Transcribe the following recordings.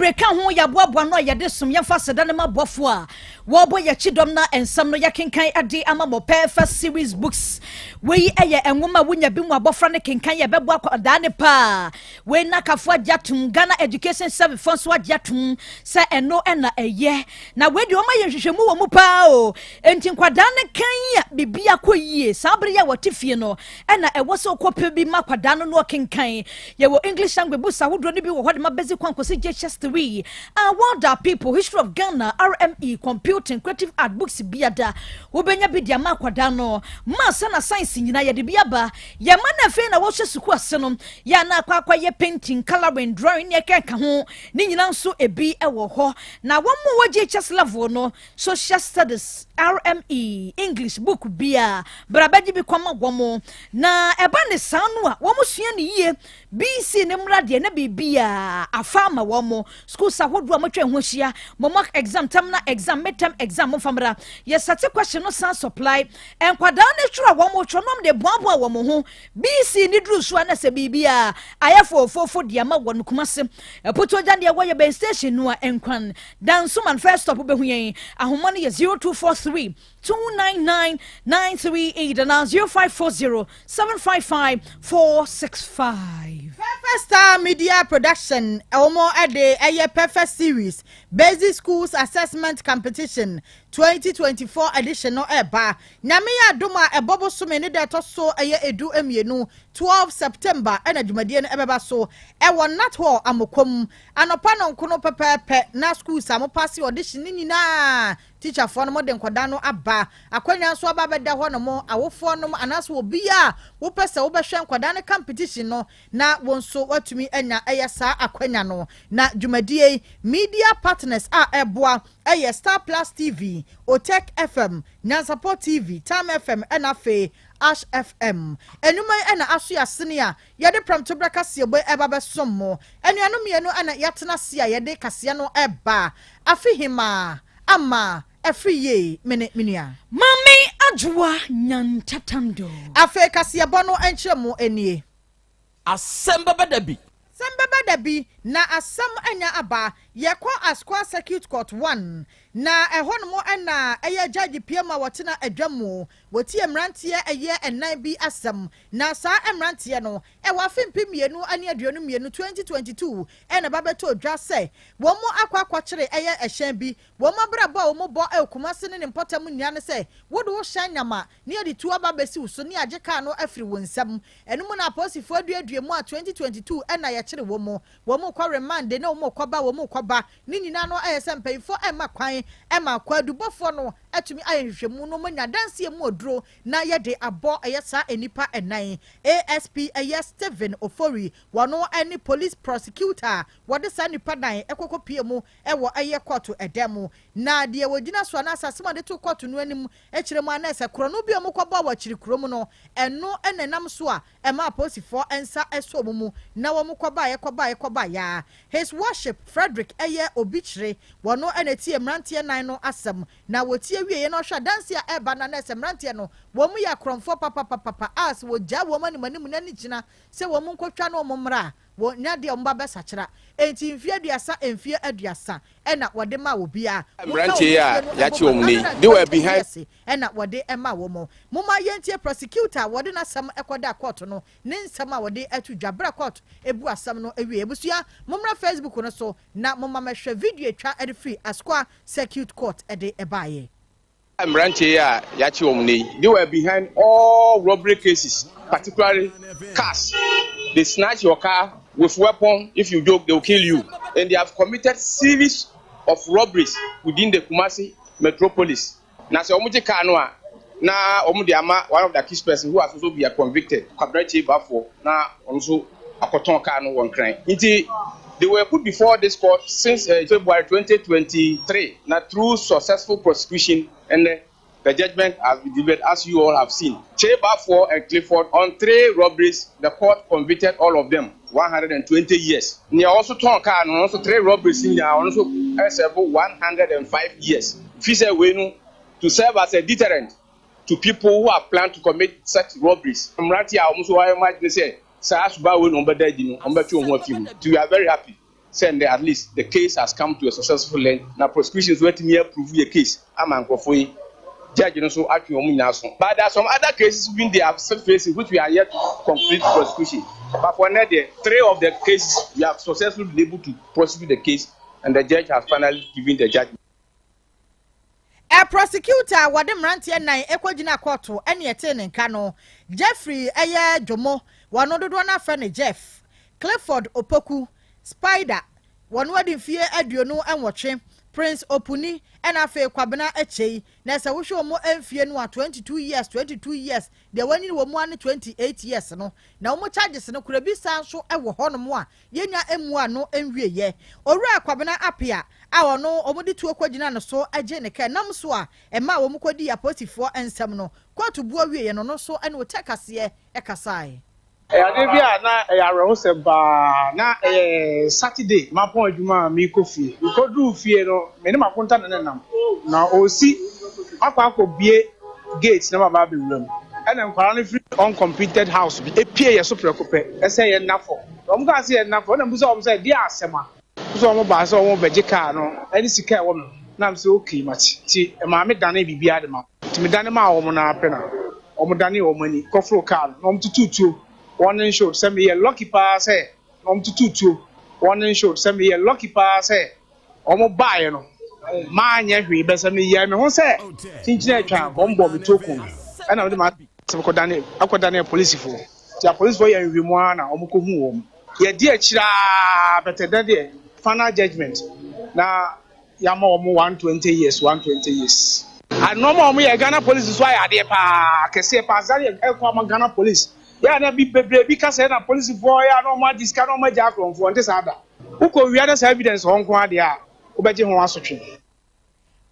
America ho ya boaboa no ya de som yemfa seda ne mabofo a wo bo ya chidom na ensam no ya kenkan ade ama mo perfect series books we eye enwoma wonya bi mu abofra ne kenkan ya bebo akada ne pa we na kafo ajatum Ghana Education Service Fund so ajatum se eno na eye na we de o ma ye hwehwemu wo mu pa o enti kwada ne kan ya bibia koyie sabre ya wotifie no na ewo se okope bi makwada no kenkan ye wo English language books ahudro ne bi wo hode ma basic kwankosi JHS3 award people history of Ghana RME computing creative art books biada wo benya bi dia makwada no ma sana science nyina ye de biaba ye ma na fe na wo hwe suku ase no ya na akwa ye painting coloring drawing ye ka ho ni nyina nso ebi ewo ho na wo mo wo JHS level no social studies RME English book bia brabaji bi kwama gwomo na eba ne sanu a wo mo sua ne yie BC ne mrade na bibia afama wo mo school sahodo a motwe ho hia mo mock exam terminal exam midterm exam mo famra yes sate question no san supply enkwada ne twura wo mo twonom de boabo wo mo ho BC ni dru so na se bibia ayefo fofo de ama wo no kumase epoto jan de wo ye ben station no enkwan dan so man first stop be hu yen ahoma no ye 0243 299-938 and 0540-755-465. Perfect Star Media Production, Elmo Ade, a perfect series, Basic Schools Assessment Competition, 2024 edition no eba. Namia Duma a bobo so many that so a edu emienu 12 September and a Jumadian ebeba so e won not ho amokom anopanon kono pepe na school samo pass audition ni na teacher for no modern kwadano aba akwanya so aba beda ho no mo awofo no anaso obi a wo pese wo behwe kwadane competition no na wonso watumi anya eyesa akwanya no na Jumadie media partners a eboa eye Star Plus TV Otek FM Nyansaport TV Tam FM enafe Ash FM enuma ena aso ya senia yede pramto braka siebo eba besommo enuanu mienu ana yatena sia yede kasea no eba afihima ama efriye menua mami adwa nyantatando afe kasea bono enchemu enie Asem Beba Dabi Beba Dabi na asam anya aba yekwa Askwa Circuit Court 1 na ehonmo na eye judge piema wotena adwamu wotie mrantie eye enan bi asam na sa emrantie no e wa fempemienu ani aduonu mienu 2022 na babeto dwa se wo mo akwa kire eye ehyan bi wo mo brabo wo mo bo ekumase ne mpotam nia ne se wodo wo hyan nyama ne ade tu aba besi so ne ageka no afiri wonsam enum na aposifo aduaduemu a 2022 na ye kire wo mo kwa remand na wo mo kwaba ni nyina no ayesempefo ema kwan ema kwadubofo no atumi ayehwehwemu no manya danse mu odro na yede abo ayesa enipa enan ASP Steven Ofori wano any police prosecutor wode sa nipa dan ekokopie mu ewo aye court edemu na de wodina so na asasema de to court no anim ekiremu anese kro no bia mu kwaba wa kiri kro mu no eno enenam so a ema aposifo ensa eso mu na wo mu kwaba ya his worship Frederick obichire wano eneti emrantie nan no asem na wotie wie no hwa danse a eba na nese emrantie no wo mu ya kromfo papa as wo ja wo mani na ni gina se wo mu nkotwa no momra wo nya de omba besachira enti mfie aduasa emfie aduasa ena wode ma wo bia emrantie ya chi omni they were behind ena wode ema wo mo muma yentie prosecutor wode na sam ekoda court no ne nsam a wode atudwabra court ebu asam no ewie ebusua mumra Facebook no so na muma mehwe video etwa ede free Askwa Circuit Court ede ebaye emrantie ya chi omni they were behind all robbery cases, particularly cars. They snatch your car with weapon. If you joke, they will kill you. And they have committed series of robberies within the Kumasi metropolis. Now, so omuji kanwa na omudi ama one of the key persons who has also been convicted. Kwabrachi bafo na also akoton kanu one crime. They were put before this court since February 2023. Now, through successful prosecution and the judgment has been delivered, as you all have seen. Chebafo and Clifford, on 3 robberies, the court convicted all of them 120 years. They also took and also 3 robberies in there, also serve 105 years. Fisa Wenu to serve as a deterrent to people who have planned to commit such robberies. We are very happy. send at least the case has come to a successful end. Now prosecutions wait me prove the case. I'm uncle judge so actually but there are some other cases when they are still facing which we are yet to complete prosecution. But for now, 3 of the cases we have successfully been able to prosecute the case, and the judge has finally given the judgment. A prosecutor wadem rantie nan ekwagina court ene ete nka no Jeffrey Jomo wano dodo na fa ne Jeff Clifford Opoku Spider wano wadi fie aduonu enwotwe Prince Opuni ena fe kwabena echei na se wo hwe mo emfie no 22 years de wani wo mo ane 28 years no na wo charges no kura bi san so ewo honom a yenya emu ano enwie ye owura kwabena apia awo no omudi tuo kwagina no so age ne ka nam so a ema wo mukodi apostifo ensem no kwatu buo wie ye no no so ene wo tekase ekasai Adebia na yaro se ba na Saturday ma pon adwuma mi ko fie ko du fie no me ne makonta na nam na osi akwa gate na baba be wuram ene nkwara no free uncompleted house bi epie ye so prekope ese ye nafo om ga se ye nafo na mbuso om se dia asema so om ba so om beje car no ene sika e wo no na mse okay mati ti ma me dane bibia de ma ti me dane ma wo na apena om dane wo mani kofro car no om tututu one showed some year lucky pass eh to one showed some year lucky pass eh omo buy no ma nya hwe be some year me ho say tinchina twa bombo bi toku ana we ma se ko dane police fo ti police fo ya hwe mu ana omo ko hu wo ye di akira better than the final judgment na ya ma omo 120 years I normal omo ye Ghana police so ya de pa kese pa zari e ko ma Ghana police ya na bi bebre bi ka say na police boy ya no ma diska no ma ja kron fo nte sada uko wi ada sa evidence ho nko ade a obeje ho asotwe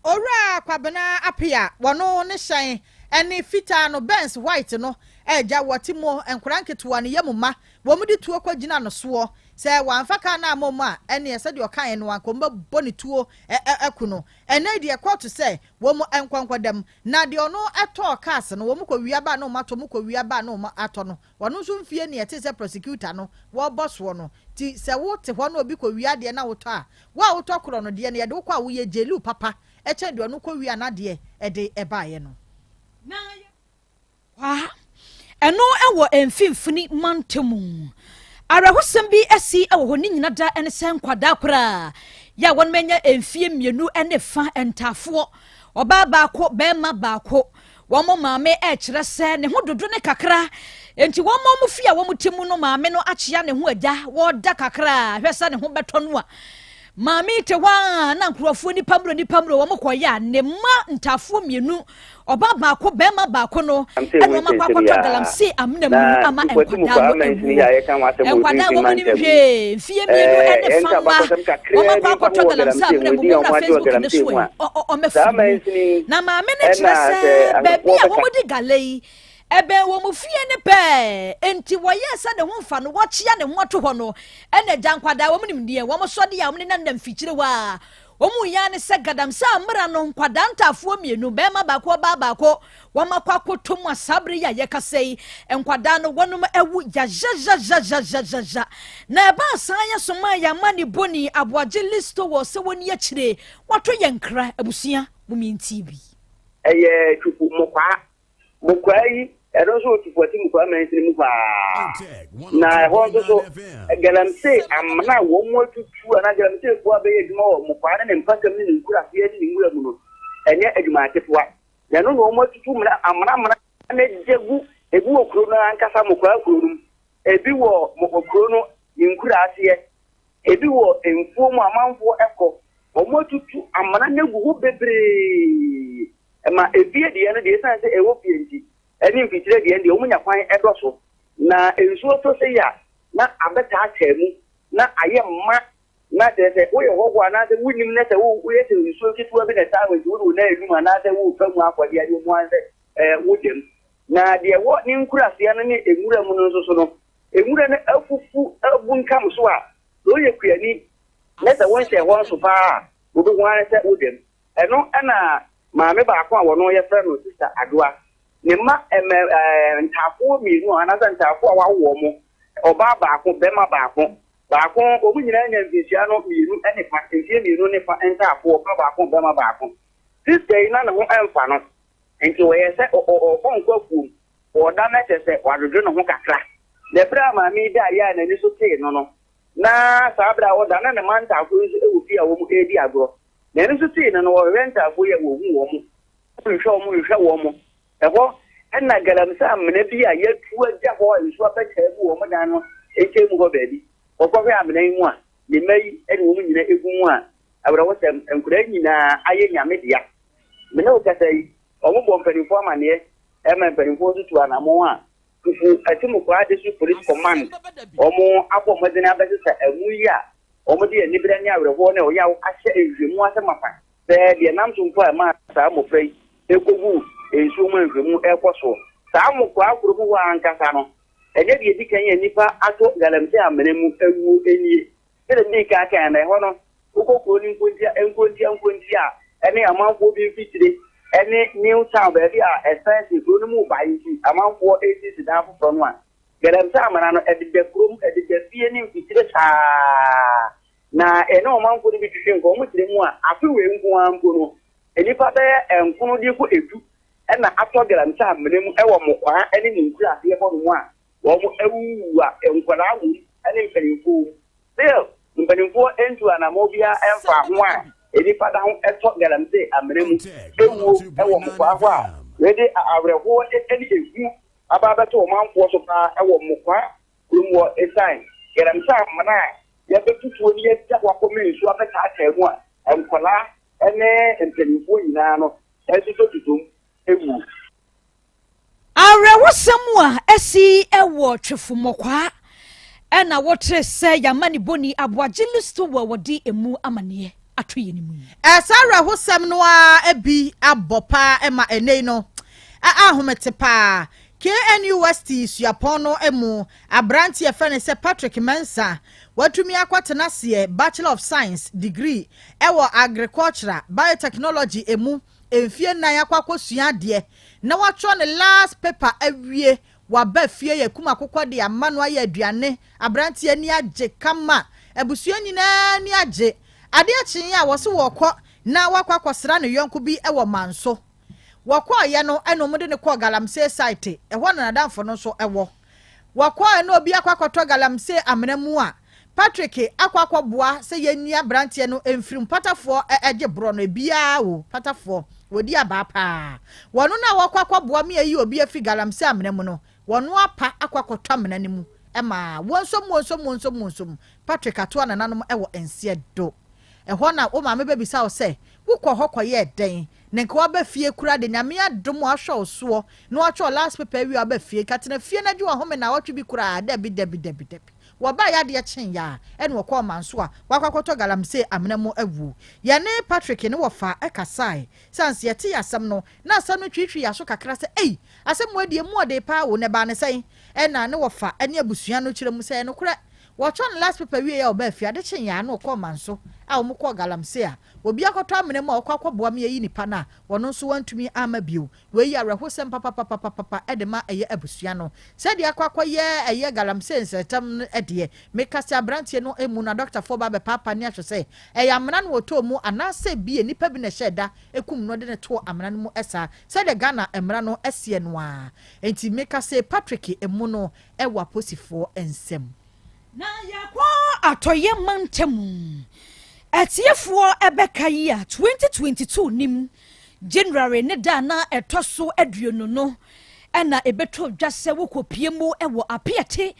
ora kwabena apia wono ne hyan ene fita no Benz white no eja wotimo enkoranketo ne yamuma wo mudi tuo kwagina no so se wanfaka na amoma ene ese de okan no ankomba boni tuo ekuno ene de court se wo mu enkwankwadam na de ono eto case no wo mu ko wiaba no mato mu ko wiaba no ma ato no wono so mfie ne ete se prosecutor no wo boss wo no ti se wo te ho no obi ko wiade na woto a wa woto kro no de ne de wo kwa wo ye jelu papa eche de ono ko wia na de ede ebaaye no na wa eno ewo emfimfini mantemu arahosem bi asi ewo honi nyina da ene se nkwada kora ya won menya emfie mienu ene fa entafo oba baako bema baako womo maame kire se ne ho dodo ne kakra enti womo mu fia womo timu no maame no akya ne ho agya wo da kakra hwesa ne ho beto no a maame te wa na nkrofo ni pamro womo koya ne ma ntafo mienu oba baako bema baako no eno makwa galamsi amna mu ama enkwada wo mani hwe fie mienu ene famba wo makwa galamsa amna mu na Facebook ne so o mefu na maame ne kire se baby a wo mudi galei ebe wo mu fie ne pe enti wo yesa ne ho mfa no wo chia ne ho to ho no ene jankwada wo mnim die wo mo so de ya wo ne nam fikyire wa omu ya ne se gadam sa mra no nkwada ntafo mienu bema baako ba baako wo makwa kotom asabre ya yekasei enkwada no wonum ewu ya ja na ba san ya soma ya mani boni aboaje listo wo se woni ya kire wato yenkra abusia muminti bi chuku mokwa yi ero so tifoti mukwa mensi mukwa na ho so galamse amna wo mo tutu ana galamse ko abe eduma wo mukwa na mpaka mi nkura fie ni ngura mu no enye eduma atefoa na no wo mo tutu mna amna na jegu ebi wo kuro na ankasa mukwa kuro ebi wo mokoro no nkura ase ebi wo enfuo mu amanfo eko wo mo tutu amna na gu ho bebre ma ebie de no de san se ewo pienti eni mfitire de ndi omunya kwan edoso na ensuo to se ya na abeta atemu na ayemma na de wo ye hogwa na de wunim na se wo ye se ensuo kitu abi na tawe wo na eduma na se wo famu akwade ade mu anse wo dem na de wo ni nkura se no ne emura mu no so no emura na afufu abunkam so a wo ye kuani na se won se won so pa wo be wan se wo dem eno ana maame baako a wono ye frɛ no sister Adoa ne ma ntafo mienu anaza ntafo a wawo mo oba baako bema baako baako omu nyina nya mfisia no mienu ene fa mfie mienu ne fa enta afo ba baako bema baako sister ina na ho emfa no enti we yese o nkwafu o da na chese wadodro no ho kakra le bra ma mi da ya na ni so te no na sabra o da na ne manta afo ewu fi a wo mu edi agro na ni so te no wo rent afo ye wo hu wo mu nhwe wo mu ebo enna galamsa amne bi a yetu agya ho nso abecha ebu wo mu dan no eche mu go baby okọhwe amena imu a ne mai ene wo nyina egu mu a abra wotem enkura nyina aye nyame dia mena o kasai omo bo mpanifo amane e ma mpanifo tutu anamo a tufu atimu kwa district police command omo akọ modena abesesa emu yi a omo de ni bra ni awreho na o ya ahye ehwemu asemafa be de namtumfo a ma saa mofrei ekogu ensu mu ehwemu ekoso saa mokwa akuru wa ankasa no eje bi edikan ye nipa ato galamse amenemu ewu enie ele ni ka kan na ho no ukokoro ni nkontia ene amanfo bi fitire ene new town be bi a essence kuro no mu bayi amanfo 80 dan fo no a galamse amana no edide krom edide fie ni fitire saa na ene amanfo bi twetwe nko mu tire mu a afi we nko anko no enipa be enkono di ko edu ena ato galamse amenemu ewo mokwa ene ni nkura ase ho no mu a womo ewuwa enkwala wu ene mpanimfo still mpanimfo entu anamobia emfa ho a enipa da ho eto galamse amenemu ewu ewo mokwa ho a wede awreho ene egu ababeto manfo so pa ewo mokwa kurumwo esan galamse amana ya betutuo ni ya wakomensu abeta atemu a enkwala ene mpanimfo nyina no esuso tutum ewu Awrewosam a esi ewo twefumokwa ena wotre se yamani boni aboagilisto wodi emu amane atoye ni mu Sarah hosam no a ebi abopa ema enei no ahomete pa KNUST suapono emu abranti efene se Patrick Mensa watumi akwatena se Bachelor of Science degree ewo agriculture biotechnology emu enfie na yakwakosua de na watcho ne last paper awie waba fie yakuma kokko de amano aye aduane abranti ani age kama abusua nyina ni age ade akyin ya wo se wokọ na wakwakosra ne yonko bi ewo manso wokọ ye no eno mode ne ko galamse site ehọ na nadamfo no so ewo wokọ eno obi akwakoto galamse amenamu a Patrick akwakoboa se yeni abranti no emfirim patafo age bro no bia wo patafo wodi abapa wono na wakwakoboa me ayi obi afi galamse amenamu no wono apa akwakoto amenanimu ema wonsom Patrick ato ananom ewo ense do ehọ na o ma me bebisa o se wukọ hokoye den nenka waba fie kura de nyame adom ahwe oso no acho last paper wi waba fie katena fie na dwo home na watwe bi kura debi waba ya de chen ya ene wokọ manso a wakwakoto galamse amenamu awu ye ne Patrick ne wofa ekasai sanse yete yasam no na asam no twitwi yaso kakra se asem wadie mu ode pa wo ne ba ne sai ena ne wofa ene abusua no kire mu sai no kura watchon last paper wi ya oba fia de chen ya no wokọ manso a wo mukọ galamse a obi akoto amenamu a wakwakoboa me yi nipa na wono so wantumi ama bio we ya rehosem papa edema eye abusua no said yakwakoye eye galamse nsetam ede mekase abrantie no emu na Dr. Foba be papa ni ahwe se eye amana no woto mu anase bi nipa bi na hyeda ekum no de ne to amana no mu esa said Ghana emra no esie no a enti mekase Patrick emu no ewa posifo ensem na yakwa atoye mantemu atiefo ebeka yi a 2022 nim January ne da na etoso aduonu no ena ebeto dwase wokopie mu ewo apiate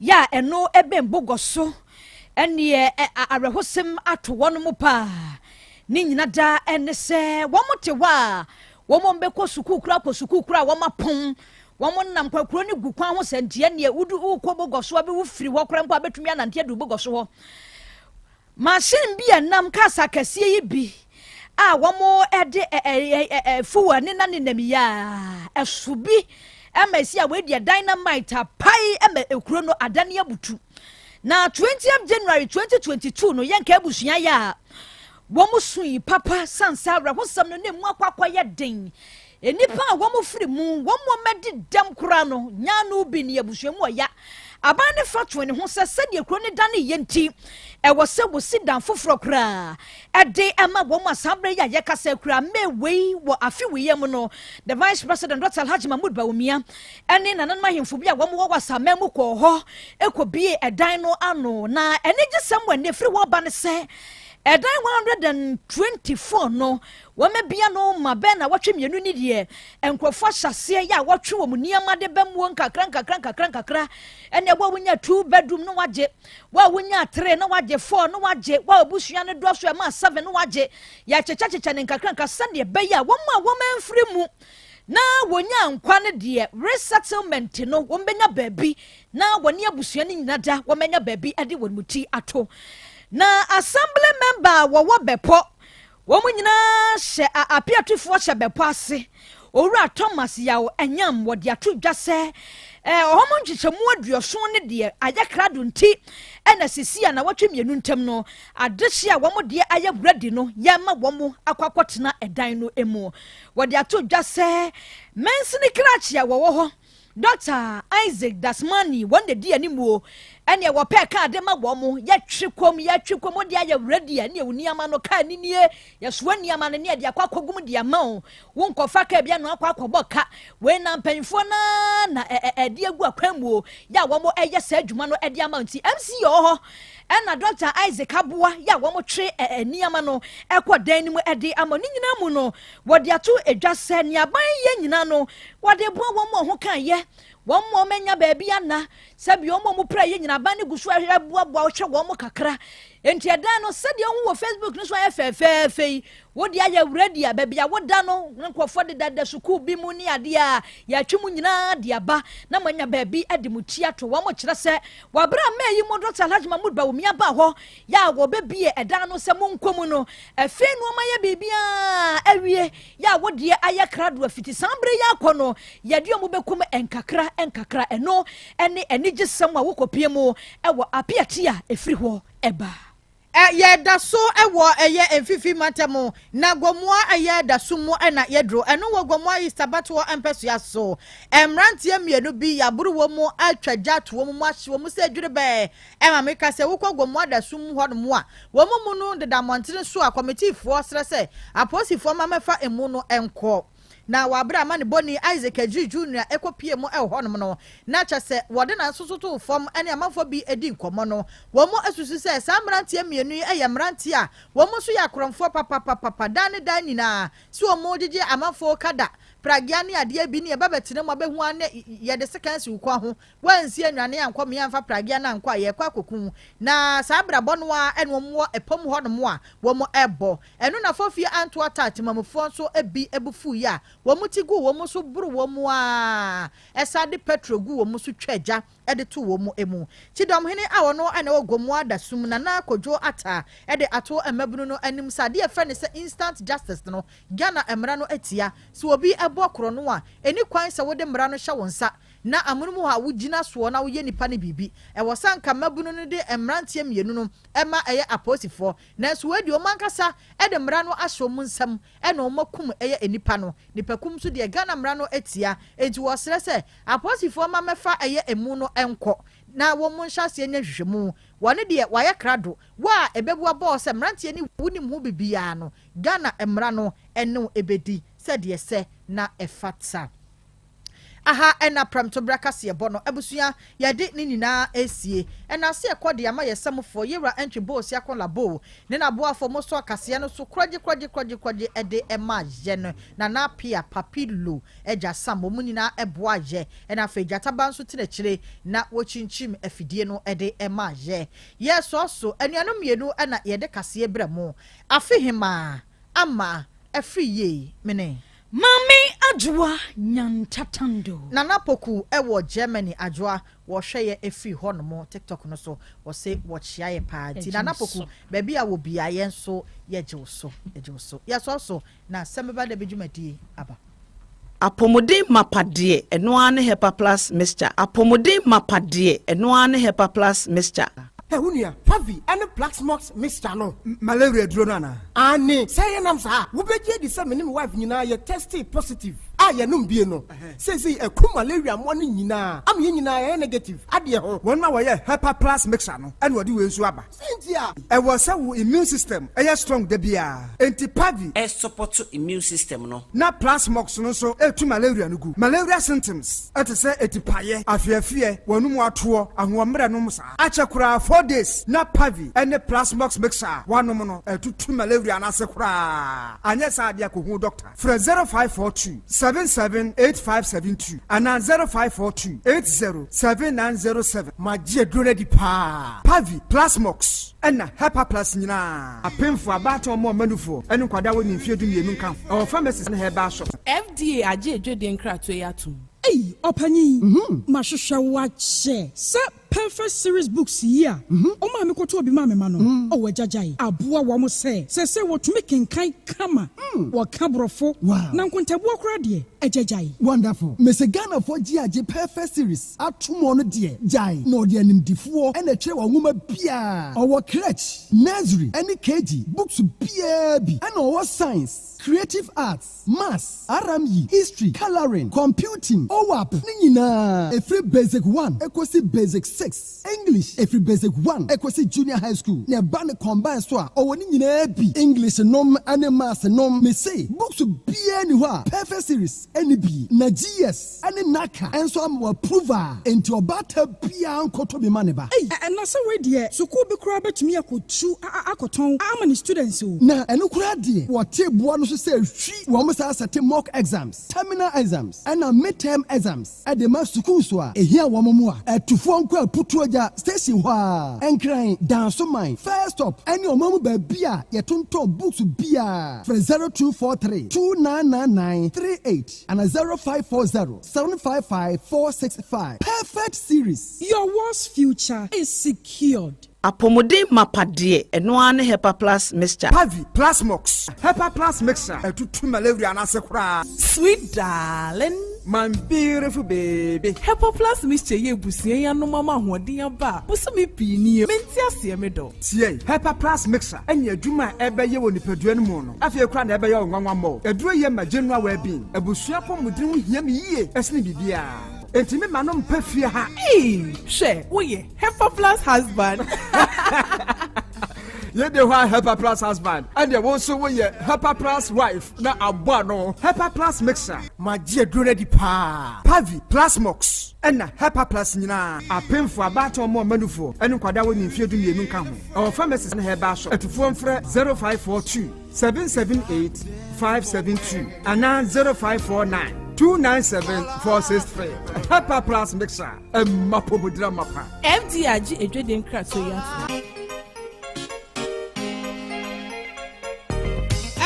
ya eno ebembogoso ene arehosem ato wono mu pa ni nyina da ene se womote wa womombeko sukukura ko sukukura womapon womo nam kwakuro ni gukwan ho santie ne udu ukobogoso abi wufiri wo kora mpo abetumi anante adu bogoso ho machine bi anam kasa kase yi bi a womo ede fuwa ne na ne namiya esubi emesi a wedi dynamite pai ekuro no adane abutu na 20th January 2022 no yenka abusua ya womo sui papa sansa ra hosam no ne mu akwakwa ye den enipa a wɔn firi mu wɔn mɛdi dɛm kura no nya no bi ne abusuamu ɔya aban ne fatwo ne ho sɛ sɛdeɛ kuro ne da ne yɛ nti ɛwɔ sɛ wɔsi dan foforɔ koraa ɛde ɛma wɔn asabre yɛ a yɛkasa kura mewei wɔ afe wiyɛ mu no the vice president Dr. Alhaji Mahmoud Bawumia ɛne nananom ahemfo bi a wɔn wɔ wasama mu kɔɔ hɔ ɛkɔbie ɛdan no ano na ɛne gye sɛm wɔ ne firi wɔ ba ne sɛ ɛdan 124 no wɔn bia no ma bɛn na wɔtwe mienu ni deɛ nkurɔfoɔ hyɛseɛ yɛ a wɔtwe wɔn nneɛma de bɛm wɔn kakra ɛne ɛbɔ wɔnya 2 bedroom no wagye wɔn a wɔnya 3 no wagye 4 no wagye wɔn a abusua no dɔ so ɛma 7 no wagye yɛakyekyɛ ne nkakra sɛdeɛ bɛyɛ a wɔn mfiri mu na wɔnya nkwa no deɛ resettlement no wɔn bɛnya baabi na wɔne abusua no nyina da wɔn bɛnya baabi ɛde wɔn mu ti ato na assembly member wɔwɔ bɛpɔ wɔn nyinaa hyɛ apiatufoɔ hyɛ bɛpɔ ase owura Thomas Yaw Enyam wɔde ato dwa sɛ wɔn nkyekyɛmu aduoson ne deɛ ayɛ krado nti ɛna sisi a na wɔtwe mienu ntam no adehye a wɔn deɛ ayɛ ready no yɛma wɔn akɔkɔtena ɛdan no emu wɔde ato dwa sɛ mɛnsini krakye a wɔwɔ hɔ Dr. Isaac Dasmani wɔn de di animuo ɛne wɔpɛ ka de ma wɔn yɛtwe kom de ayɛ ready ne uniama no ka ni nie yɛsoa niama no ne de akɔkɔgum de ama wo wonkɔfa ka bia no akɔbɔ ka we na mpanyfo na de agu akwamuo ya wɔn ɛyɛ sa adwuma no de ama nti MC yɛ hɔ ɛna Dr. Isaac aboa ya wɔn twe niama no ɛkɔ dan ni mu de ama ni nyina mu no wɔde ato edwa sɛ ne aban yɛ nyina no wɔde boa wɔn ho kan yɛ wɔn mo menya baabi ana sɛbi wɔn mo pra yɛ nyina ban ne gusu ahwɛ boaboa hwɛ wɔn mo kakra enti ɛdan no sɛdeɛ wɔn wɔ Facebook no so ayɛ fɛfɛɛfɛ yi wodi ayɛ ready a baabi a woda no nkɔfɔ de dada sukuu bi mu ne ade a yɛatwe mu nyinaa de aba na manya baabi de mu ti ato wɔn mo kyerɛ sɛ wabra ma yi mo Dr. Alhaji Mahmoud Bawumia ba hɔ ya wɔbɛbie ɛdan no sɛ mo nkɔmu no afei no ma yɛ bibia awie ya wodi ayɛ krado afiti sambre ya akɔ no yɛde wɔn bɛkum enkakra ɛno ɛne ɛnigye sɛm a wokɔpie mu ɛwɔ apiati a ɛfiri hɔ ɛba yɛda so ɛwɔ ɛyɛ emfifi matamo na gomoa ɛyɛ da so mu ɛna yɛdro ɛno wɔ gomoa yi sabato empɛsua so emrantie mienu bi yaburu wɔ mu atwa gyato wɔ mu ahye wɔ mu sɛ adwure bɛ ɛma meka sɛ wokɔ gomoa da so mu hɔ no mu a wɔ mu no de da montene so a committee foɔ srɛ sɛ aposifoɔ ma mɛfa emu no ɛnkɔ na wabra ma ne boni Isaac Ejiri Junior ekopie mu ɛwɔ hɔnom no na kyɛ sɛ wɔde na nsoso to fam ɛne amafo bi edi nkɔmɔ no wɔn mo asusu sɛ saa mmeranteɛ mienu yi ɛyɛ mmeranteɛ a wɔn mo so yɛ akorɔmfoɔ papa dan ne dan nyinaa si wɔn mo gyegye amafo kada pragia ne adeɛ bi ne yɛba bɛtena mu abɛhu ane yɛde sekansi ukwa ho wansi anwane ankɔ me amfa pragia na ankɔ yɛkɔ akokun na saa brabɔ no a ɛne wɔn wɔ epom hɔnom a wɔn mo ɛbɔ ɛno na fofie anto atati mamfoɔ nso ebi ebufu ya wɔn ti gu wɔn so buru wɔn a ɛsa de petrol gu wɔn so twɛgya ɛde to wɔn emu tidom hene a wɔn ɛna wɔ gomu ada sum na na kodwo ata ɛde ato emabunu no anim sade ɛfɛ ne sɛ instant justice no Ghana emra no atia so obi ɛbɔ koro no a eni kwan sɛ wode mra no hyɛ wɔn nsa na amunumu ha wugina soɔ na woyɛ nipa ne bibi ɛwɔ sanka mabunu no de emrantie mienu no ɛma ɛyɛ aposifoɔ na so wadi o mankasa ɛde mra no ahyɛ wɔn nsam ɛna wɔn makum ɛyɛ enipa no nipa kum so de Ghana mra no atia enti wɔsrɛ sɛ aposifoɔ ma mɛfa ɛyɛ emu no ɛnkɔ na wɔn mo nhyɛseɛ nya hwehwɛmu wɔne deɛ wayɛ krado wa ɛbɛbua bɔɔ sɛ mrantie ne wunim ho bibia no Ghana mra no ɛno ebedi sɛ deɛ sɛ na ɛfata aha ɛna pramto braka se ɛbɔ no abusua yɛde ne nyinaa esie ɛna se ɛkɔ de ama yɛsamfo yɛwura entry boss yakɔla bo ne na boafo mo so akase no so kroje ɛde ɛma yɛ no na na pia papilo ɛgya sam mo nyinaa ɛboa yɛ ɛna fa gyataba nso tenakire na wɔkyinkyim afidie no ɛde ɛma yɛ yɛsɔso anuanom mienu ɛna yɛde kase brɛ mo afihima ama afiri ye mene Mami Ajwa Nyantatando Nana Poku ewo Germany Ajwa wɔhwɛ efi hɔ no mo TikTok no so wɔse wɔkyia yɛ party Nana Poku baby a wo bia yɛn so yɛgye so yɛso so na Asem Beba Dabi dwumadie aba Apomodin mapade eno ane Hepa Plus mixture apomodin mapade eno ane Hepa Plus mixture Hunia, Favi, and the Black Smokes, Mr. No, Malaria Dronana. Annie, say an answer. We be the same wife, you know, you're testy positive. ye no bie no say eku malaria mo no nyina am ye nyina negative ade ho won ma woye Hepa Plus mixer no ene wode we nsu aba sentia e wo say wo immune system strong da bia enti pavi support immune system no na plasmox no so etu malaria no gu malaria symptoms ate say etipaye afiafie wonum ato ahomre no msa achekura 4 days na pavi ene plasmox mixer wanom no etutu malaria na se kura anya sa dia ko hu doctor fra 0542 778572 ana 0542 807907 magie drone di pa pavi plasmox ena Hepa Plus nyina apemfo abato mo manufo ene kwada woni mfie du mienu kan o pharmacist na heba shop FDA aje edwede nkrato yatum Opanyi mahwehwe wache se perfect series books here o ma me koto obi ma me ma no o wajajai aboa wo mo se wo tumi kenkan kama wo kabrofo na nkontabu okra de ajajai wonderful Mr. Ghana for GAJ perfect series atomo no de jai no de animdifo e na kire wo nwoma bia o crèche nursery any KG books bia bi and o science creative arts maths RME history coloring computing OWAP ni nyina every basic 1 equals basic 6 English every basic 1 equals junior high school ne ba ne combine so a o ni nyina bi English nom and maths nom me say books bia ni ho perfect series any bi na GS any naka enso am approval enti obata bia nkoto bi maneba na se we de suku bi kura betumi akotu akoton amani students o na eno kura de wo teboa no so say hwi wo mo sa set mock exams terminal exams and midterm exams at the mass school so a here wo mo a atufo nko aputu aja station ho a enkran dance mine first stop any omamu ba bia ye tonton books bia for 0243 299938 and 0540 755 465 perfect series. Your world's future is secured. Apomode mapade eno ane Hepa Plus mixture pavi plasmox Hepa Plus mixer etutu malaria na se kura sweet darling my beautiful baby Hepa Plus mixture ye busie ya no mama hoden aba busumi pini menti ase me do tie Hepa Plus mixer enya adwuma ebeye wo nipadua no mu no afie kura na ebeye onwanwa mo eduro ye ma general well-being ebusua pomudin ho hia me yie esne bibia Entime manom pefia ha. She, oye, Hepa Plus husband. Ye de wa Hepa Plus husband. And ye also we Hepa Plus wife. Na abano. Hepa Plus mixer. Ma je drone di pa. Pavi Plasmox. Ena Hepa Plus nyina. Apemfo abato mo manufo. Enu kwada woni mfie du mienu ka ho. Our pharmacist na heba shop. Etufo mfre 0542 778 572 ana 0549 297-463. Hepa Plus mixer. Mapobudra mapa. FDAG edwede nkrato ya.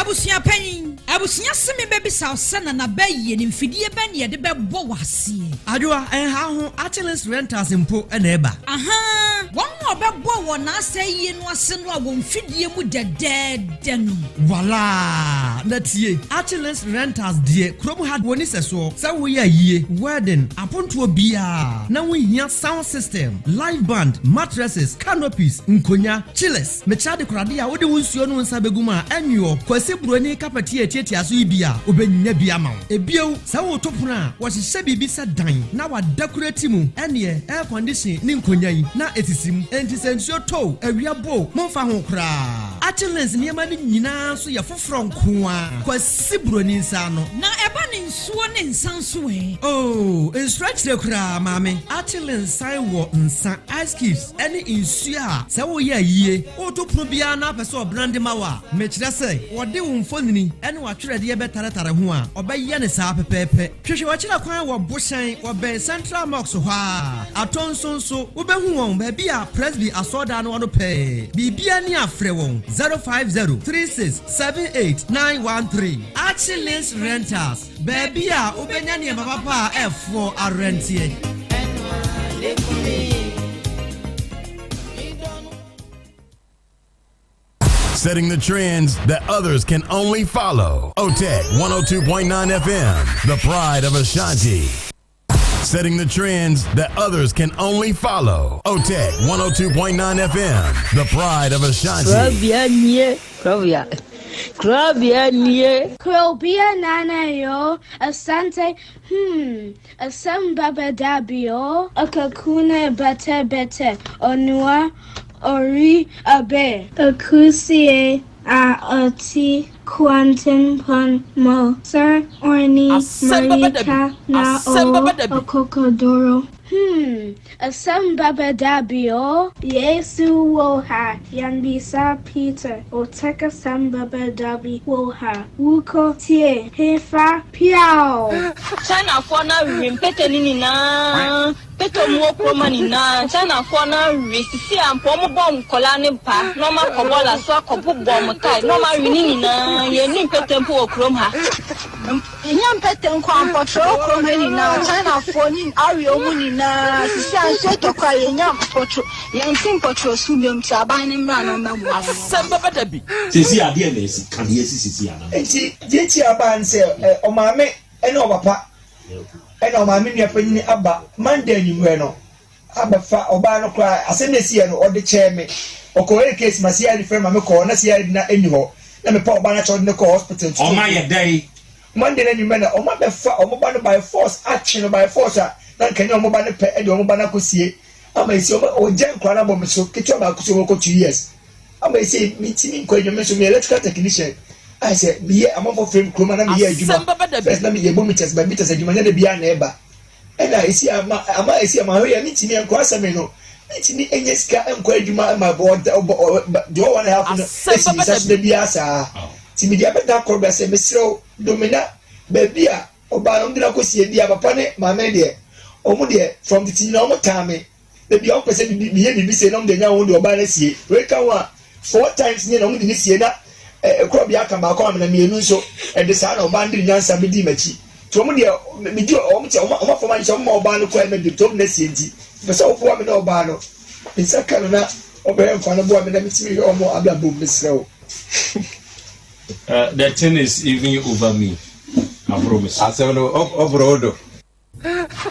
Abusia penyin. Abusia semi baby sausana na bayi ni mfidie ben ye de bebo wase. Adwa ha ho Achilles Rentals mpo na eba. Aha. Won obebo wo na aseye no ase no a wo mfidie mu dedede no. Wala. Na tie Achilles Rentals die Kromu had woni seso. Sa wo ya yie wedding aponto bia. Na wo hia sound system, live band, mattresses, canopies, nkonya, chillers. Mechade krade a wo de wonsuo no nsa beguma anyo kwase buroni kapati etiatia so ibia obenya bia ma wo. Ebio sa wo topuna a wo hye bibi sa dan na wa decorate mu ene air condition ni nkonya yi na etisim enti sensuo to awia bo momfa ho kra. Achilles niema ni nyina so ye foforo nko a kwase buroni nsa no na eba ni nsuo ne nsanso e. Oh, stretch the kra mame. Achilles sai wo nsa ice cubes ene nsuo a sa wo ye yie wo to pro bia na pese brand mawa mechira sai wo de wo mfonini ene wa twerede ye betaretare ho a obaye ne sa pepepe hwehwe wa kira kwan wo boshan wo ben central mox ho a atonsonso wo behu won ba bia presby asoda no pe bibia ni afre won 0503678913 Achilles Rentals baby a ubenya ne papa F4 arentie. Setting the trends that others can only follow. OTEC 102.9 FM, the pride of Ashanti. Setting the trends that others can only follow. OTEC 102.9 FM, the pride of Ashanti. Krobea. Krobea nie. Krobea nana yo. Asante. Asem Beba Dabi yo. Akakune bete. Onua. Ori abe. Akusie. Ati. Quantum pon mo. Sir Orni. Marika na o. Okokodoro. Asem Beba Dabi o. Yesu woha. Yanbisa Peter. Oteka Asem Beba Dabi woha. Wuko tie. Hefa piao. China fona rimpete nini na. Peto mo promani na. China fona risisi ampo mo bom kola ne pa. No ma kobola so akopo bom tai. No ma rinini na. Ye ni pete mpo okrom ha. Nyam pete nko ampotro okrom he ni na. China foni ari omuni na. Sisi anse to kwa ye nyam potro. Ye ntim potro subiom ti aban ne mra no mamu. Asem Beba Dabi. Sisi ade na esi kan ye sisi ana. Enti je ti aban se o maame ene o papa. Ene o maame ni apanyi aba Monday ni mwe no. Aba fa oba no kwa asem na si no o de cheme. O ko e case ma si ya refer ma me ko na si ya na eni ho. Na me pa oba na chod ne ko hospital. O ma ye dai. Monday na nyuma na o ma be fa o mo ba no by force action by force na kenya o mo ba ne pe e de o mo ba na kosie. Ama isi o jen kwa na bom so kecho ba ko so ko 2 years. Ama isi mitini ko enyo me so me electrical technician. I said be am for frame kroma na me ye adwuma. First na me ye bometers ba meters adwuma na bia na eba. E na isi ama isi ama ho ye mitini enko asame no. Mitini enye sika enko adwuma ma board do one half no. Isi bisa de bia sa. Ti me dia beta Krobea se mesiro domina bebia oba no ndina ko sie dia papa ne mama de. Omo de from the tin no mo time. The young person be say no de nya wo de oba na sie. We kan wa 4 times ni no de sie na Krobea kan ba ko na mienu so e de sa na oba ndiri nyansa me di machi. To mo de me di o mo che o ma fo man che o ma oba no ko e me de to na sie nti. Be so fo me na oba no. Nsa kan na oba en fa na bo me na mitimi o mo abla bo mesrew. The thing is even over me. I promise. I say no over.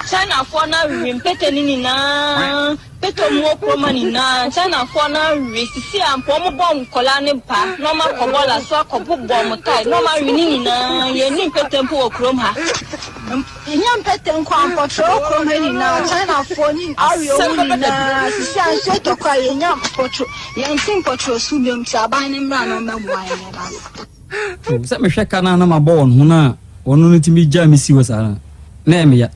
China fona rimpete nini na. Peto mo promani na. China fona risisi ampo mo bom kola ne pa. No ma kobola so akopo bom tai. No ma rinini na. Ye ni pete mpo okrom ha. Nyam pete nko ampotro okrom he ni na. China foni ari omuni na. Sisi anse to kwa ye nyam potro. Ye ntim potro subiom ti aban ne mra no mamu aye ba. Se me hweka na ma bon ho na ono no timi gya misi wo sana. Na me ya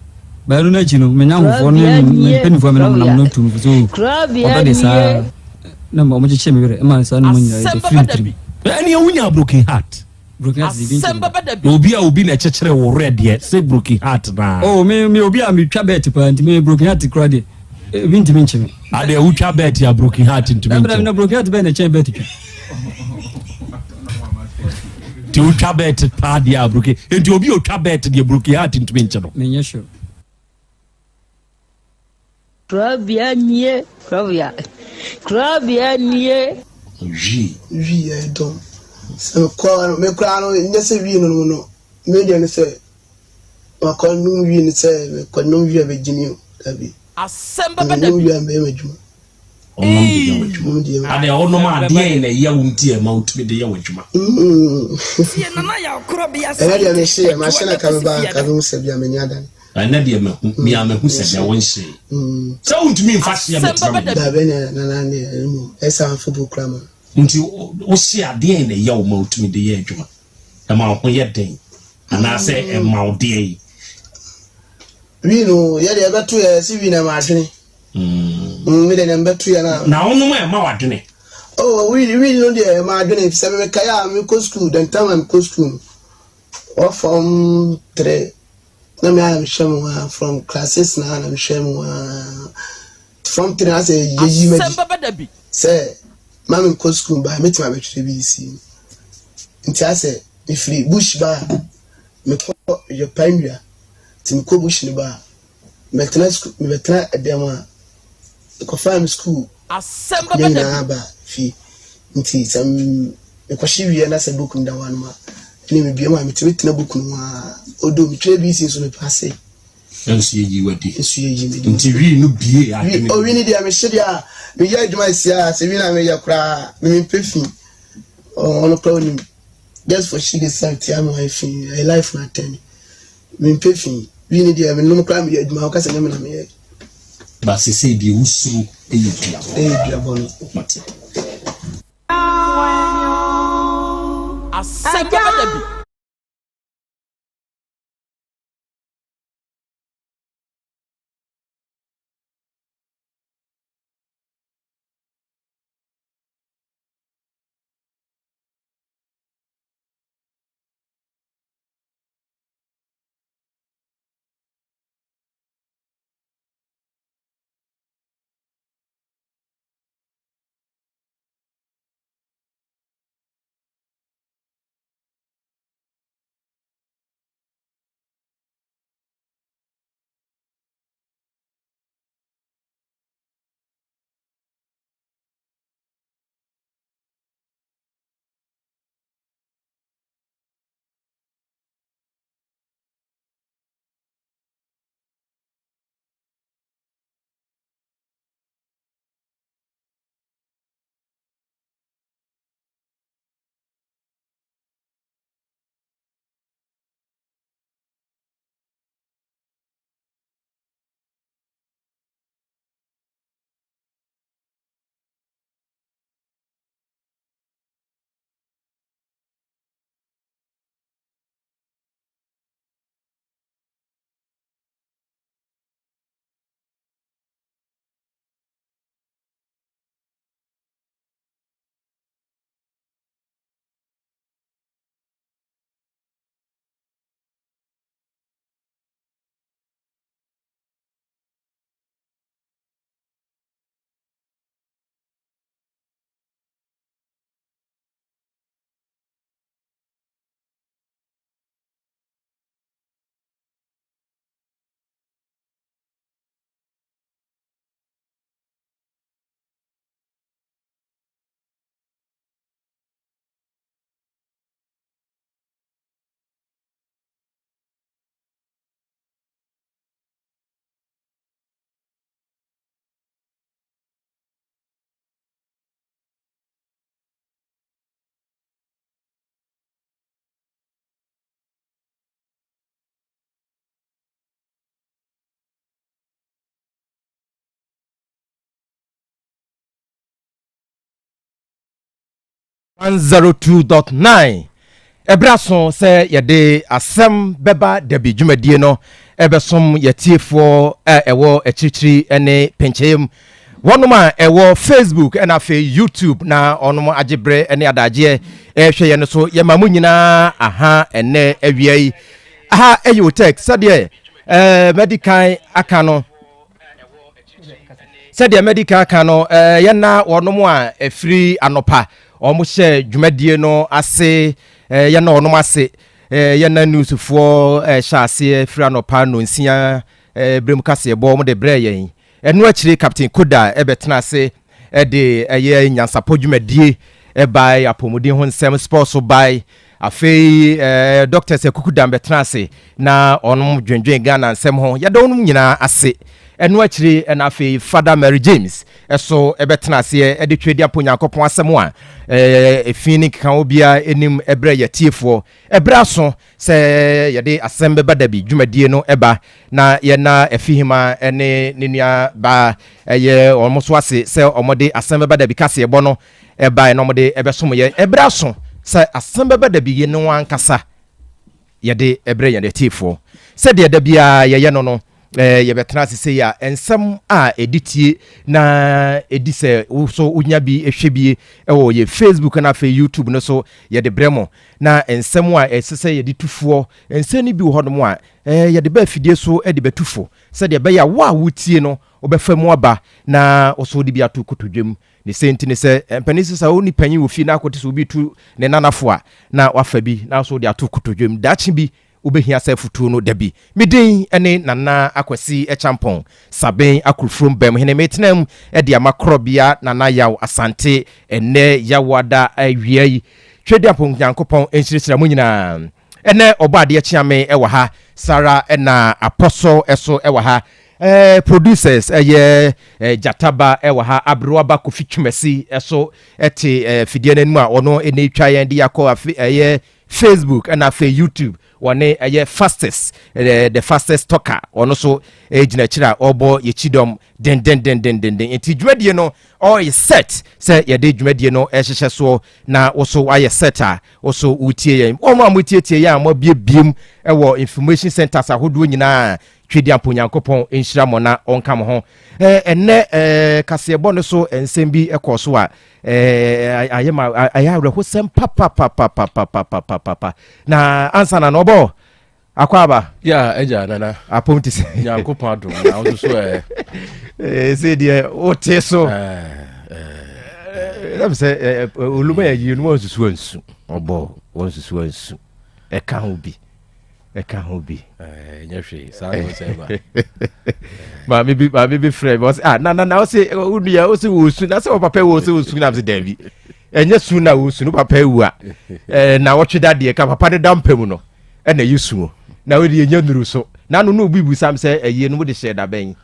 ba no na chi no me nya hofo no mpeni fo me no tu so Krobea de sa na mo che me bere ma sa no mo nya de free Any wunya broken heart. Broken heart Asem Beba Dabi. Obi na chechere wo red ye say broken heart na. Oh me obi a me twa bet pa nti me broken heart kra de binti me ncheme ade wo twa bet ya broken heart nti me ncheme na broken heart be na chen bet twa ti wo twa bet pa de ya broken nti obi o twa bet de broken heart nti me ncheme me nya sure Krobea nie. Krobea nie. Oui donc c'est quoi me quoi no ndese wi no me de ne se wa ko nu wi ne se me ko nu wi be jini tabi Asem Beba Dabi wi am be majuma ade ono ma de na ye wunti e mount me de ye wadwuma sie na na ya Krobea e de ne se ma se na ka ba ka mu se bia me nya dan na de me amehu se bia won se so untumi mfa se me tra da be na ne mu esa football krama nti wo si ade na ye wo mount me de ye adwuma e ma ho ye den ana se e ma o de wi no ye de beto ye si wi na ma adwene me de na beto ye na ono ma wadwene oh wi no de ma adwene se me kaya me go school then time I'm go school or from 3 na me am shame from classes na am shame from 3 as a yeji me Asem Beba Dabi say mama go school ba me tima be tire bi si nti ase me free bush ba me ko je panwia ti me ko bush ni ba me tena school me tena edema ko farm school Asem Beba Dabi ba fi nti sam me ko shiwi na se book nda wan ma ni me bia ma me tena book no odo me tire bi si so me passe ensu ye wadi ensu ye me nti wi no bie adwene o wi ni dia me hyedia me ya adwuma sia se wi na me ya kra me pefi ono kra oni just for she decide am my fin a life na 10 me pay fin we need the no crime you adwuma ka say na me ba se say die usuru dua bono mate Asem Beba Dabi. .9 Ebraso say yede Asem Beba Dabi dwumadie no ebesom yetiefo ewo echichiri ene pencheyem wonoma ewo Facebook and afi YouTube na onomo agebre ene adaje ehwe ye no so ye mamu nyina aha ene awiai aha eyo tek sade medical akano sade medical akano ye na wonomo a efiri anopa omo hye dwumadie no ase ye na onom ase ye na news for hye ase firi anopa no nsia brem kase bo mo de bre yen enu akire captain koda ebetena ase de ye nyansapo dwumadie by apomodin ho nsem sports by afei doctors ekukuda betena ase na onom dwendwen Ghana nsem ho ye do onom nyina ase enu akire na afei Father Mary James eso ebetena ase de twedi aponyankopon asem a efini kan obia enim ebre yetiefo ebraso se yede Asem Beba Dabi dwumadie no eba na ye na efihima ene nenua ba ye omoso ase se omode Asem Beba Dabi kase ebo no eba na omode ebesom ye ebraso se Asem Beba Dabi ye no ankasa yede ebre yetiefo se de dabia ye no no ye betena se ya ensem a editie na edise so unya bi ehwebie ewo ye Facebook na fe YouTube no so ye de bremo na ensem a esese ye de tufuo enseni bi wo hono a ye de ba fidie so e de betufo se de be ya wa wutie no obefamu aba na oso de bi atu kotodwem ne senti ne se empanisi sa oni panyi wo fi na akote so bi tu ne nanafo a na wafa bi na so de atu kotodwem dachi bi ubehia sefutu no dabi midin ene nana akwasi echampon saben akurufrom bem hene metnem de amakrobea nana Yaw Asante ene yawada awiai twedi apon yankopon ensiresira mu nyina ene obade chiame ewa ha Sara ena apostle eso ewa ha producers Jataba ewa Abruaba Kofi Chumesi eso fidie n'anim a ono ene twa yen de yakọ Facebook and afi YouTube one fastest the fastest talker ono so gina chira obo ye chidom den enti dwumadie no all is set say ye de dwumadie no ehhehye so na also aye setter also utie yen omo amutietie ya mo biem ewo information centers ahodo nyina twedi amponyankopon enhyira mo na onka mo ho enne kasebo no so ensem bi ekoso a ayema ayawre ho sem papa na answer na no bo akwaba ya eja nana apomti nyankopon adom na wo so say dia o teso let say oluma yi no onsusu ansu obo onsusu ansu e ka ho bi nyehwe sa no say ba ma bi frɛ was na o say unia o say wo su na say papa wo say wo su na say Dabi enye su na wo su no papa ewu a na wo tweda de ka papa de dampam no e na yesu na wo de enye nuru so na no obi bu sam say eye no de share da ben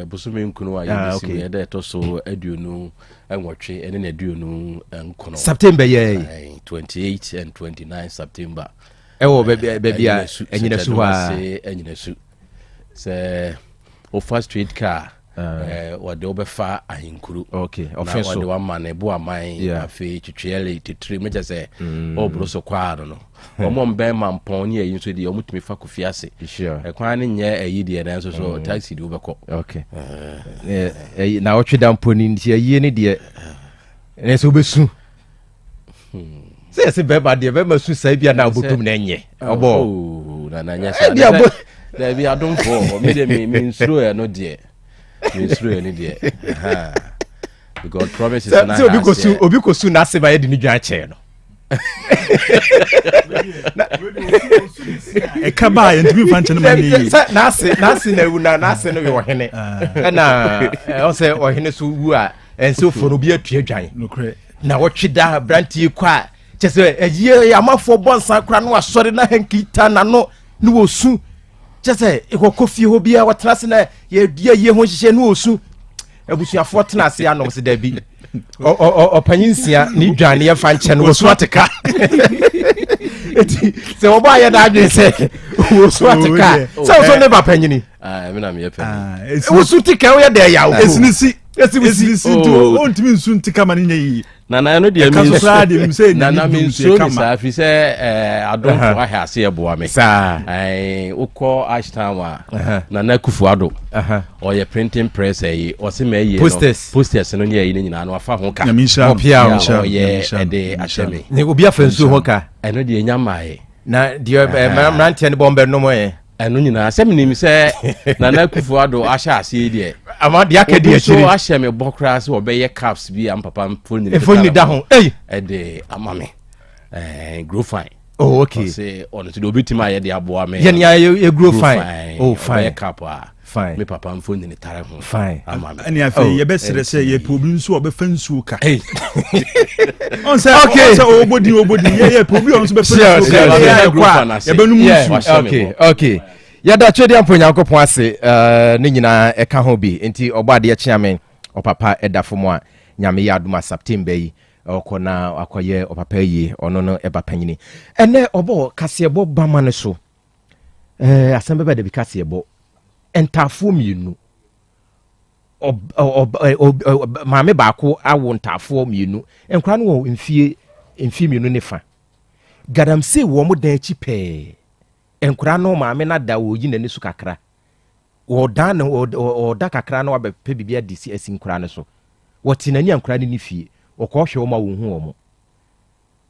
busumi nkunu a yesi e de to so aduonu enwotwe ene na aduonu nkono September 28 and 29 September ewo baby a enyina su ha enyina su se o first street car wade obefa ahinkuru okay offense wade wa man ebo aman afi twetwele titiri meje se obro so kwaro no omo mbe mampon ne ayi so de omutumi fa kofiase ekwan ne nye ayi de na so so taxi de obekọ okay na otweda mponi nti ayi ne de ne so besu se beba de beba su sai bia na obotum na enye obo na nya sa da bi adon for me de me nsuro ya no de nsuro ya ni de because promises na obi kosu na se ba ye de ni dwan che no e ka ba ye ntimi fa nche no mani na se na ewu na se no we ohene na o se ohene so wu a enso fo no bi atue dwan na wotweda branti kwa chese eje amafo bonsa kra no asore na hankita na no wosu chese ekokofie ho bia watrase na ye ye ho hihye no wosu ebusuafo tenase anom se Dabi o panyinsia ni dwane ye fa nche no wosu ateka eti se wo ba ye da adwen se wosu ateka se wo ne ba panyini me na me ye pan wosu tika wo ye da ya wo esinisi to on timi nsu ntika mani nyi na no de mi na mi nsu sa fi se adon fo ahase eboa me sa ukọ ashtawa na kufu ado o ye printing press o se me ye posters no ne ye nyina no afa ho ka opia o ye de asheme ne obi afa nsu ho ka eno de nyamae na de mrantie ne bombe no mo ye eno nyina se me nim se na kufu ado ahya ase de ama de akedi akiri so ahya me bokra se obeye caps bi am papa phone da ho de amame grow fine oh okay say on to obi tima ye de aboa me ye grow fine oh fine cap fine me papa phone ni tare ho fine amame ani afi ye be sere se ye probi nso obefa nsuo ka on say okay so obodi ye probi on so befa nsuo ka ye be numu nsuo okay yada twede amponyankopon ase ne nyina eka ho bi enti ogbade ye chiamen opapa edafo mo a nyame ya aduma September yi okona akoye opapa yi ono no eba panyini ene obo kasebo bama ne so Asem Beba Dabi kasebo entafo mienu maame baako awo ntafo mienu enkra no mfie mienu ne fa gadamse wo mo dan chi pe enkura no maame na da wo yi nani su kakra wo dan o da kakra no abepe bibia disi asinkura ne so wo tinani ankura ne fie wo ko hwe wo ma wo hu wo mo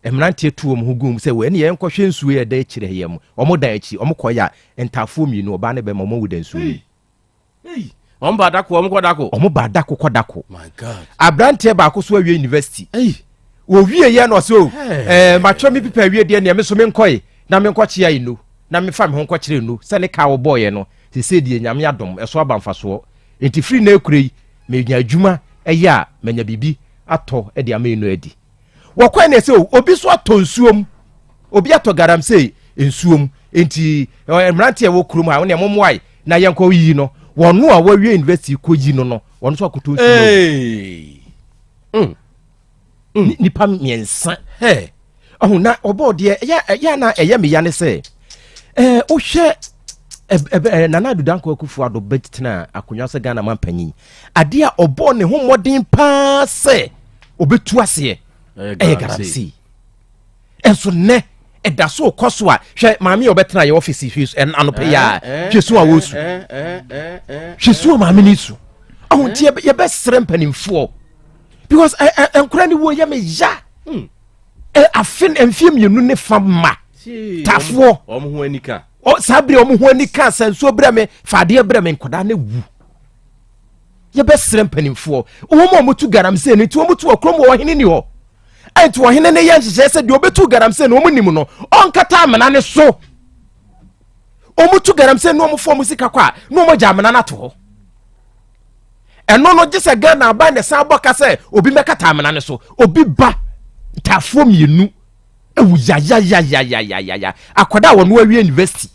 emrante tu wo mo hugum se we ne ye nkɔhwe nsuo ye da akire he mo wo mo da achi wo mo koya entafo mienu oba ne be mo wo da nsuo on ba dako wo ba dako kodako my god abrante ba ko so awie university wo wie ye no so matwa mi pipa wie de ne me so me nkɔe na me nkɔkye ya inu na me fa me ho nkɔkyere nu se ne ka wo boy no se die nyame adom eso aba mfaso enti free na ekurei me nya adwuma eya manya bibi atɔ e de amenu adi wo kwa na se obi so atɔ nsuom obi atɔ garamse nsuom enti emrante wo kurum ha wo ne momoai na yanko yi no wono a wawie university ko yi no wono so akoto nipa miensa na obo de ya na me ya ne se o hwe nana dudanko akufu ado betena akonwa se Ghana mampanyi ade a obo ne ho modin pa se obetu ase garansi enso ne eda so koso a hwe maami obetena ye office hwe anope ya hwe so a wosu hwe so maami ni su ahuntie ye be sere mpanimfo because enkura ni wo ye me ya afin enfiem yenu ne fama tafo omo ho anika sabre omo ho anika sanso brame fade brame nkoda na wu ye be sere mpanimfo omo motu garamse ne ti omo tu okrom wo hene ni ho enti wo hene ne ye nhye se de obetu garamse ne omo nim no onkata amana ne so omo tu garamse ne omo fo musika kwa ne omo ja amana na to ho eno no gise Ghana ba ne san boka se obi mekata amana ne so obi ba tafo mienu ewu ya akoda wono awie university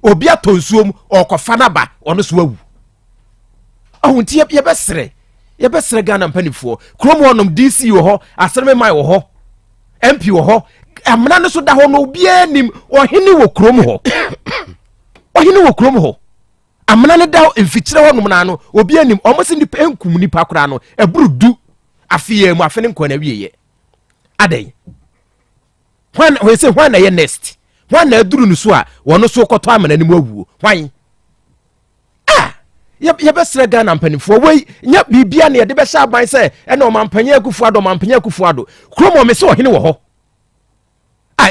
obi atonsuom okofa na ba ono so awu ahuntie ye besere Ghana mpanifo krom wonom DC wo ho asreme mai wo ho MP wo ho amna ne so da ho no obi anim ohene wo krom ho ohene wo krom ho amna ne da mfikire wonom na no obi anim omosi ni penkum ni pakura no eburudu afiye mu afene nkwa na wieye adai when we say when na next when na duru nusu a wono so koto amana ni mu awuo hwan ye besere Ghana mpanifo we nya bibia na ye de be sha ban se na o mampanya akufuado kromo me se o hene wo ho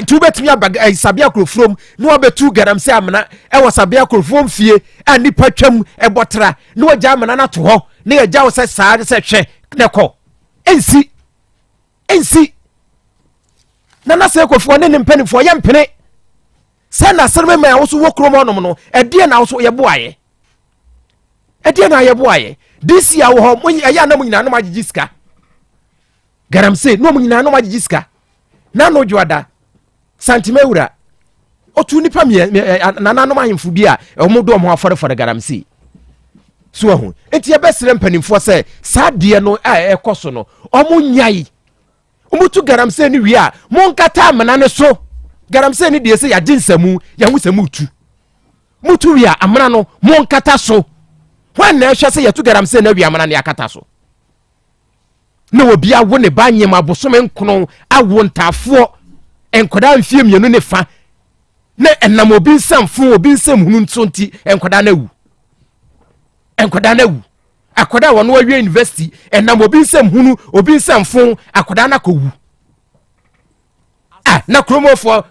tu betumi abaga sabia krofrom no obetu garamse amana e wo sabia krofrom fie ani patwam e botra no agya amana na to ho na ye gya wo se saa se hwe ne ko ensi na se kofo ne mpanifo ye mpene se na serme ma wo so wo kromo onom no e de na wo so ye boaye ede na ye boaye this year wo ho ya na munyina no magiska garamse no munyina no magiska na no joada santimewura otu nipa nananom ahemfo bi a omodo omo afore garamse so ahu enti ye besere mpanimfo se saade no ekoso no omo nyai omutu garamse ni wi a monkata amana ne so garamse ni de se ya jinsamu ya husamu tu mutu wi a amana no monkata so when na hwe se yetu garamse na wi amana ne akata so na obi awo ne banyem abosome nkono awo ntafo enkoda mfie mienu ne fa na enam obi nsamfo obi nsam hunu ntonti enkoda na wu akoda wono awie university enam obi nsam hunu obi nsamfo akoda na kowu na kromofo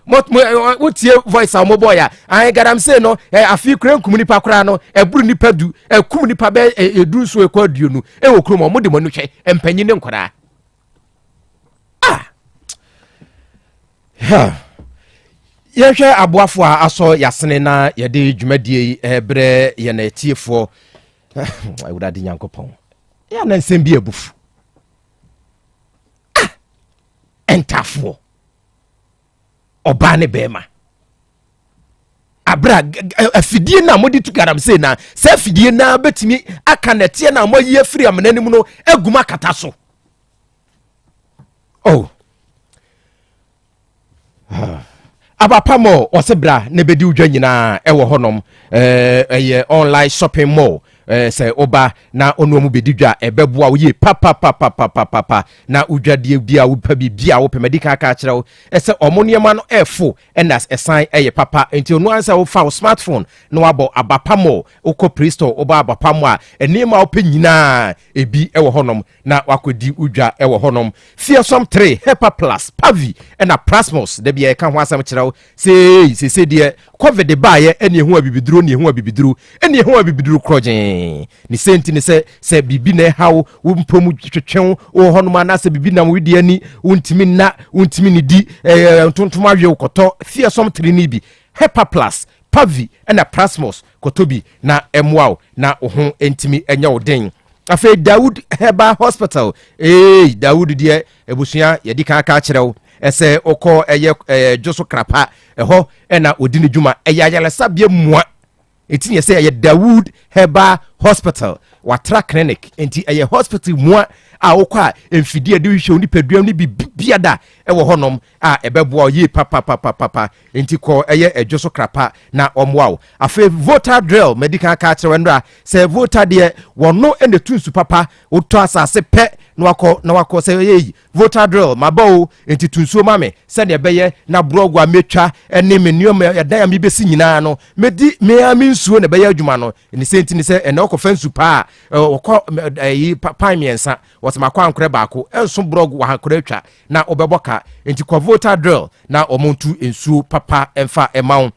wotie voice am boy a garamse no afi kran kum nipa kra no eburu nipa du kum nipa be edu so ekwaduo no wo kromo mo de mo no hwe empanyi ne nkora yehwe aboafo a aso yasene na yede dwumadie ebre ye na etiefo awurade nyankopon ya na nsem bi abufu entafo obane bema abra afidie na modi tu garamse na se afidie na betimi aka netie na mo ye firi amananim no aguma kata so abapamo osebra ne bedi udwa nyina ewo honom online shopping mall se oba na onuomu bedidwa ebeboa wo ye papa na udwadie bia wo pa bibia wo pemedika aka akireo ese omoniema no efo enas esan papa enti onu ansa wo fa wo smartphone no wabo abapamo uko pristo oba abapamo a enema wo pe nyina ebi ewo honom na wakodi udwa ewo honom fearsome 3 Hepa Plus Pavi na Prasmos de bia ka ho asam kireo se de covid ba ye ene hu abibiduro ne hu abibiduro krojen ni senti ne se bibi na hawo wo mpomu twetwen wo honoma na se bibi na widi ani wontimi ni di tontom awe ukoto fearsome 3 ni bi Hepa Plus Pavi na Prasmos kotobi na emwao na ho entimi enya woden afi Dawood Heba Hospital Dawood de ebusua yedi kan aka kirewo ese okọ joso krapa eho na odini djuma eyayalesa bie mua enti ye say ye Dawood Herbal Hospital watra clinic enti ye hospital mu a wokwa emfidie de hwe onipaduam ni biada e wo honom a ebeboa ye papa enti ko eye edwoso krapa na omwa afa voter drill medical card wendra say voter de wono ene tunsu papa woto asase pe na wako say ye voter drill mabawo enti tunsuo mame se de beye na brogwa metwa ene menuom edan mi besi nyina no medi me ami nsuo ne beye adwuma no ni senti ni se ene okọ fansu pa okọ papa miensa wasema kwa ankure baako enso blog wa hankure twa na obeboka enti kwa voter drill na omontu ensuo papa emfa emaun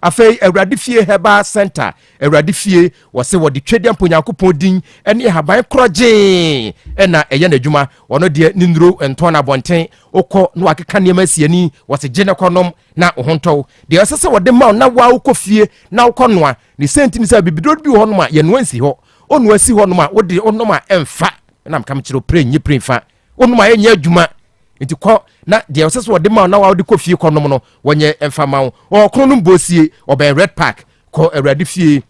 afei Awurade fie Herbal Center Awurade fie wose wodi twediam ponyankopon din ene haban kroje ena eye na adwuma wono de ninuro entona bonten okọ no akeka niam asiani wose gene konom na ohontow de asese wode ma na wa ukọ fie na ukọ noa ni senti ni sa bibidod bi ho no ma ye no ansi ho onu asi ho no ma wode onoma emfa na mkam chiro prenyi prenfa onoma enya adwuma nti ko na de osese wode ma na wa wode kọ fie konom no wonye emfa ma o kro no mbosie oben Red Park ko Awurade fie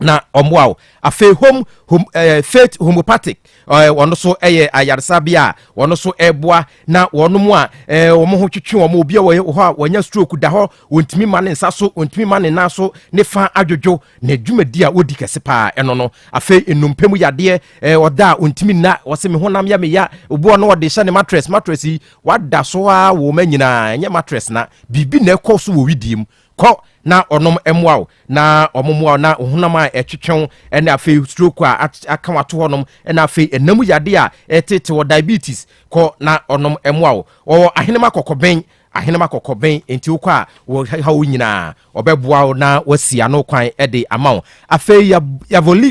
na omwao afe faith homeopathic wono so eye ayarsa bia wono so eboa na wono mu a omo ho twetwe omo obi ho wonya stroke da ho wontimi mane nsa so wontimi mane na so ne fa adwodwo na dwumadi a wodi kese pa eno no afe enumpemu yade oda wontimi na wose me honam ya me ya obi ono wode hye ne mattress yi wada so a wo manyina enye mattress na bibi na ekoso wo widim ko na onom emwao na omomwao na ohunam a etwetwen ene afi stroke a aka wato honom ene afi enamu yade a etete wo diabetes ko na onom emwao o ahenema kokoben enti ukwa wo hawo nyina obeboa na wasia no kwan ede amawo afi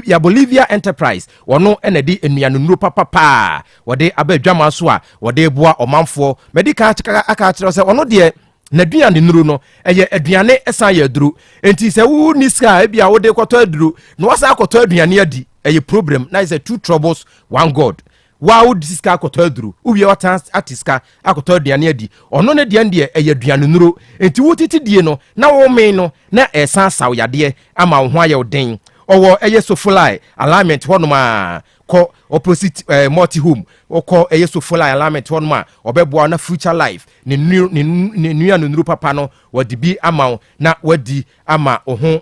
ya Bolivia Enterprise wono ene di enuanu nuro papa wode abadwama so a wode boa omanfo medical aka kire se ono de na duane nuru no eye aduane esan ya duru enti se wu niska ebia wo de kwato aduru no wasa akoto aduane adi eye problem na is two troubles one god wa wo diska akoto aduru uwie wata atiska akoto aduane adi ono ne de ande eye aduane nuru enti wo titi die no na wo men no na esan saw yade ama wo ho aye odin owo eye sofulai alignment honoma ko opposite multi home oko eye sofulai alignment honoma obeboa na future life ne nua nuru papa no wadi bi ama na wadi ama oho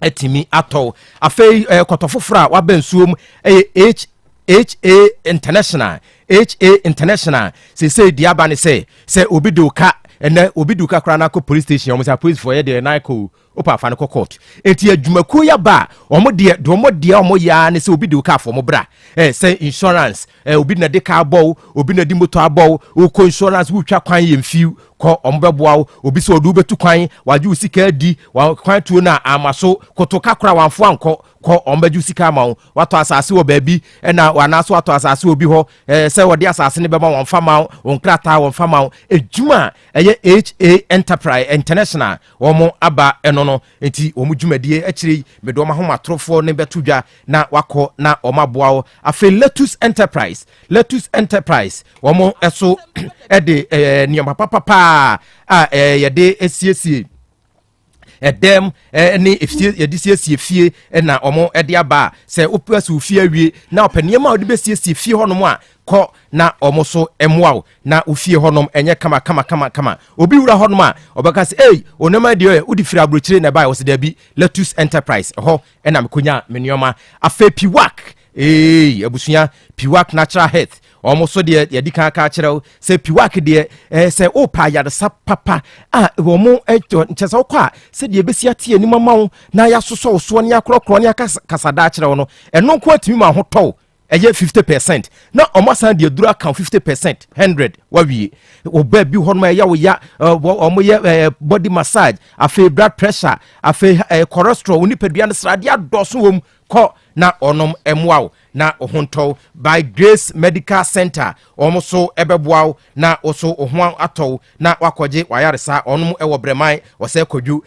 etimi ato afei kotofofra wa bensuom eye HA International say diaba ne say obidoka ene obiduka kra na ko police station omo say police for ye de na ko opa fa ne ko court enti adwumaku ya ba omo de omo ya ne say obiduka for mo bra say insurance obi na de car bow obi na di motor abow ko insurance wu twa kwan ye mfiu ko ombeboa obi so odu betu kwan waje usika di wa kwan tuo na amaso kotoka kra wanfo anko ko ombeju sika ma wato asase wo baabi na wanaso wato asase obi ho se wode asase ne bema wonfa ma wonkrata wonfa ma ejuma eye HA Enterprise International womo aba eno no enti womu dwumadie akiri medo ma homatrofo ne betudwa na wako na omaboa afi Letus Enterprise womo eso ede nioma papa yede esiesie edem ni efie yedisiesie fie na omo ede aba se opuasu fie awie na opaniema odi besiesie fie honom a ko na omo so emwa na ofie honom enye kama obi wura honom a obeka se onema de odi firi abrochire na ba wo se da bi Letus Enterprise ho na mekonya menioma afa piwak abusunya piwak natural health omo so de yedi kan ka kire se piwak de se opa yade sa papa omo nchesa okwa se de besia tie ni mama na ya soso so ne akrokro ne kasada kire no eno ko atimi ma hoto eye 50% na omo san de dura kan 50% 100 wawie oba bi honma ya wo ya omo ye body massage afi blood pressure afi cholesterol oni pedua ne srade adoso wom ko na onom emwao na ohonto by Grace Medical Center omo so ebeboa na oso ohwan ato na wakoje wayaresa onom ewo breman wose kodwu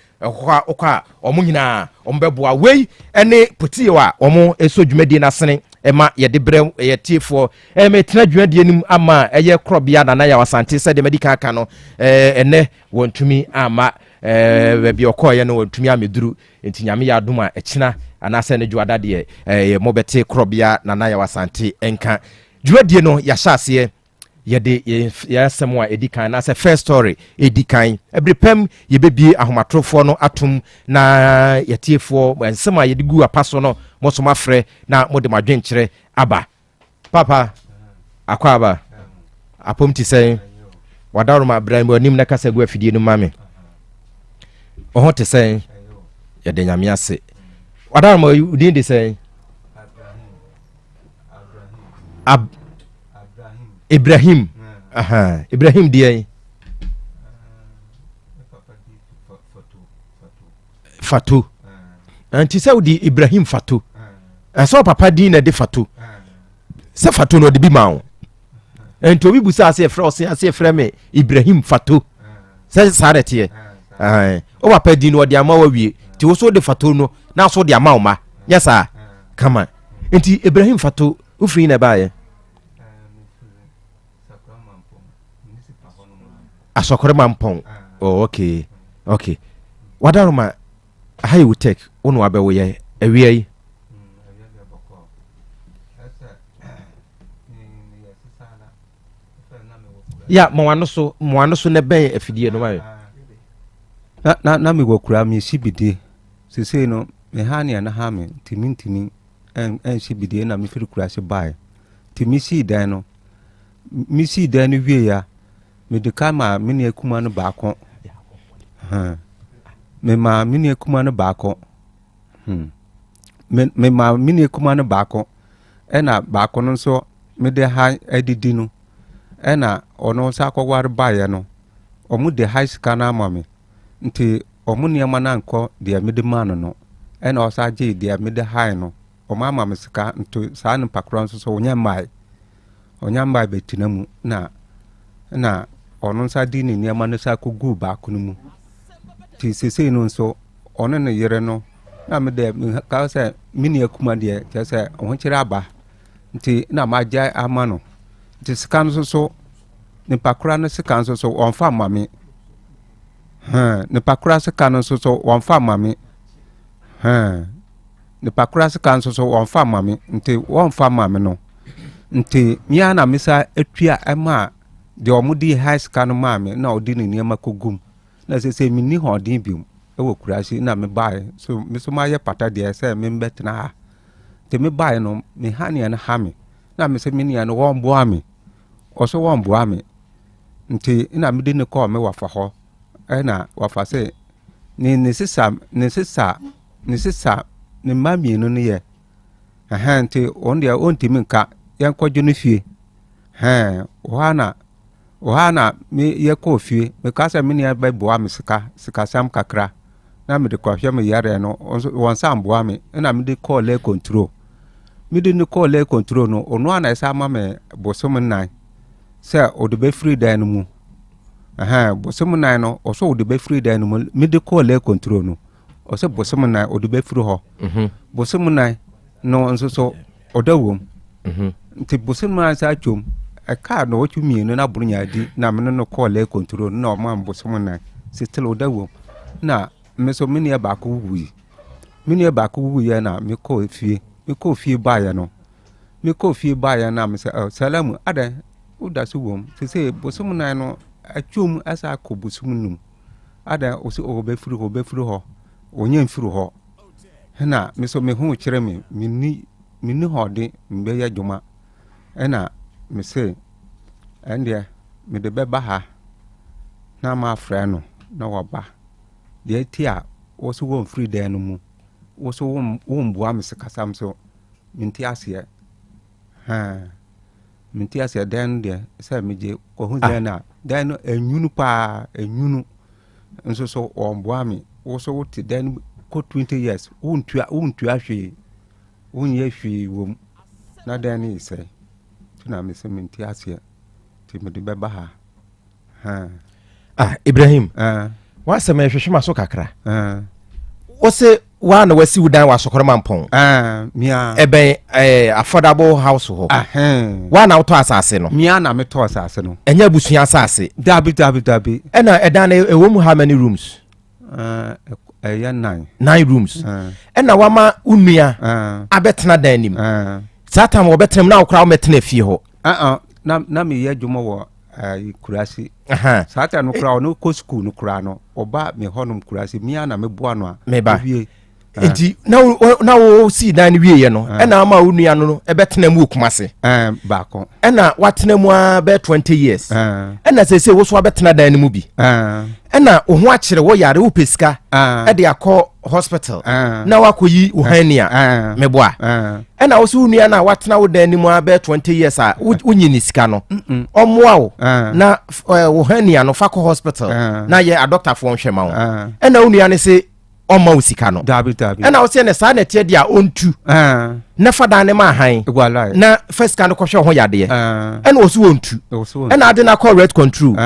okwa omo nyina ombeboa wei ene potiwa omo eso dwumadi na sene ema yede brem yetifo metena dwumadi nim ama eye Krobea na Yaw Asante said the medical kano ene wontumi ama baabi ɔkɔɔyɛ no watumi ameduru enti nyame yɛ adom a ɛkyena anaasɛ ne dwoada deɛ mobɛte Krobea na Yaw Asante enka dwumadie no yɛhyɛ aseɛ yɛde yɛasɛm a ɛdi kan na sɛ first story ɛdi kan ɛbrepam yɛbɛbie ahomatrofoɔ no atom na yɛtiefoɔ nsɛm a yɛde gu apa so no mosom afrɛ na mode madwenkyerɛ aba papa akɔ aba apom ti sɛ wadaroma brand anim na kasa gu afidie no mame ɔho te sɛ yɛde nyame ase wadaroma udin de sɛ Ibrahim Ibrahim dia Fatu anti Saudi Ibrahim Fatu aso papa din na de Fatu se Fatu no de bi mawo enti obi busa ase efra ose ase efra me Ibrahim Fatu se sarete o papa din no de ama wawie ti wo so de Fatu no na so de ama wo ma yesa kama enti Ibrahim Fatu ufri na baaye asokore mampon oh okay wadaroma how you take onu abewo ye awia yi ya mo wano so ne ben afidie no mayo na me gokura me sibide sesei no me ha ne na ha me timi en sibide na me firi kura se bai timi si dan no mi si dan no wie ya me de kama me ne akuma no baako me ma me ne akuma no baako me ma me ne akuma no baako ena baako no so me de ha adidi no ena ono sa kwagwar baaye no omu de high scan ama me nti omu ne ma na nko de me de man no ena osa je de me de high no omu ama me sika nto sa ne pakron so onya mai betina mu na ono sa di ne ma no sa kogu baako no mu ti sesei no so ono ne yere no na me de ka se mini akuma de ke se ho kire aba nti na ma ja ama no nti scan so ne pakura no scan so onfa mame ne pakura scan so onfa mame ne pakura scan so onfa mame nti onfa mame no nti mia na misa atua ema de omudi high scan mame na odi ne niam akogum na se minni hodin bium ewo kurasi na me bae so me so ma ye pata de se me mbetena ha te me bae no me hane na ha me na me se minni ya no won boa me oso won boa me nti ina me de ne call me wafa ho na wafa se ne sisa ne mami no ne ye nti on dia on timi nka yan kwadwo no fie ohana me ye ko fie me ka se minni ya ba boa me sika sam kakra na me de kwahwe me yare no won sam boa me na me de call le control me de ne call le control no ono ana sa ma me bosom nan se o de be free dan mu bosom nan no o so o de be free dan mu me de call le control no o se bosom nan o de be free ho bosom nan no nso so o da wom nti bosom nan sa chom e ka no otu mienu na burunya di na me no call le control na o ma bosom nan se still o da wom na me so mini e ba ko wu ya na me ko fie ba ya no me ko fie ba ya na me se salamu ada uda su wom se bosom nan no atwom asa ko bosom num ada o se o be furu ho onye mfuru ho na me so me hu kire me minni hode mbe ya dwuma na me se ende me de beba ha na ma afra no na woba de tia wo so won free dan no mu wo so won bua me sekasam so minti ase dan de se meje ko hu dan no enwunu pa enwunu nso so on bua me wo so wote dan ko 20 years wontua hwe wonye hwe wom na dan ni se tuna me se minti ase ti me de beba ha Ibrahim wa se me hwehwe maso kakra wo se wa na wasi wudan wa sokoro mampon mia eben affordable house ho wa na to asase no mia na me to asase no enya busua asase dabi ena edan e wo mu how many rooms 9 rooms ɛna wama unua abetena dan nim sata mo betem na okra metena fie ho na me ye dwuma wo kurasi sata no kra no ko school no kra no oba me honum kurasi mia na me boa no a wie enti na wo si dan wie ye no ɛna ama unua no ebetena mu okumase baako ɛna watena mu a be 20 years ɛna sese wo so abetena dan mu bi ɛna wo ho akyere wo yare wo pesika ɛde akɔ hospital na wakoyi wo hania meboa ɛna wo so unua na watena wo dan mu a be 20 years a wonyi ni sika no ɔmoa wo na wo hania no fa kɔ hospital na ye a doctor fo nhwema wo ɛna unua ne se ọma usika no dabi ẹna ọsẹ ne saa nẹtẹ di a ontu na fada ne ma han na first kan kọhwẹ ho yade ẹna osu ontu ẹna ade na call red control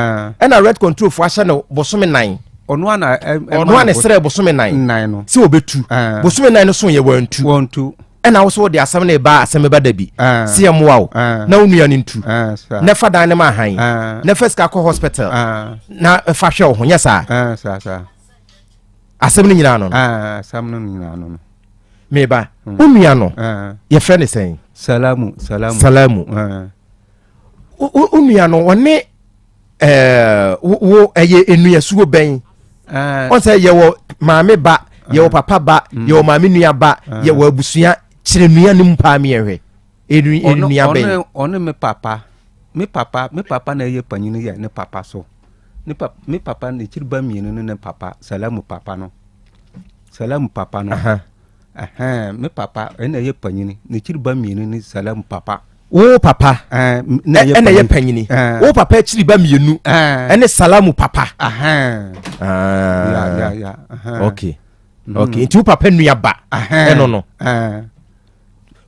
ẹna red control fo ahyɛ no bosome 9 ono ana sere bosome 9 no si obetu bosome 9 no so ye wantu ɛna wo so de asɛm ne ba asɛm ba dabi si emoa wo na onua ne ntu na fada ne ma han na first ka kɔ hospital na fa hwɛ wo ho nyɛ saa asɛm no nyina no asɛm no nyina no meba unua no ye frɛ ne sɛn salamu unua no wone wo eye enua suo bɛn on sɛ ye wo maame ba ye wo papa ba ye wo maame nua ba ye wo abusua kyerɛ nua ne mpa me ehwe enua bɛn ono me papa na ye panyin ye ne papa so mi papa ne chirba mienu ne papa salamu papa no mi papa ena ye panyini ne chirba mienu ne salamu papa wo papa ena ye panyini wo papa chirba mienu ene salamu papa ya okay nti papa nua ba eno no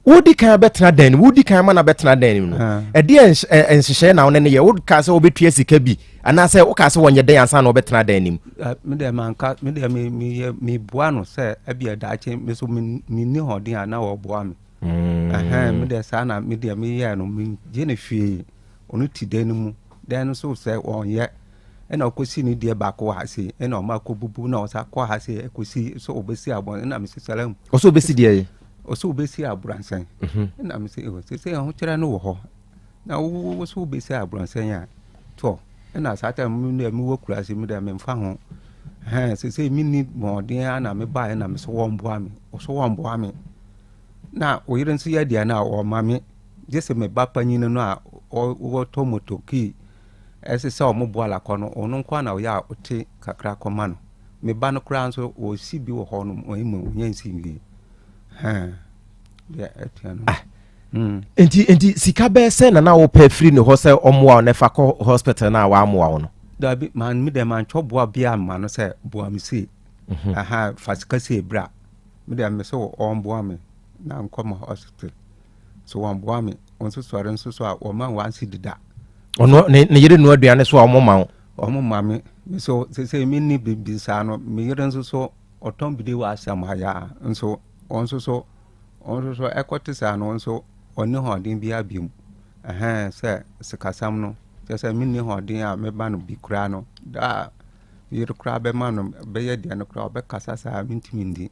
wodi kan betena dan wodi kan ma na betena dan no ede enhyehyɛ na wone ne ye wodi ka sɛ obetua sika bi ana sɛ wo ka sɛ wonye dan ansa na obetena dan nim me de manka me de me boa no sɛ abia daache me so me ni hodin ana wo boa me me de sa na me de me ye no me je ne hwie onu ti dan mu dan no so sɛ wonye ɛna okosi ni de ba ko ha se ɛna o ma ko bubu na o sa ko ha se ekosi so obesi abon ɛna me salam o so obesi de oso obesi aburansan na me say say ho kyerɛ no wo ho na wo so obesi aburansan ya to na sata me wo kurase me da me mfa ho say me ni modern na me ba na me so wo mboa me so wo mboa me na o yire nso ya dia na o ma me je se me ba panyin no a wo to moto ki ese se o mo boa la ko no ono kwa na o ya o te kakra ko ma no me ba no kra nso o si bi wo ho no o imu nyansi wi enti sika be se na wo pa free ne ho se omoa ne fa ko hospital na wa amoa wo no da bi man mi de man choboa bia ma no se boa mi se fasika se bra mi de me so o mboa me na nkoma hospital so wa mboa me on so sore nso so a o man wan si dida ono ne yire no aduane so o mo ma me so se mi ni bibi sa no mi yire nso so oton bide wa asam haya nso onso so ekotisa no nso oni hodin bia biom se sikasam no se minni hodin a meba no bi kura no da yiri kura be ma no be ye de no kura be kasa sa mintimindi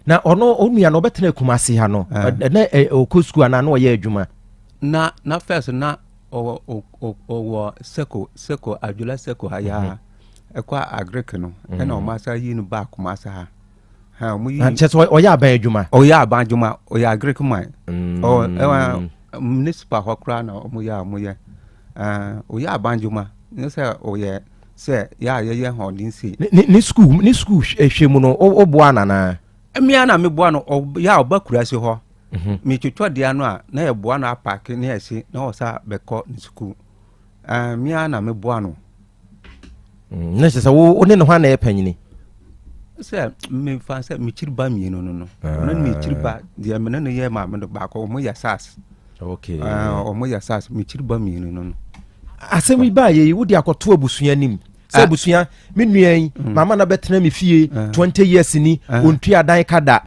na ono onua no betena kumase ha no na okosku ana na oye adwuma na first na o seko adula seko ha ya ekwa agrek no na o masa yi no ba kumase ha Manchester oya ban adwuma oya agrek man municipal hokra na omuya oya ban adwuma ne se oye se ya ye hodin si ni school ehwemu no oboa na emia na me boa no ya obakurasi ho me twetwa dia no a na ye boa na park na esi na o sa beko ni school mia na me boa no na se wo ne ho na ye panyini se me fa se me chiriba mi no na me chiriba dia me na ye ma me ba ko mo ya sas okay o mo ya sas me chiriba mi no asemi ba ye wo dia akoto abusua nim se abusua me nuan mama na betena me fie 20 years ni ontu adan kada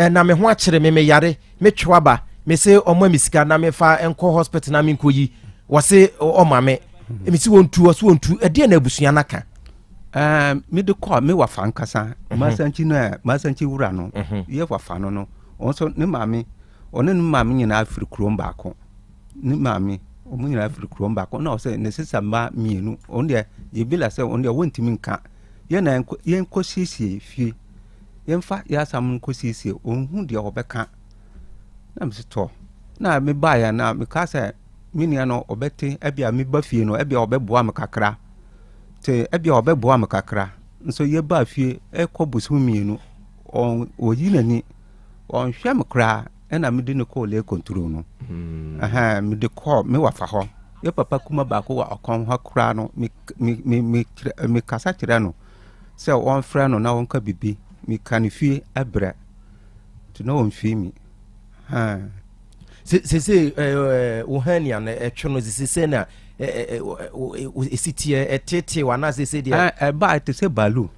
na me ho akere me yare me twaba me se omo misika na me fa enko hospital na me nkoyi wo se o mama me me si wontu e de na abusua naka me de call me wa fan kasa masanchi wura no ye wa fan no onso ne maame one ne maame nyina afiri krom baako ne maame omu nyina afiri krom baako na o se ne sisa ma mienu on de ye bila se on de wontimi nka ye na ye nkosiesie fie ye mfa ya sam nkosiesie onhu de obeka na msito na me ba ya na me ka se minia no obete ebia me ba fie no ebia obeboa me kakra te ebia obeboa me kakra nso ye ba fie ekobusu mienu on oyi nani on hwe me kra ena me de ne call e control no me de call me wa fa ho ye papa kuma ba ko wa okon ha kra no me kasa kire no se on frɛ no na won ka bibi me kan fie abrɛ to no on fie mi se wo hania na etwe no se na esitie etete wana se dia ba te se balu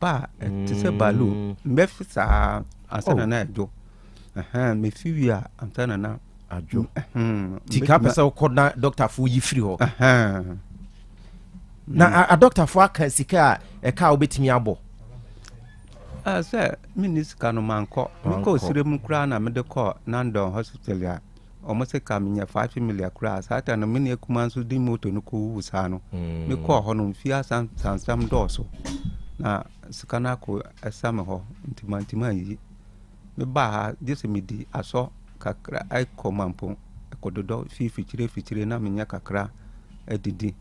ba te se balu mbefisa asana na edo me fiwia amtana na ajo tika pesa ukoda doctor fu yifiri ho na a doctor fu aka sika e ka obetimi abo say minisika no manko ko sirem kura na me de ko Nandon hospital ya omo se ka minya 5 million kura sata no mini ekumanso di moto no ko wusa no me ko ho no fia sam doso na sika na ko asame ho ntimantima yi me ba ha dese midi aso kakra ai komampo ekododo fichire na menya kakra edidi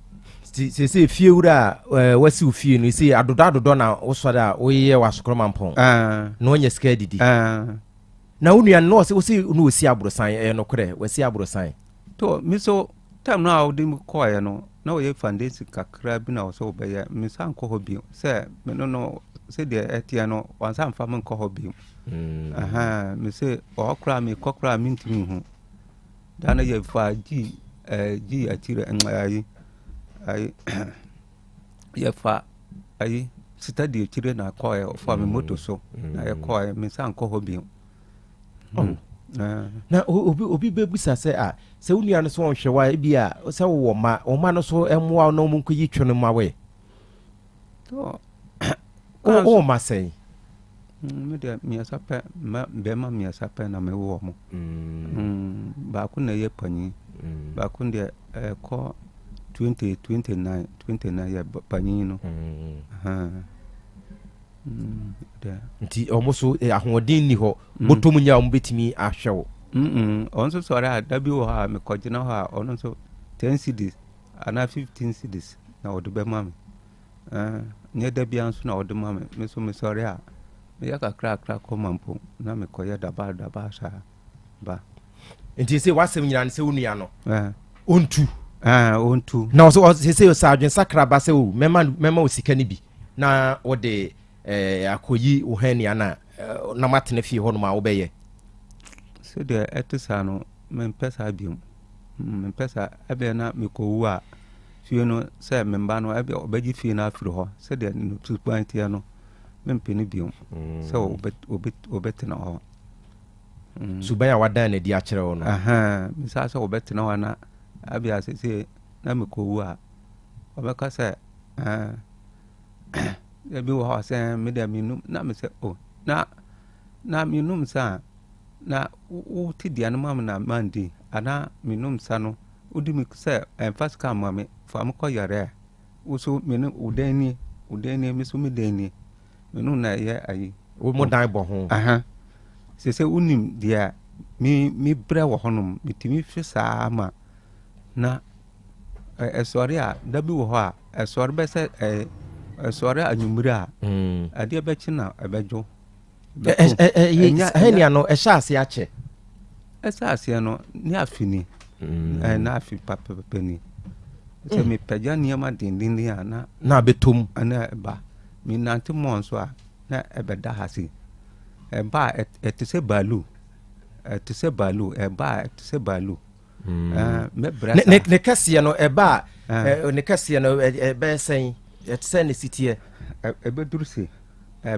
se fie wura wasi fie no se adodo na wosora oyeye wasokromampon no nya ska edidi na unua no se wosi no osi abrosan no kore wasi abrosan to miso tam na odi ko ye no na oye foundation kakra bi na so obeye misan ko hobi se me no se de etia no wansan fa men ko hobi me se okra mi kokra mi ntimi hu dana ye fa ji atire ai ye fa ai study atire na ko ye fa mi moto so na ye ko ye mi san ko hobi na obi bebusa se se unua no so onhwewa bia se wo ma no so emwa no munko yi twene mawe to o ma sei me de mi asape be ma mi asape na me wo mo ba ku na ye panyi ba ku de ko 29 ya panyi no nti omoso ahoɔden ni hɔ botom nya o betimi ahwɛwo onso sɔre a dabi wo ha me kɔgyina ha ɔno so 10 cedis ana 15 cedis na ɔde bɛ ma me nye dabi anso na ɔde ma me so me sɔre a me ya kakra kɔmampo na me kɔyɛ daba sa ba nti se wasɛm nyina ne se wonua no ontu na ɔso se sa adwen sakra ba se o mema o sika ni bi na ɔde akoyi ohania na matene fie ho no ma wo beye se de etisa no men pesa biom men pesa ebe na mekowu a fie no se memba no ebe obaji fie na afiri ho se de no 2.0 no men peni biom se obetena ho subaya wadan na di akere ho no misa se obetena ho na abia se na mekowu a obeka se ebi wo ha se me de minum na me se na minum sa na u ti dia no mam na mandi ana minum sa no udi mi se fast cam mame fa am ko yare uso minum udeni mi so mi deni minum na ye ayi wo mo dan bo ho se unim dia mi bre wo honum mitimi hwesa ma na sorry a dabi wo ha sorry be se sorry anyumura ade be china ebejo henia no ehase ache esase no ni afini na afi papa ni se me peja niama dindin ya na betom na ba mi nante monso a na ebeda hasi ba etise balu me brasa ne kase no eba ne kase no ebe sen etse ne sitie ebeduru se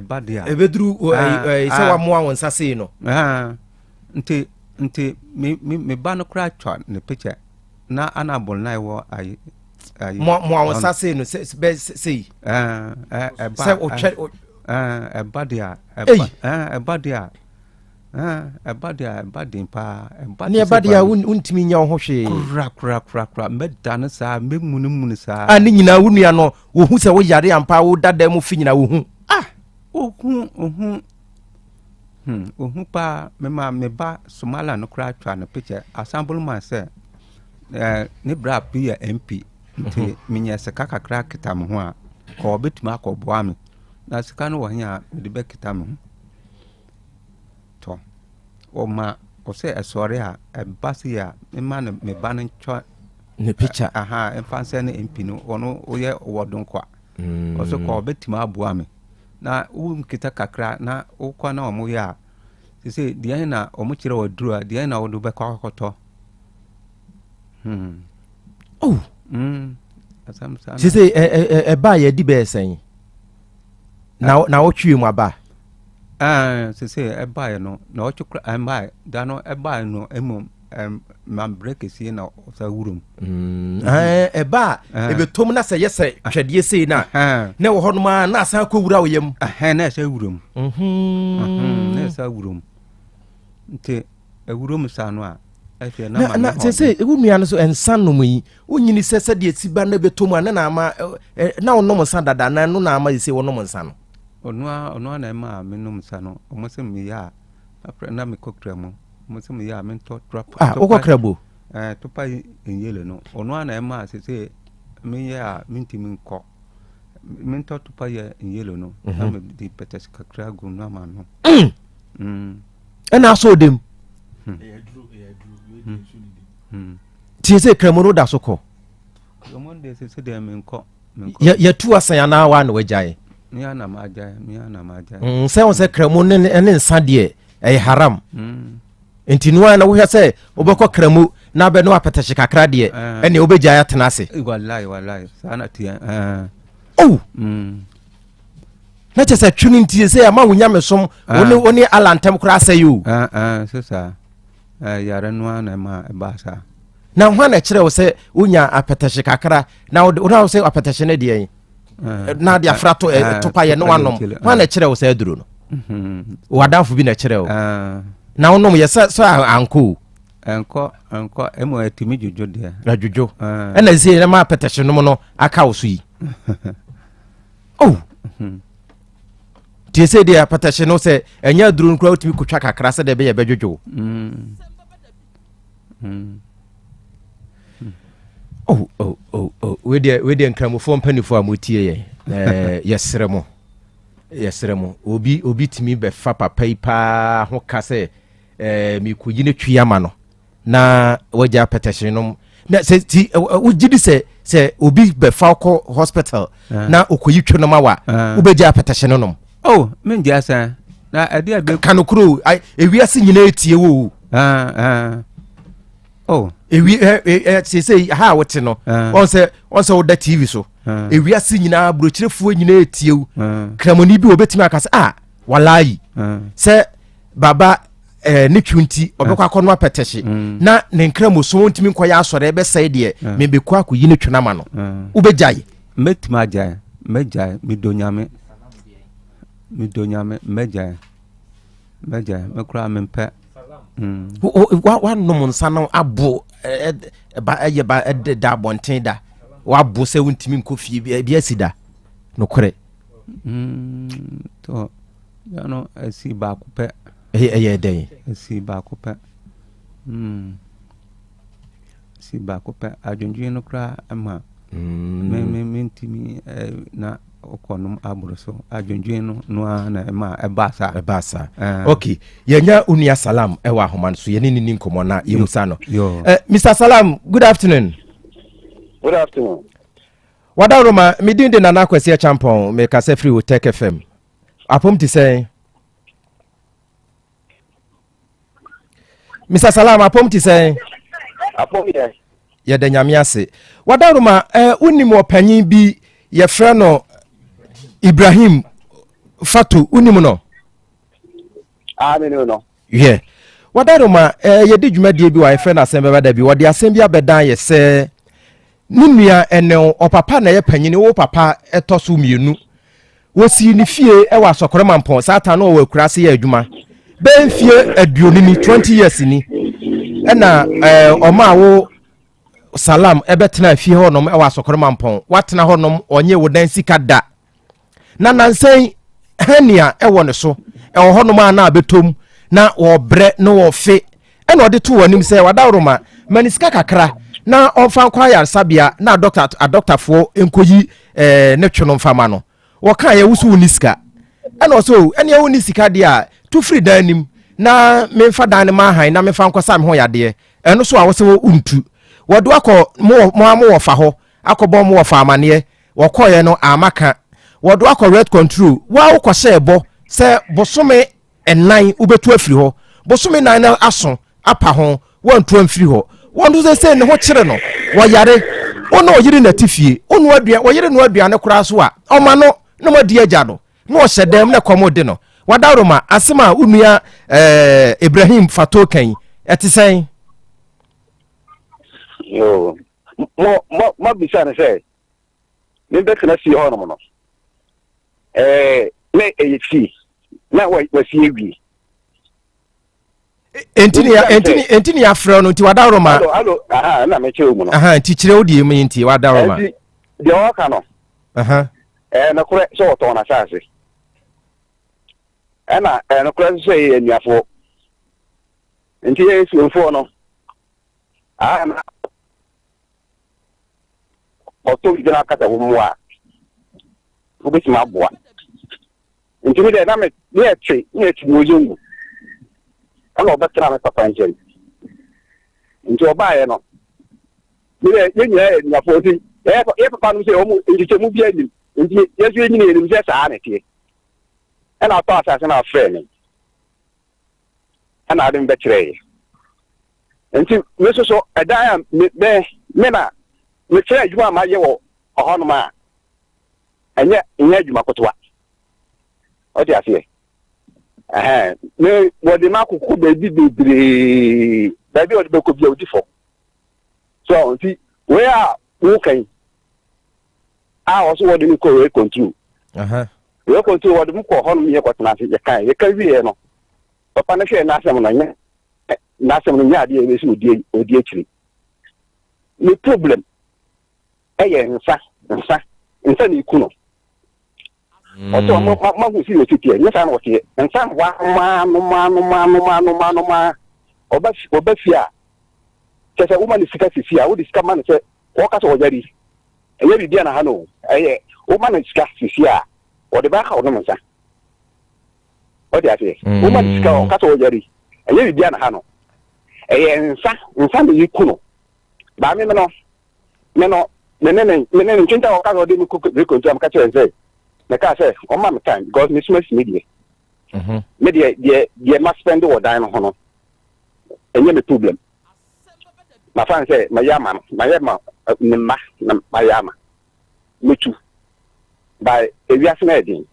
ba dia ebeduru se wa mo awon sase no nti me ba no kra twa ne picture na anabol na wo ai mo awon say no say say o chere ebadia pa ni ebadia untimi nya ho hwe kura medane sa memunu sa ani nyina wunua no wo hu se wo yare ampa wo dada mu fi nyina wo hu ohun pa me ba Somala no kra twa no picture assemble man say ne bra pi MP nti minya seka kakra kita me ho a ko betima akọboa me na seka no wo hia de be kita me ho to o ma o se esore a ebasi a me ma no me ba no twa ne picture emfanse ne MP no ono oye wodon kwa o se ko betima aboa me na kita kakra na ukwa na omo ya sisi dia na omo kire waduru a dia na wodo be kwa koto sisi ba ye di be sen na otwe mu aba sisi ba ye no na otwukra ba da no ba no emu man break si na sa wurum ba ebetom na se yese twede sei na na wo hono ma na san ko wura oyem na sa wurum na sa wurum nte wurum sa no a afia na na se ewu nua no so ensan no mu yi onyini se de etiba na betom na ama na wonom nsan dada na no na ama yese wonom nsan no ono na ma menum nsan no omo se me ya apre na me kokra mu musim ya mento drop oko krabo to pa yele no ono na ma se me ya minti min ko mento to pa yele no na me di petes kakra gu na ma no na so dem ti se kramo no da so ko kramo de se de min ko ya tu asan na wa na wajaye mi ana ma ajaye se on se kramo ne nsa de haram enti no na wo hwɛ sɛ wobɛkɔ kramu na bɛ no apɛtɛhye kakra de ɛne wobɛgya ya tena ase wallahi sana tia na kyɛ sɛ twene ntie sɛ ama wo nyame som wone alantem kora sɛ yo sesa yare no na ma ba sa na ho na kyerɛ wo sɛ wonya apɛtɛhye kakra na wo sɛ apɛtɛhye ne deɛ na de afra to pa yɛ no wanom ho na kyerɛ wo sɛ aduro no wadamfo bi na kyerɛ wo na wonom yɛ sɛ anko enko emo atimi jojo de na jojo ɛna sie na ma apɛtɛhye nom no aka wo so yi tie sɛ de apɛtɛhye no sɛ ɛnya aduro no kora wotumi kotwa kakra sɛ de bɛyɛ bɛdwojo we de nkramofo mpanifo a motie yɛsrɛ mo obi tumi bɛfa papa yi paa ho ka sɛ mikoyi ne twi ama no na wagya apɛtɛhye no na sɛ wogidi sɛ obi bɛfa kɔ hospital na okoyi twi no ma wa wobɛgya apɛtɛhye no nom mendia sa na ade abe kanokuro ewiase nyina etie wo ewi say ha wote no on say woda TV so ewiase nyina brochirefuo nyina etie wo kramoni bi obetimi akasa wallahi say baba ne twunti obekwa kono apetehye na ne nkramo so wontimi nkoya asore ebe sai de mebekwa akoyi ne twunama no ubegyaye metima agyaye megyaye midonyame megyaye mekura mempe wa nom nsa no abo ba da bonten da wa bo se wontimi nkofie bi asida no kore to ya no asi ba ko pe den asi ba ko pe si ba ko pe adwendwen no kra ama me ntimi na okonum aburo so adwendwen no na ma ebasa okay yenya unia salam ewa homan so yene ni nkomo na yemusa no Mr. Salam, good afternoon. Good afternoon. Wadaroma midin de nana kwesi champon me ka se free with Tech FM apom ti say Mr. Salam apom ti say apom ye de nyame ase wadaroma unim opanyin bi ye frɛ no Ibrahim Fatu unim no me no yeah wadaroma ye de dwumadie bi wa ye frɛ na Asem Beba Dabi wode asem bi abedan ye sɛ Nimia ene o papa na ye panyini wo papa etoso mienu wosi ni fie e wa sokore mampon satan no wa kurase ye adwuma ben fie aduonini 20 years ni ena oma wo salam ebetena fie honom e wa sokore mampon watena honom onye wo dan sika da na nansen hania e wo ne so e wo honom ana abetom na wo bre no wo fe ena ode to wanim se wadawroma maniska kakra na onfa kwa ya sabia na doctor fo enkoyi ne twono mfama no wo kan ya wusu uniska ena so ene ya unisika dia to free danim na memfa dan ma han na memfa nkosa me ho yade eno so a wo se wo untu wodo akọ mo wo fa ho akọbọ mo wo fa amane wo koye no amaka wodo akọ red control wa wo kọ shebo se bosome enan ubetu afiri ho bosome nan na aso apa ho wantu amfiri ho wondu se ne ho kire no wo yare ono oyiri na tifie onu adua wo yire no adua ne kura so a oma no no madi agya do no wo hyedem ne komode no wadaroma asema unua Ibrahim Fatokan etisen yo mo bisa ne say ni be kana si ho no me eyi na wa si ewi entini ya frɛ no nti wadaroma allo na me kire mu no nti kire odi me nti wadaroma de o ka no na kure so oto na sase na kure so ye nuafo nti ye si onfo no na oto gina kata wo mu a ubeti ma boa nti me de na me ye twe ye twe mo zongu ana obetara me papa njeri nti obaye no me ye nyina na foti ye papa no se o mu nti che mu bia ni nti ye so nyina ni se saa na tie ana to asase na friend ana adem betre nti me so edan me na me kire adwuma ma ye wo ohono ma enya adwuma kotwa odi asie me wodi makuku bebi bebre wodi beko bia odi fo so nti we a wo kan also wodi ni ko we control we control wodi mu ko hono me kwatna se ye kan wie no papa na hwe na asem no nya na asem no nya de e besi odi akiri ni problem nsa ni kuno oto ma gu si yotitie nyesa na wotie nsa wa ma obafia kese uma ni sika sisia wo disika man se wo ka so wojari eye bibia na ha no uma na sika sisia wo de ba ka wo no nsa o de ate uma ni sika wo ka so wojari eye bibia na ha no nsa ni kuno ba me no nene nkinta o ka go de mi ko am ka chere na ka say o ma me time because me smart media media must spend o dan ho no enye me problem ma fan say mayama na mayama metu by ewiase na edin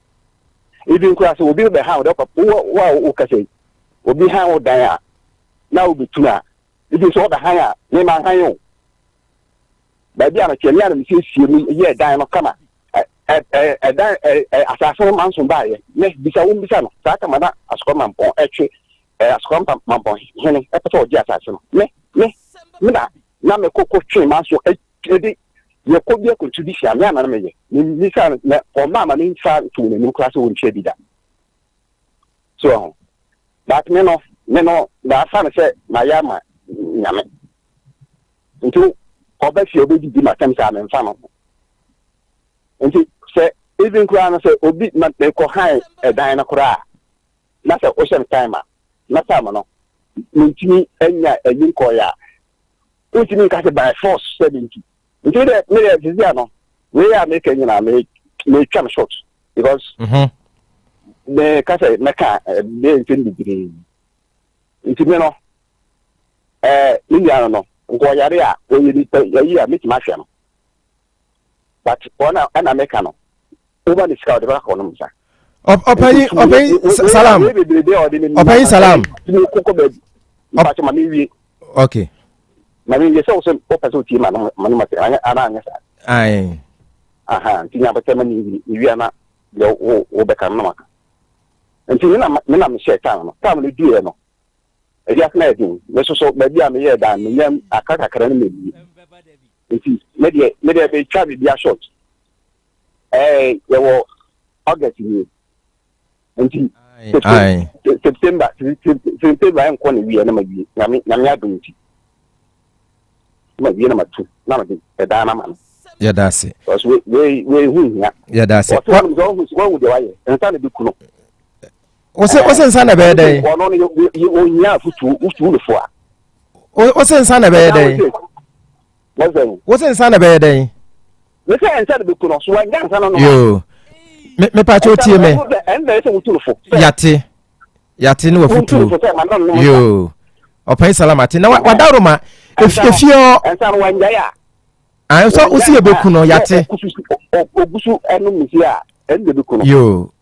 even kwa so obi be ha o de wa o ka say obi ha o dan a na obi tu na even so o da ha ya me ma ha yo baby ana chele ana misi sie ye dan no kama dan asafo manso ba ye me bisa wo bisa no sa kama na asokoma mpon etwe asokoma mpon hene epeto oji asase no me na me kokko twe manso edi ye ko bia ko tudi sia me ana na me ye ni sa na o mama ni fa tu ne ni class wo nche bida so that me no da fa na se na ya ma nyame ntu obefie obi di matem sa me mfa no nti se even kura na se obi na ko han edan na kura na se o shem timer na time no ntimi enya enyin ko ya ntimi ka se by force 70 nti de me de dizia no we ya make nyina me twa short because me ka se me ka de ntimi ntimi no India no ngo yare a oyiri yayi a meti mafia no but ona ana meka no oba ni scout ba ko no msa opayi salam opayi salam okay Mami ye so person ti ma no ma ana anya sa. Ai. Aha, tinya ba tema ni wi ana yo wo be kan no maka. Nti me na me share time no. Time no die no. E dia na edin. Me so ba bia me ye dan me nyam akakakra no me bi. Nti me de be twa bi bia short. Yo August ni. Nti September enko ne wi na ma bi. Na me adum nti. Ma bi na ma tu. Na ma de da na ma. Ya dase. Because we hunya. Ya dase. What would you why? And sana bi kuno. Wose nsana be dey. Ono ne yo nya futu fo a. Wose nsana be dey. Wose nsana be dey. We say nsana bi kuno so anya nsana no. Yo. Me pa cho tie me. And there is a futu fo. Yate ne wa futu. Yo. Open salamati na wadaroma efio nsana wanya ya. Ah, so usi ebeku no yate. Ogusu enu misi a ende beku no. Yo.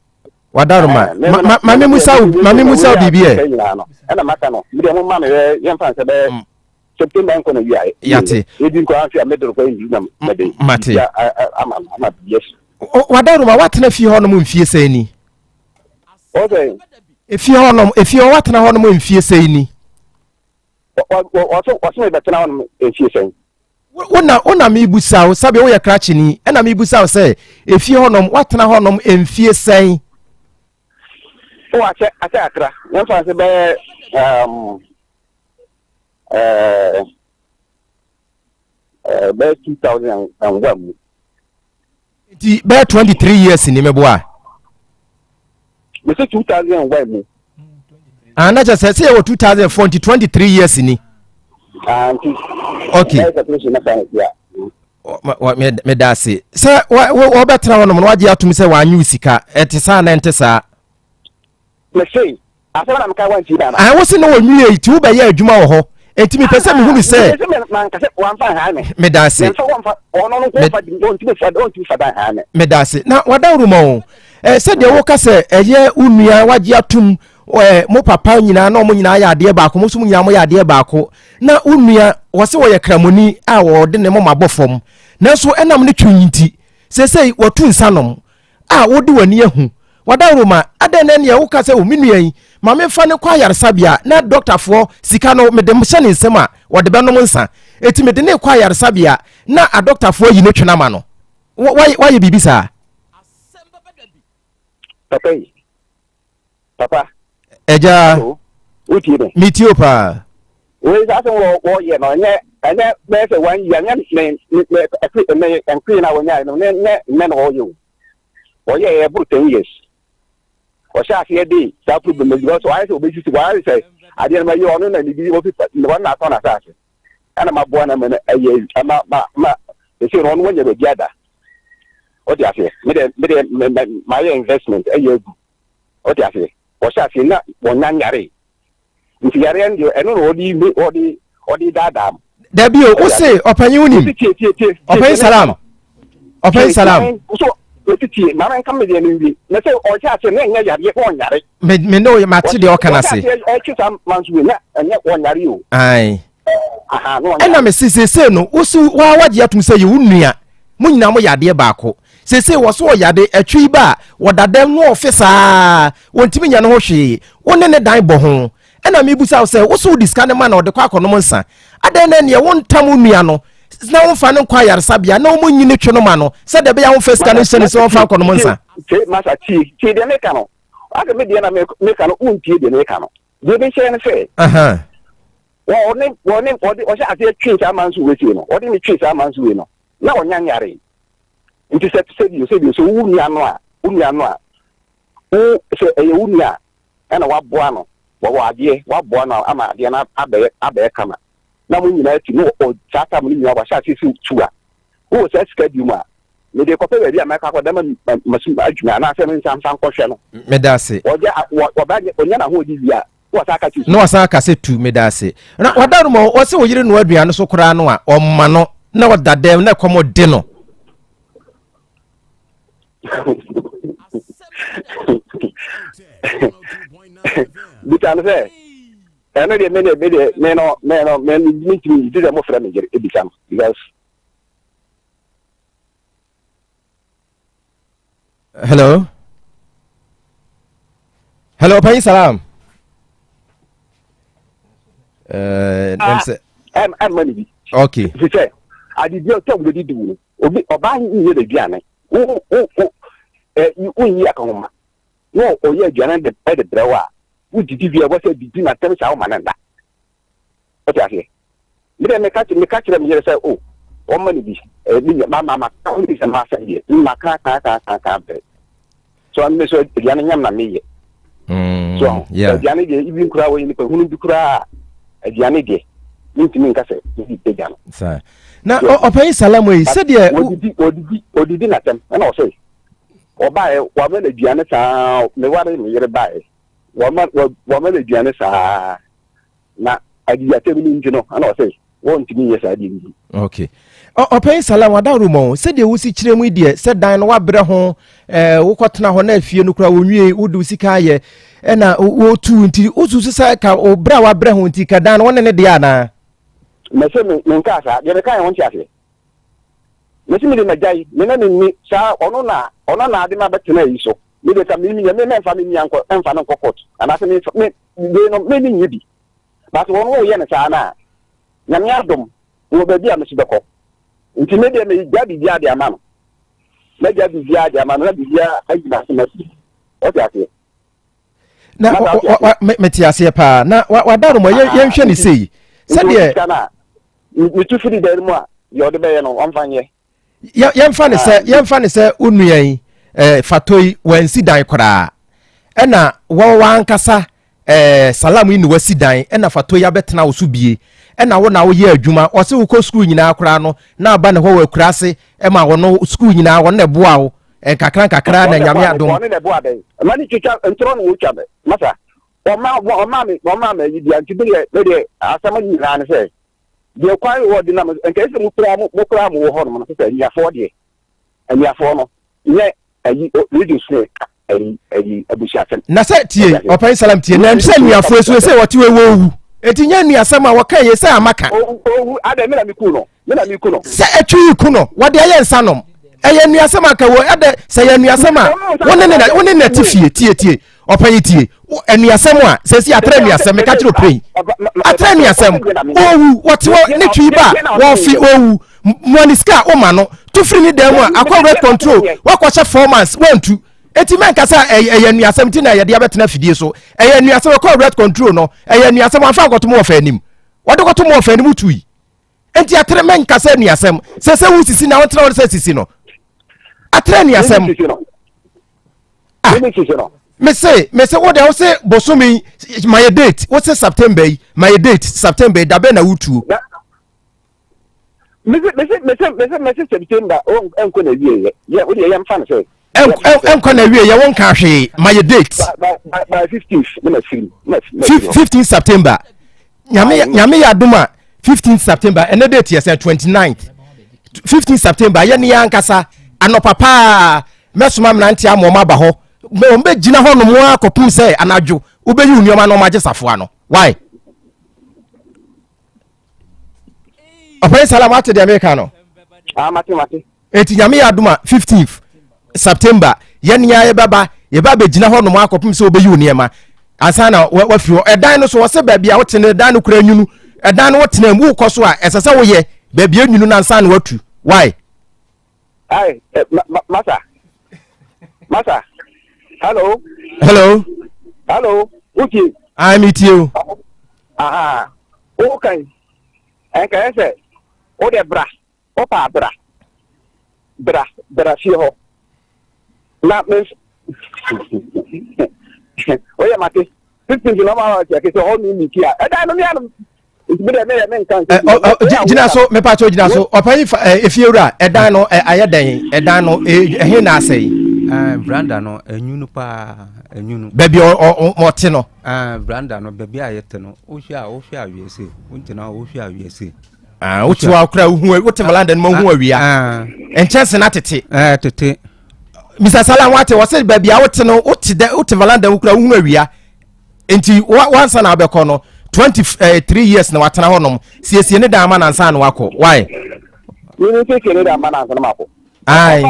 Wadaruma. Mami Musa bibi e. Ena maka no. Mi de mo ma me yemfa nse be September enko na wi a. Yate. Ebi nko afia medro ko indi na mede. Mate. Ama yes. Wadaruma watena fie ho no mu mfie sai ni. Okay. Efie ho watena ho no mu mfie sai ni. Waso me betena ho no mfie sai. Ona mi busawo sabe wo ye krachi ni na mi busawo se efie honom watena honom emfie sen o ache akra yan fa se be be 2001 ti be 23 years ni meboa me se 2001 ana just say wo 2040 23 years ni okay me dase se wo betra wonom no wage atum se wanyu sika etisa na entisa me sei asema na mka wanti na I was no wanyu eti wo be ye adwuma wo ho eti me pese me hu mi se man ka se wanfa ha me me dase ono no ko fa don ti fa dan ha me me dase na wadaruma wo se de wo ka se eye unua wage atum mo papa nyina na mo nyina ya ade baako mo so nyina mo ya ade baako na unua wo se wo ye kramoni a wo de ne mo mabofom na so enam ne twinti sesei watu nsanom a wo de wani ahu wadaruma ade na ne wo ka se wo menuan ma me fa ne kwa yaresabia na doctorfo sika no me de mhye ne nsem a wo de benom nsa eti me de ne kwa yaresabia na a doctorfo yi ne twena ma no why bibi sa papa eja utire mitio pa we za so wo ye no nye ene be se wan ye nye me enkri na wonya no ne no wo ye e buru 10 years o sha fi dey that problem because why say obeji si why say ade na ye ono na ni bi wo fi no na so na sa se ana mabo na me aye ma e se ro no wonya be biada o dia se me de my investment aye egu o dia se o sha fi na wonya nyare nti yare ndio eno no odi dada dabi o se opanyi unim opanyi salam so otiti mara nka me de nwi na se o sha se na nya yare ko nyare me no ma ti de o kana se o chisa mansu na enya o nyare o ai aha no ena me se no usu wa waje atum se ye unua mo nyina mo yade baako sese wo so yade atwi ba wodadam no ofisa wontimi nya no ho hwe wonne ne dan bo ho ena me busa se wo so diska ne ma na ode kwa akonom nsa adan na ne wontam nua no na wonfa ne kwa yaresabia na wo nyine twe no ma no se de be ya wonfa ska ne hye se wonfa akonom nsa masa ti de ne ka no aka me de na me ka no untie de ne ka no de be hye ne fe aha woni o sha ase twi sa mansu we ti no odi ni twi sa mansu we no na wonya nyare nti se so unia no a o se eye unia ana waboa no wo ade waboa no ama ade na abe kama na mo nyina ti no o chata mo nyina wa sha se tu a o se schedule ma me de kope we bi amaka ko dama masu adwuma na se me nsan kohwe no me dase wo ba onya na ho di bia wo saka ti no saka se tu me dase na wadarumo o se wo yire no aduane so kora no a o ma no na wadadam na komo de no Bitano se And I made me did a more friend become because. Hello, Pain Salam. I'm money. Okay. She said, I did not tell you do. Or buying you the Gianna. You Yakoma. No, or yeah, Gianna the head drawer. Would you give you what between a 10,000 and that? What I say? You then catch them here say, oh, what money be? Mamma, only some master here. My car can't. So I'm Miss Gianna me. So, yeah, Gianni, even cry when you cry. A Gianni, you mean Cassette, sir. Now, Pain Salam, we said, yeah, or did not them, and I'll say, or buy one minute Gianna, me what you buy. One minute Gianna, now I did a table, you know, and I'll say, won't me, yes, I did. Okay. Pain Salam, what Rumo said you will see Chile, dear, said Diana Wabrahon, Wokotna Honel, Fianukra, Udu Sikaye, and O2 until Ususaka or Brawa Brahun Tika down one and Diana. Monsieur Minkasa, you're the kind of one chatty. Monsieur Majay, Minami, Sir, Onona, the mother to so. Maybe some men family uncle and fan of cocotte, and I think they don't maybe needy. But one way, Yanasana, Yamiadum, will be a Mr. Boko. Intimidate me, Daddy Yadia man. Let Daddy Yadia man, let Yadia, what I say. Now, what Metiasia pa, now what Darmo, young Shenny say. Said ye, you too free there more. You're the bear, no, I'm fine. Young Fanny said, Unye, Fatoi, when see die cra. And now, one cassa, Salam in West Sidai, and a Fatoya bet now subi. And now, 1 year, Juma, or so go school in our crano, now ban a whole crassy, Emma or no school in our one bow, and Kakranka cran and Yamia. Money to and thrown each other, Massa. Mammy, you did someone ran say. The acquire what the numbers and case of Mokram or Hormon, you are 40, and you are former. Yet, a reduced snake, a bush. Nasset, or Pay Salam, and send me a first to say what you will. Etinyani asama wakaye say amaka. Oh, I don't know. Say a true kuno. What the ayen sanom? Ayen ni asama ka wo ade say ni asama. One na tie. Opayiti. Eni asama a say si atre ni asama ka tro pay. Atre ni asama. Oh, what ni twi ba. Wo fi oh moniska o ma no. To free ni dem a akwa red control. Wa kwa 4 months. 1 2. Eti men kasa eyanu asem ti na ye de abetena fidie so eyanu asem ko red control no eyanu asem afa akoto mo ofanim wode koto mo ofanim tui enti atre men kasa ni asem se wu sisi na wontra wo se sisi no atre ni asem me say what they say bosumi my date what say September my date September da be na wutu me September o enko na wie ye wo de yam fan say enko na wie ye won ka hwe my date by 15th September nyame ya duma 15th September and the date yes 29th 15th September ye ne yankasa anopapa mesoma mnantia amoma ba ho mbe gina ho no mo akopum say anajo ubeyi unioma no maje safo ano why Open salam to the Americano. Mati. Eti nyame ya duma 15th September. Yenya ye baba gina ho no mo akopum se obeyi uniema. Ansa na wa fi edan no so wo se ba bia wote ne edan no kura nwunu. Edan no wote na mu koso a esese wo ye ba bia nwunu na ansa na watu. Why? Ai Masa. Hello. Okay. I meet you. Aha. Okay. And can I say, oh, the bra, see ho. Not means, oh, yeah, Mati, 15 hours, I can hold me here. And I don't know. It's been a man can. Jinaso, me pacho Jinaso, or if you're a dino, a dino, a hina say. Branda no enyunu pa enyunu baby or motino branda no baby ayeteno ohia wiese untina ohia wiese utu akra hu wote London mo hu awia enchese na tete tete Mr. Salam wate wose baby awote no wote London ukra hu awia enti wansa na abekọ no 23 years na watena honom siesie ne dan ma na nsa na wako why you take ne dan ma na nsa na mako ai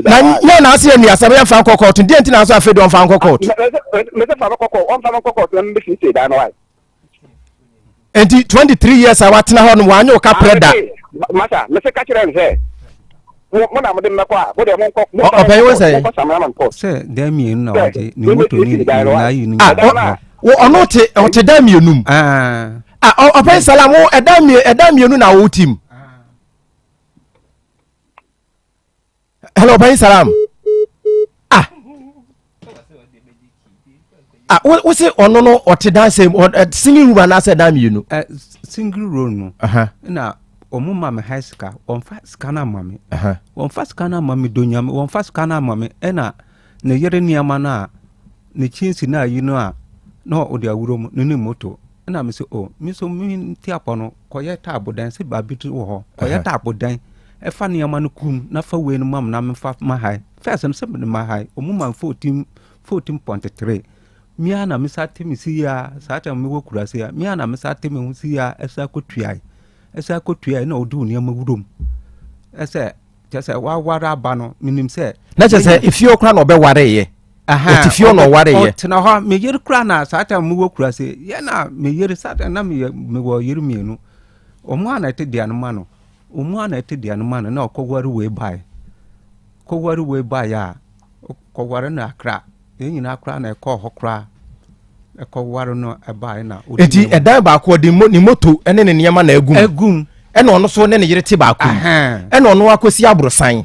na nye na ase ni asem ya fa kokot ndi enti na so afi don fa kokot me se fa kokot on fa kokot na me fi say dan why enti 23 years awatena honom wanyo ka preda masa me se ka kire nse mo na mo de me kwa bo de mo ko open we say say dem yin na waje ni moto ni na yi ni ono te o te dam yenum open salam o edam yenu na wo team hello open salam we say ono no o te dan same single room na say dam yenu single room no na omu mame high school on fa scanner mame on fa scanner mame donyam on fa scanner mame ena ne yere niama na ne chinsi na yinu a no odi awurom ne moto ena me se mi so mi ti apono koye ta abodan se ba bitu wo ho koye ta abodan e fa niama no kum na fa we no mam na me fa ma high first am se me ma high omu man 14.3 mia na me sa temi si ya sa ta me wo kurase ya mia na me sa temi hu si ya esa kotuai esa kotua na odu ni amawurom ese tese wa wara ba no minim se na tese ifio kra no be ware ye otifio no ware ye tena ha me yeri kra na sata mu wo kura se ye na me yeri sata na me wo yeri mienu omu ana ete dia no ma no omu ana ete dia no ma no na okogware we bai ya okogware na akra enyina akra na ekọ hokra ekogware no ebai na eti edan ba ko di ni moto ene ne niam na agum ene ono so ne yere te ba ko ene ono akosi abrosan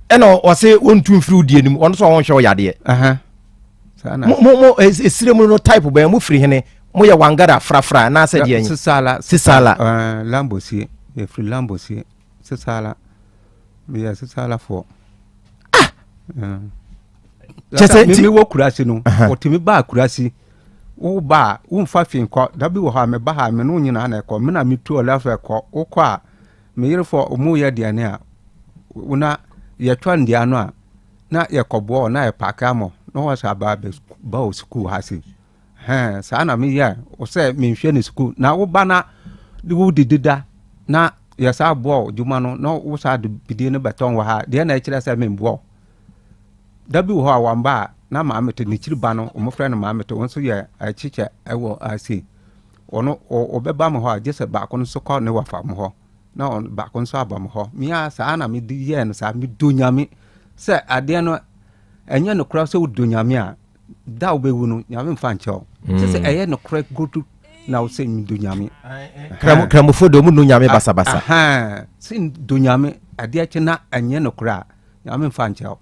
ene o se ontu mfiri die nim ono so won hwe yade sana mo esire mu no type ba mu firi hene mo ye wangara frafra na asa die yin sisala lambosi e free lambosi sisala me sisala for chese mi wo kurasi no otimi ba kurasi wo ba wo mfa finko da bi wo ha me ba ha me no nyina na ekọ me na mi tu ola fa ekọ ukọ a me yire fo omu ya diane a una ye twa ndiano a na ye kobo na ye paka mo no wa sa ba o school ha si sa na me ya o se me hwe ni school na wo ba na wo didida na ye sa bo juma no wo sa de bidie ne beton wa ha de na kire sa me mbo dabi wo ha wamba na ma amete ni chiriba no o mofra na ma amete won so ye achiche ewo asi ono obeba mo ho a jese ba ko so ko ne wafa mo ho na on ba ko so aba mo ho mi a sa na mi di ye no sa mi donyame se ade no enye no kra so donyame a da obewu no nyame mfa ncheo se eye no kra gotu na o se mi donyame kramofo do mu no nyame basa sin donyame ade ache na enye no kra nyame mfa ncheo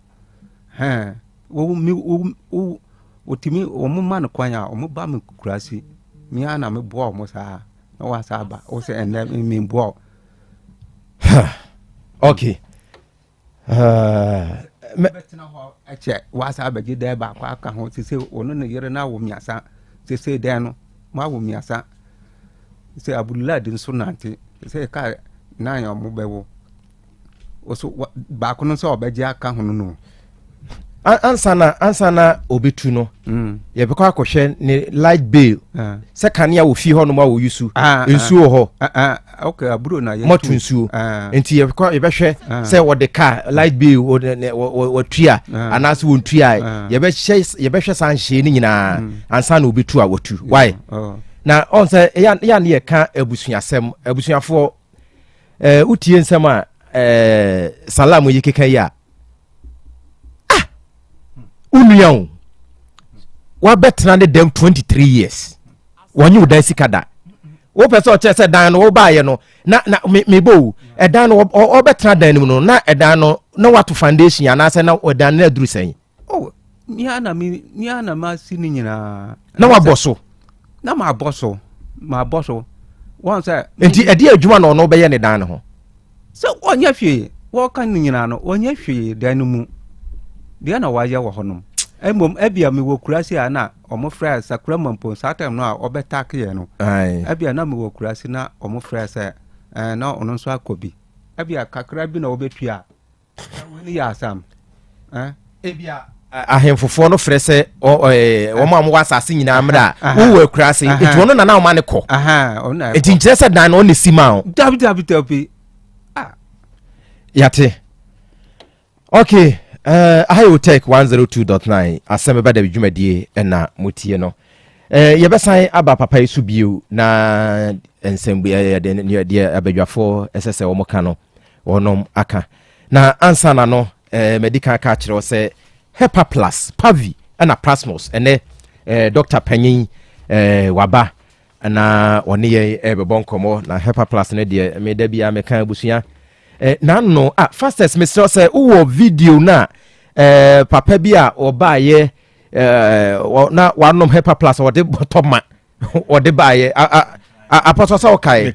otimi omu man kwanya omu ba me kurasi mi ana me bo omu sa na wa sa ba o se enne me bo okay betina ho eche wa sa ba gide ba kwa aka ho se onu ne yere na wo miasa se den no ma wo miasa se abullah din sunante se ka na ya omu bewo o so ba ko no so obeje aka ho no ansana obetu no ye be kwa akohwe ni light bill se kanea wo fi ho no ma wo yusu ensuo ho okay aburo na ye motu ensuo enti ye kwa ye be hwe se wo de car light bill wo tua anase wo tua ye be hwe san hye ni nyina ansana obetu a wotu why na on se ya ne ye ka abusuafo utie nsem a salamu ye keka ya Union wa betra ne dem 23 years wanyu dan sikada wo pese o chese dan no wo baaye no na me bo e dan no o betra dan no na e dan no na wato foundation ya na se na o dan na aduru sen mi ana ma sini nyina na wa boso na ma boso won say enti edi adwuma no no be ye ne dan no ho so onya hwe wo kan nyina no onya hwe dan no mu dia na waje wo honom emom ebia me wo kurasi ana omofra sakura mampo satem no a obetake ye no ebia na me wo kurasi na omofra se na ono nso akobi ebia kakra bi na obetua ni ya asam ebia ahemfofo no frɛ sɛ wɔn a mo asase nyinaa mra wo wɔ akura ase eti wɔn na wɔn ane kɔ eti nkyerɛ sɛ dan no ne si ma o dabi yate okay ahayo tech 102.9 Asem Beba Dabi dwumadie na motie no yɛbɛsan aba papa yi so bio na nsɛm de abadwafo ɛsɛsɛ wɔn ka no wɔnom aka na ansa na no medical ka kyerɛ sɛ Hepa Plus Pavi na Plasmos ene Dr. Panyin waba na one ye bebɔ nkɔmɔ na Hepa Plus ne de me da bia me kan busua na no fastest me sɛ wo video na papa bi a oba ye na wanom Hepa Plus ode botoma ode ba ye apostle sa okay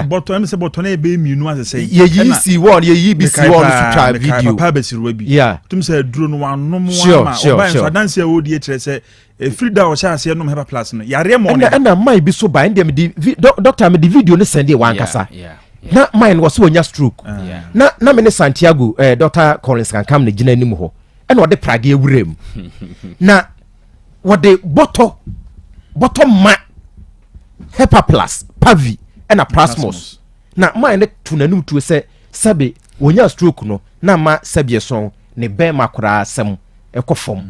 bottom me say bottom na be mienu as say ye si one ye bi si one to try video papa be siru bi tum say duro no wanom ma oba so dance e odi e kire say frida o sha ase nom Hepa Plus no yare mo na mai bi so ba ndem di doctor me di video no send e wan kasa na mine was onya stroke na me ne Santiago Dr. Collins kan kam ne gina anim ho e na ode prage ewurem na wode bottom ma Hepa Plus Pavi na Plasmos na mine tunanum tu se sabe onya stroke no na ma sabe son ne be makora asem ekofom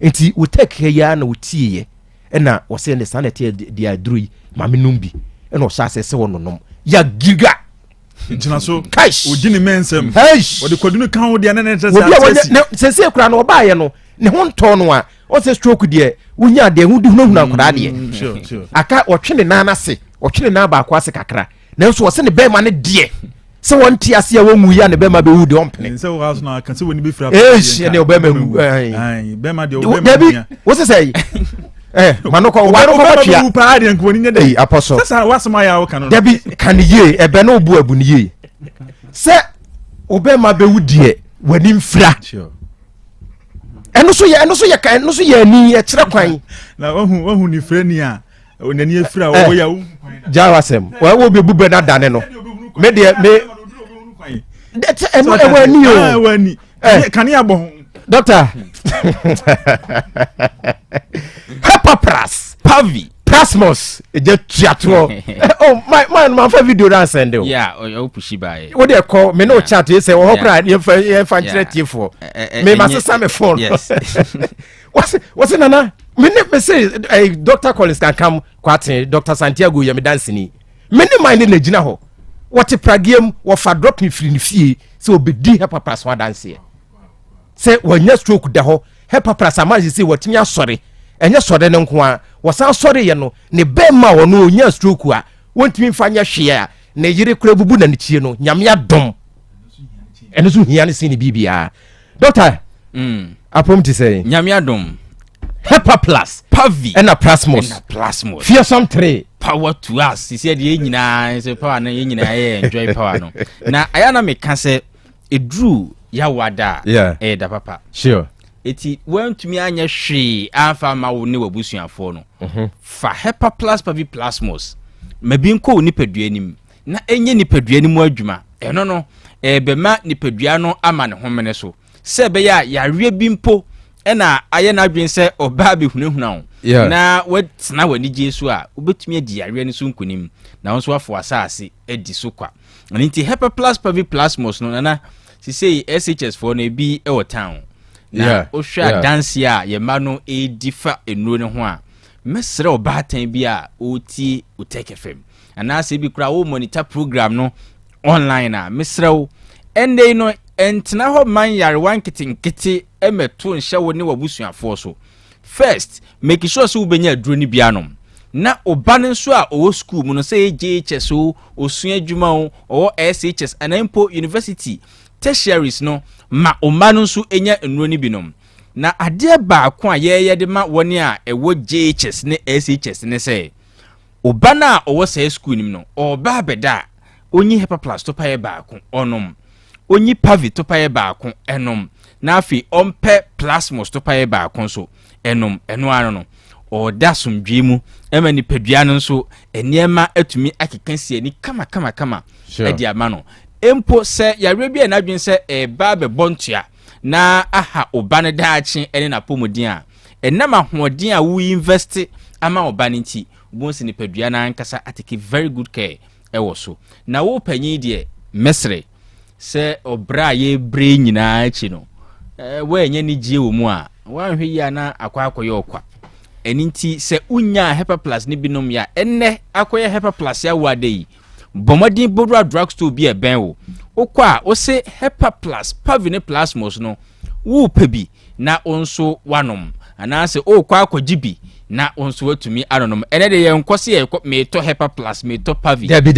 enti we take ya na wotie na wo se ne sanete dia drui ma menum bi na o sha se wononom ya giga ntina so o gini mensem o de kodunu kan wo dia na se kura no ba ye no ne ho nto no a o se stroke de wonya de hu du hunahuna nkora de aka otwene na na se otwene na ba kwa se kakra na so wo se ne be ma ne de se won ti ase a wo mu ya ne be ma be hu de ompene se wo house na kan se woni be fra ne o be ma hu be ma de o be ma wo se say manoko wa tia pa de nkoni ne de apostle sasa wasema ya wo kan no debi kan ye ebe na obu abu ne ye se o be ma be hu de wani mfra eno so ye ani e kire kwan na wahu ni frani a onani efra wo ya wo Yaw Asem wo be bube na dane no me de me eno e wani o wani kan ya bo doctor Hepa Plus Pavi Plasmos je tuato oh my fa video dan send o o pushi bae wo de call me no chat e say wo hokra ye fa ntiretiefo me masesa me phone what's nana me say Dr. Collins can come kwate Dr. Santiago ya me dance ni me ne mind na gina ho what pragiem wo fa drop me free ni fie say obedi Hepa Plus wa dance say wonya stroke da ho Hepa Plus amaji say wotimi asori enye sode ne nko a wosan sori ye no ne bema wo no onya stroke a wontimi fanya hwe a ne yire kura bubu na ne chie no nyame adom eno so hia ne sini bibia doctor apom ti say nyame adom Hepa Plus Pavi and a Plasmos fear some three power to us he said ye nyina say power na ye nyina ye enjoy power no na aya na me ka say edru ya wada da papa sure eti wantumi anya hwe afa ma wo ne wabusuafo no fa Hepa Plus Pavi Plasmos mabi nko nipadua anim na enye nipadua anim adwuma eno no be ma nipadua no ama ne homene so se be ya yare bi mpo ena aye na adwen se oba be hunahuna na watsena wani Jesu a obetumi adi yare ne so nkonim na wonso afo asase edi so kwa nti Hepa Plus Pavi Plasmos no na si say SHS for na bi e wo town na ohwa dance a ye ma no edifa enuro ne ho a mesre obatan bi a oti Utech FM ana se bi kura wo monitor program no online a mesre wo ende no entena ho man yare wan kitinkiti emeto nhye wo ne wabusuafo so first make sure so ubenya aduro ni bianom na obane nso a owo school mu no say JHS o osua adwuma o SHS anampo university tertiaries no ma omanu nso enya enuro ni binom na ade ba ko a ye de ma woni a ewo JHS ne SHS ne say obana owo say school nim no oba beda onyi Hepa Plus to paye ba ko onom onyi Pavi to paye ba ko enom na afi ompe Plasmos to paye ba ko so enom eno ano no o da somdwe mu ema ni padua no so eniema atumi akekansie ni kama edi ama no empo se yare bia na dwen se ba be bontua na aha oba ne daache ene na pomodin a enam ahoɔden a wo invest ama oba ne nti bonsi ne padua na ankasa atake very good care ɛwɔ so na wo panyin de mesre sɛ obra ye bre nyinaa achi no wo enye ni gie wo mu a wa hwe ya na akwakoye okwa eni nti sɛ unya Hepa Plus ne binom ya enne akoye Hepa Plus ya wade yi bomodin bodua drugstore bi eben wo okwa o se Hepa Plus Pavine Plasmos no wo pebi na onso wanom anase okwa akogibi na onso watumi anonom ene de ye nkwose ye me to Hepa Plus me to Pavi Dabi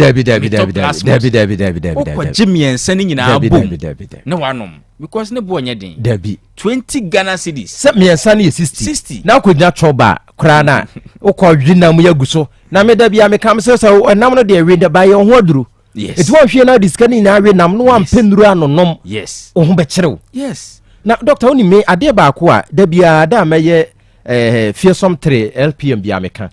okwa jimiensa ni nyina abom na wanom because ne bo onye den Dabi 20 Ghana cedis se miensa na 60 na kodnya choba kra na okwa dwinam yaguso na me dabi amekam se nam no de we de ba ye ho aduru yes it won hwe na diskani na we nam no am penuru anonom yes o ho be kirew yes na doctor oni me ade ba ko a dabi ada meye fearsome 3 LPM bi ameka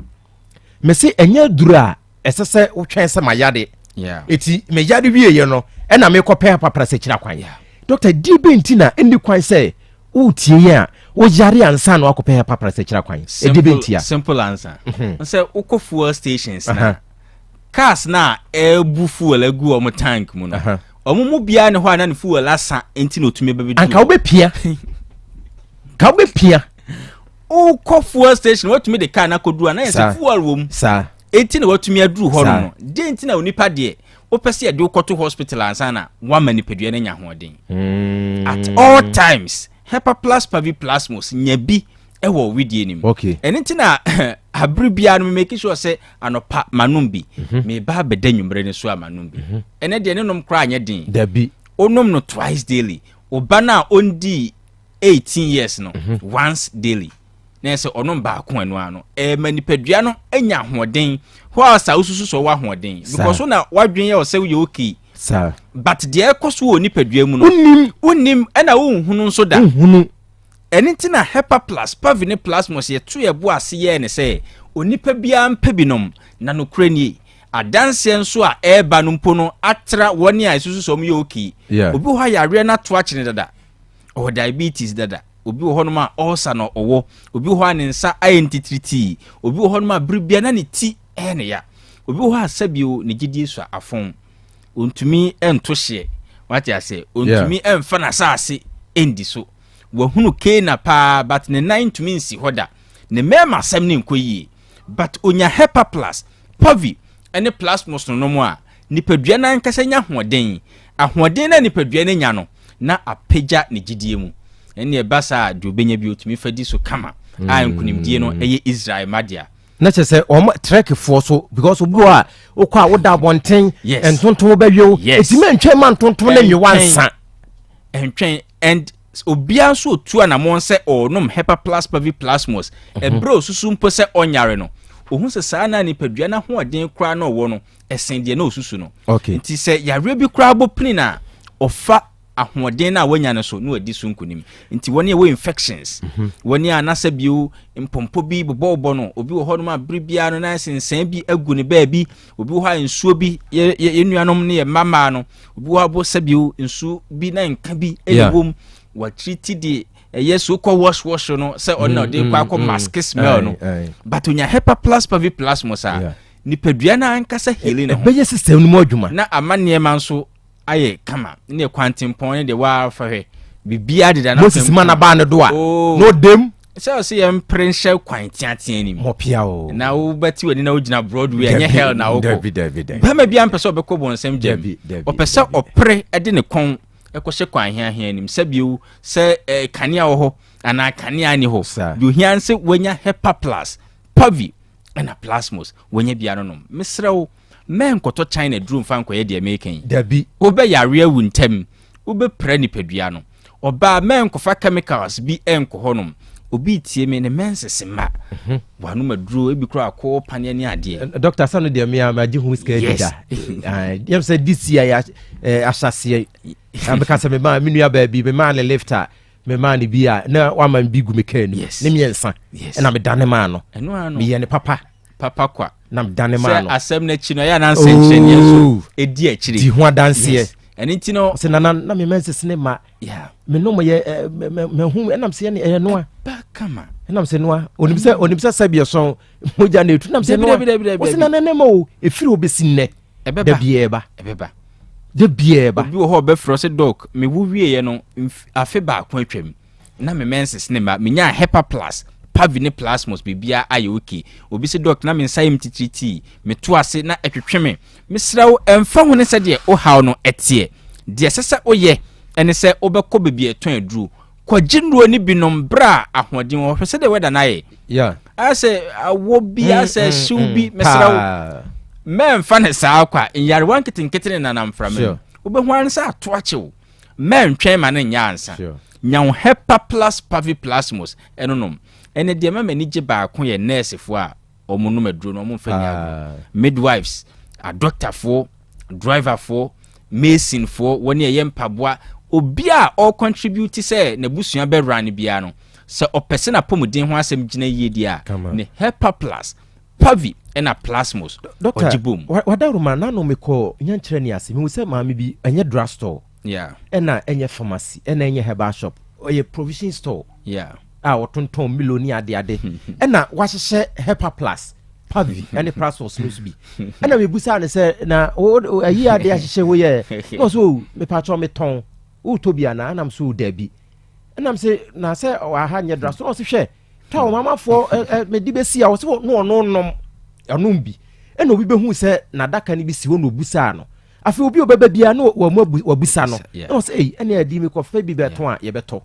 me se enya duru a esese wo twen se mayade yeah eti me yade wie ye no e na me kope Hepa Plus kira kwan doctor di bentina endi kwan se wo tie a wo yare ansa na akope Hepa Plus kira kwan e di bentia simple answer say uko fuel stations na cars na ebu fuel egu o mo tank mu no omumu bia ne ho ana ne fuel asa enti na otumi bebe du anka wo be pia ka wo be pia uko fuel station watumi de car na kodu ana yesi fuel wo mu sa enti na watumi aduru ho no de enti na onipa de opese ye de ukoto hospital ansa na wa manipedua na nya hoden at all times Hepa Plus Pavi Plasmos nyabi ewo widie nim okay enti na abri bia no make sure say anopa manumbi me ba beda nwumre ne so amanumbi ene de ne nom kra anya din dabi onom no twice daily oba na ondi 18 years no once daily na se onom ba ko anu ano manipadua no anya hoden ho asa ususu so wa hoden because na wadwen ye o se we okay sir but de ekoso wo nipadua mu no unim ena wo nhunu nso da enti na Hepa Plus Pavine Plasmos ye to ye bo ase ye ne se onipa bia mpa binom na no krani adanse nso a eba no mpo no atra woni a isusu so ye okay obi ho yare na to akene dada o diabetes dada obi ho no ma ulcer no owo obi ho anensa identity obi ho no ma bribia na ne ti ene ya obi ho asabio ne gidie so afon ontumi ento hye wati ase ontumi emfa na saase endi so wahunu kena pa but ne nine to mean si hoda ne mema sem ne nkoyi but onya Hepa Plus Pavi ene Plasmos no mo a nipadua na nkasa nya hoden ahoden na nipadua ne nya no na apeja ne gidie mu ene basa de obenya bi otumi fadi so kama a nkunimdie no eye Israel madia na chese o trek for so because obi a okwa woda bonten entonton bawo etime ntwe man tonton na nyewansa entwen and obia so tu anamon se onom Hepa Plus Pavi Plasmos ebro susu mpo se onyare no ohun se saa na nipadua na hoden kra na owo no esen de na osusu no nti se yare bi kra bo pnina ofa ahoden na wanya no so no adi so nkunim nti woni we infections woni anasa bio mpompo bi bobo no obi wo hono ma bribia no na sensan bi agu ne ba bi obi wo ha nsuo bi ye nuanom ne ye mama no obi wo abo sabio nsu bi na nka bi elewom wa treat the yes uko wash no say ona de kwa mask smell no but onya Hepa Plus Pavi Plasmos a nipadua na ankasa healing no be system no mo adwuma na amane man so aye kama ne quantum point de wa fa hwe bibia de na Moses mana ba ne do a no dem say yem pressure kwantiatia ni mo pia o na wo bati wani na ogina Broadway anya hell na wo David ba ma bia mpese obekọ bonsam jam opese opre ede ne kon ekose kwan hia nim sabio se kanea wo ho ana kanea ni ho du hia nse wanya Hepa Plus Pavi na Plasmos wanya bia no nom mesrew men koto China drum fan koye de American dabi obe yare awu ntem obe pre ni padua no oba men kofa chemicals bi enko honom obi tie me ne mensesema wanu maduro ebi kura ko pania ni ade Dr. Sanu de me amaji hu ska dida yam say this year asase am ka se me ma menua ba bi me ma le lifter me ma ne bi a na wa man bi gu me kan ni ne miensa na me dane ma no me ye ne papa kwa na me dane ma no asem na chi no ya na nsenchen yeso edi akire di ho adanse ɛno nti no sɛ na me menses ne ma me no ye me hu enam sɛ ne ɛno ba kama enam sɛ no onim sɛ sabia so moja na etu nam sɛ no wo sɛ na ma o efiri obesi nnɛ da bieba de bieba obi wo ho be fro se doc me wo wie no afe ba ko atwam na me menses ne ma me nya hepa plus pavine plasmos bibia aye okay obi se doc na me nsayem titriti me to ase na etwetwe me mesrawo emfa ho ne se de o haw no etie de sese oyɛ ene se obekɔ bibia eton aduru kwaginro ni binom bra ahoden wo hwese de weda na ye ase awo bi ase hyew bi mesrawo men fa ne saa kwa nyare wan kitenkete na namfra me obehu an sa ato akyew men twɛn ma ne nyansa nyawo hepa plus pavi plasmos enonom ene de ma mani gye baako ye nurse fo a omunum aduro no omfa nya midwives a doctor fo driver fo mason fo woni ye mpaboa obi a all contribute say na busua be run bia no se opese na pomuden ho asem gina yie dia ne hepa plus pavi ena plasmos ojibom wadaruma na no meko nyankyere ni ase me se maame bi enye drugstore ena enye pharmacy ena enye herbal shop oye provision store a wotonton miloni ade ena wahyehyɛ hepa plus pavi ene plasmos no bi ena me busa ne se na ayi ade ahyehyɛ wo ye no so me patro me ton wo tobia na anam so dabi enam se na se aha nye drugstore no se hwɛ ta o mama fo me di besi a wo se no nom anom bi ena obi behu se na daka ni bi si wo no busa no afi obi obeba bia no wa busa no no se ena adi me ko fa bi beton a ye beto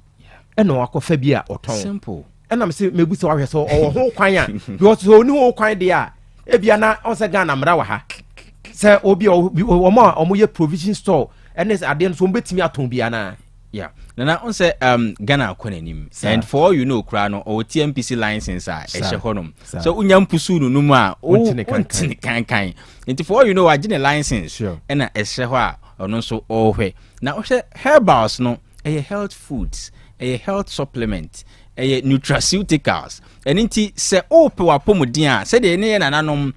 ena wakɔfa bi a ɔtɔn simple ena me se mebusa wahwɛ so ɔwɔ ho kwan a because oni ho kwan de a ebia na onse Ghana mra wa ha se obi omo ye provision store ena ade no so mbetimi aton bia na nana onse Ghana akonanim and for you know kra no o TMPC license a ehye honom so unya mpusu no num a o ntini kan nti for you know agene license ena ehye ho a ono so ohwe na ohwe herbals no health foods health supplement nutraceuticals nti se ope wa pomodin a se de ne nananom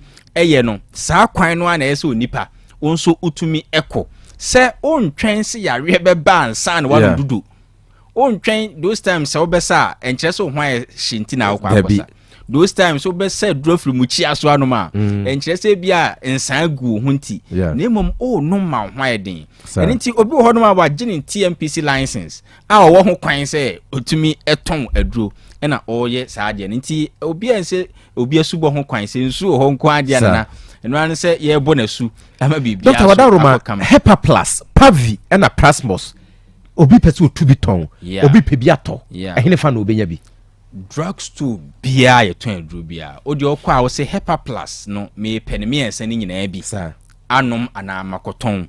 no saa kwan no ana ese onipa onso utumi eko se ontwen se yare beba ansa na wa dudu ontwen those times se obesa enkyere so hwan shinti na akwa akosa those times obesa drofri muchi aso anoma enkyere se bia ensan gu hunti na mom no ma hwan den nti obi ho no ma wa gene TMPC license a wo ho kwan se otumi eton aduro na oye saa de nti obi ense obi asubo ho kwan se nsu ho nko ade na eno an se ye bo na su ama bibia Dr. Wadaruma hepa plus pavi na plasmos obi pese otubi ton obi pe bi ato ehene fa na obenya bi drugstore bia ye ton aduro bia odi okwa a wo se hepa plus no me pene me ense ni nyina bi anom ana makoton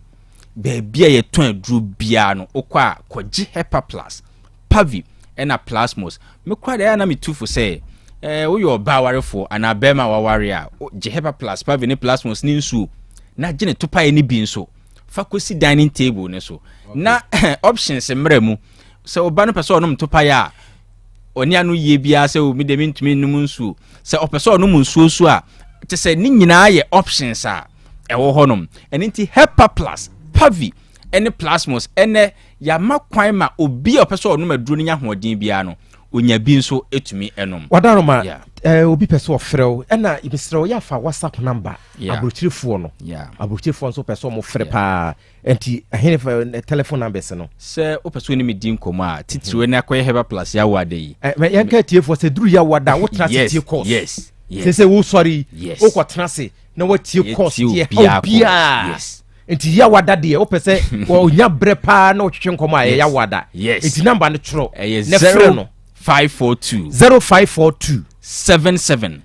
be bia ye ton aduro bia no okwa koji hepa plus pavi na plasmos me kwa da na me tufo se wo yo ba warefo ana bema waware a je hepa plus pavi ne plasmos ni nsu na gene topa ye ni bi nso fa kosi dining table ne so na options mremu se oba no person no topa ya oni anu ye bia se o mi de mintumi num nsu se o person no nsu so a te se ni nyina ye options a ewo honom enti hepa plus pavi ene plasmos ene ya makwan ma obi o person no maduro nya hoodin bia no onya bi nso etumi enom Wadaruma obi pese ofrew ena ibisrew ya fa WhatsApp number abrochirifo no abrochirifo nso pese mo fre pa enti ahene fa telephone numbers no se o pese ni medin koma titiriwe na koye heba plus ya wada yi yanka tiefo se duru ya wada wo trase tie course se wo sorry o ko trase na wo tie course tie obia enti ya wada de o pese o nya bre pa na o twetwe nkoma ya wada enti number no tro na fre no 0542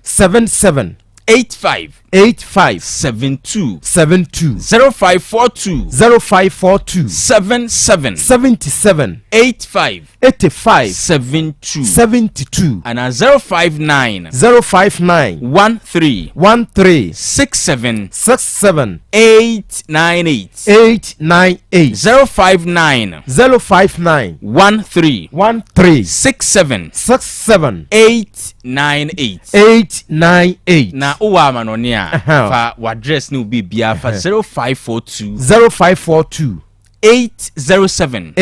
77 85 72 0542 77 85 72 and 059 13 67 898 059 13 67 898 na uwa manonia fa address ni ubi bia fa 0542 807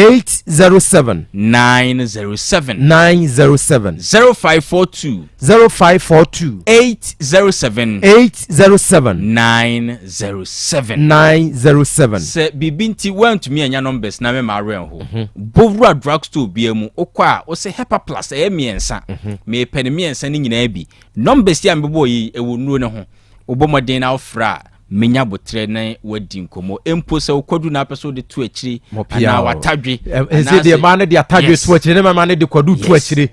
907 0542 807 907 se bibinti want me anya numbers na me mare ho bovura drugstore bia mu okwa o se Hepa Plus miensa me pene miensa ni nyina bi numbers ya mbebo yi ewo nuo ne ho obomoden na ofra menya botre na wadi nkomo empo se okwadu na apeso de tu akiri na watadwe eze de ma na de atadwe tu akiri na ma na de kwadu tu akiri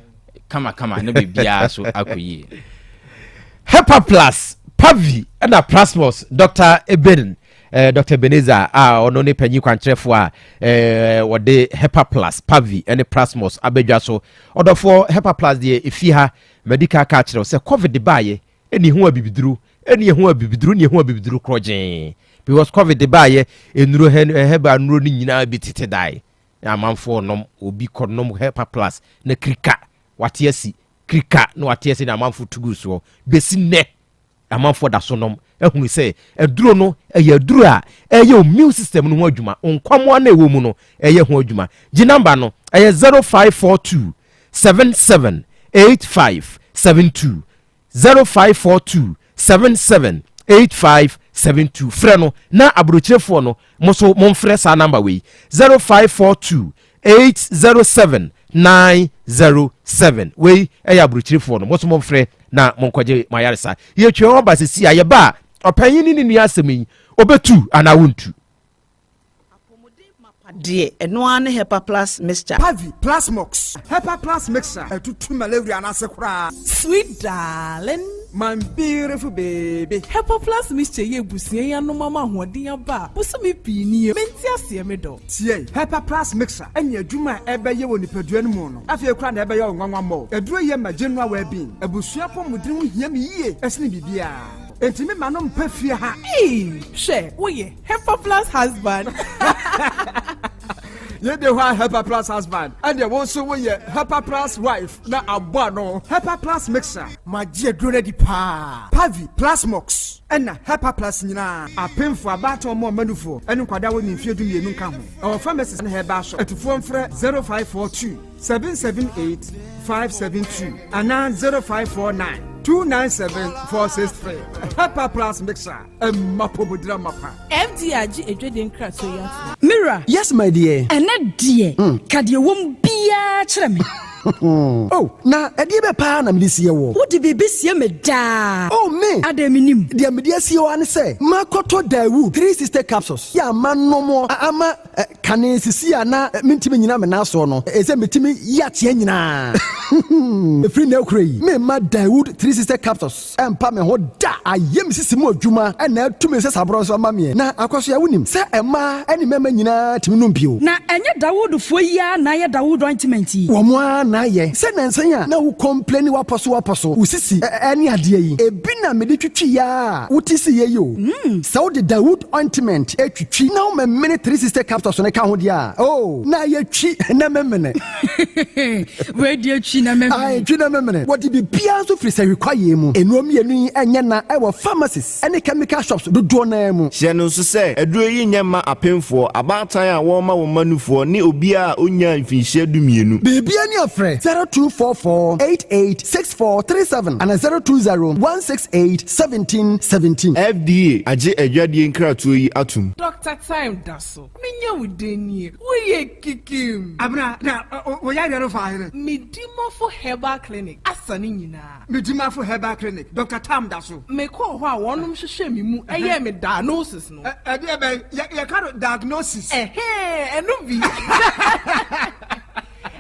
kama na bibia so akoyi Hepa Plus Pavi and Plasmos Dr. Eben Dr. Beneza ono ne panyi kwantrefo wode Hepa Plus Pavi and Plasmos abedwa so odofo Hepa Plus de efi ha medical ka kire se covid de baye eni ho abibiduru krojen because covid de baye enuro heba nuro ni nyina bitete dai amanfo nom obi konom Hepa Plus na krika watiasi krika no watiasi na amanfo tugu so besi ne amanfo da so nom ehunu se eduro no eye duro a eye immune system no ho adwuma onkwamo na ewo mu no eye ho adwuma gi number no eye 0542 778572 0542 778572 frɛ no na abrochirefo no moso momfrɛ sa number we 0542 807 907 we ɛyɛ abrochirefo no moso momfrɛ na monkɔgye mayaresa yɛtwe ho ba sesi ayeba ɔpanyin ni nua asɛm obetu ana wontu die eno ne Hepa Plus mixture Pavi Plasmox Hepa Plus mixture etutu malaria na sekura sweet darling my beautiful baby Hepa Plus mixture ye busie ya no mama hoden aba busumi pi ni menti ase me do tie Hepa Plus mixture enya adwuma ebeye wo nipadua no mu no afie kura na ebeye onwanwa mo eduro ye ma general well-being abusua pomudin ho hia me yie esne bibia entimi manom pafie ha she wo ye Hepa Plus husband ye de wa Hepa Plus husband and they also wo ye Hepa Plus wife na abua no Hepa Plus mixer magie drone di pa Pavi Plasmox and Hepa Plus nyina apemfo abato mo manufo enu kwada wo nimfie du mienu nka ho our pharmacist na heba so etufo mfre 0542 778 572 and 0549 297-463 Hepa Plus mixer mapobodra mapa FDG edweden krato ya Mira yes my dear ene die kade wom bia kire me Oh, na edi be pa na me sie wo. Wo di bebe sie me da. Oh me. Adaminim. Dia me dia sie wo ane say. Makoto dawu 3 sister capsules. Ya manom ama kane sisi ana mentimi nyina me na so no. Ese metimi ya tie nyina. Free na ukrai. Me ma dawu 3 sister capsules. Empa me ho da. Ayem sisi mu adwuma na tumi se sabro so ma me. Na akwaso ya wonim. Se ema eni mema nyina timi no mpio. Na enye Dawud fo ya na ye Dawud ointment. Wo mo na ye se nansan ya na wo complain wa poso usisi eni ade yi ebi na me de twitwi ya utisi ye yo so the Dawud ointment etwitwi na wo me 3 sister capsules ne ka ho dia oh na ye twi na memene we dia twi na memene ai twi na memene what be bia so free say require mu enuom yenu enye na e wo pharmacies ene chemical shops dodo na mu hye no so say eduro yi nyema apemfo abatan a wo ma wo manufo ni obi a onya mfinhye dumienu bibia ni afre 0244886437 and 020168717 FDA age adwadie nkratuo yi atum Dr. Time daso menya wudenie woye kikim abna na wo ya yero fa here Medimafo Herbal Clinic asani nyina Medimafo Herbal Clinic Dr. Time daso me ko ho a wonom hwehwe me mu eye me diagnosis no e be ya ka diagnosis eno bi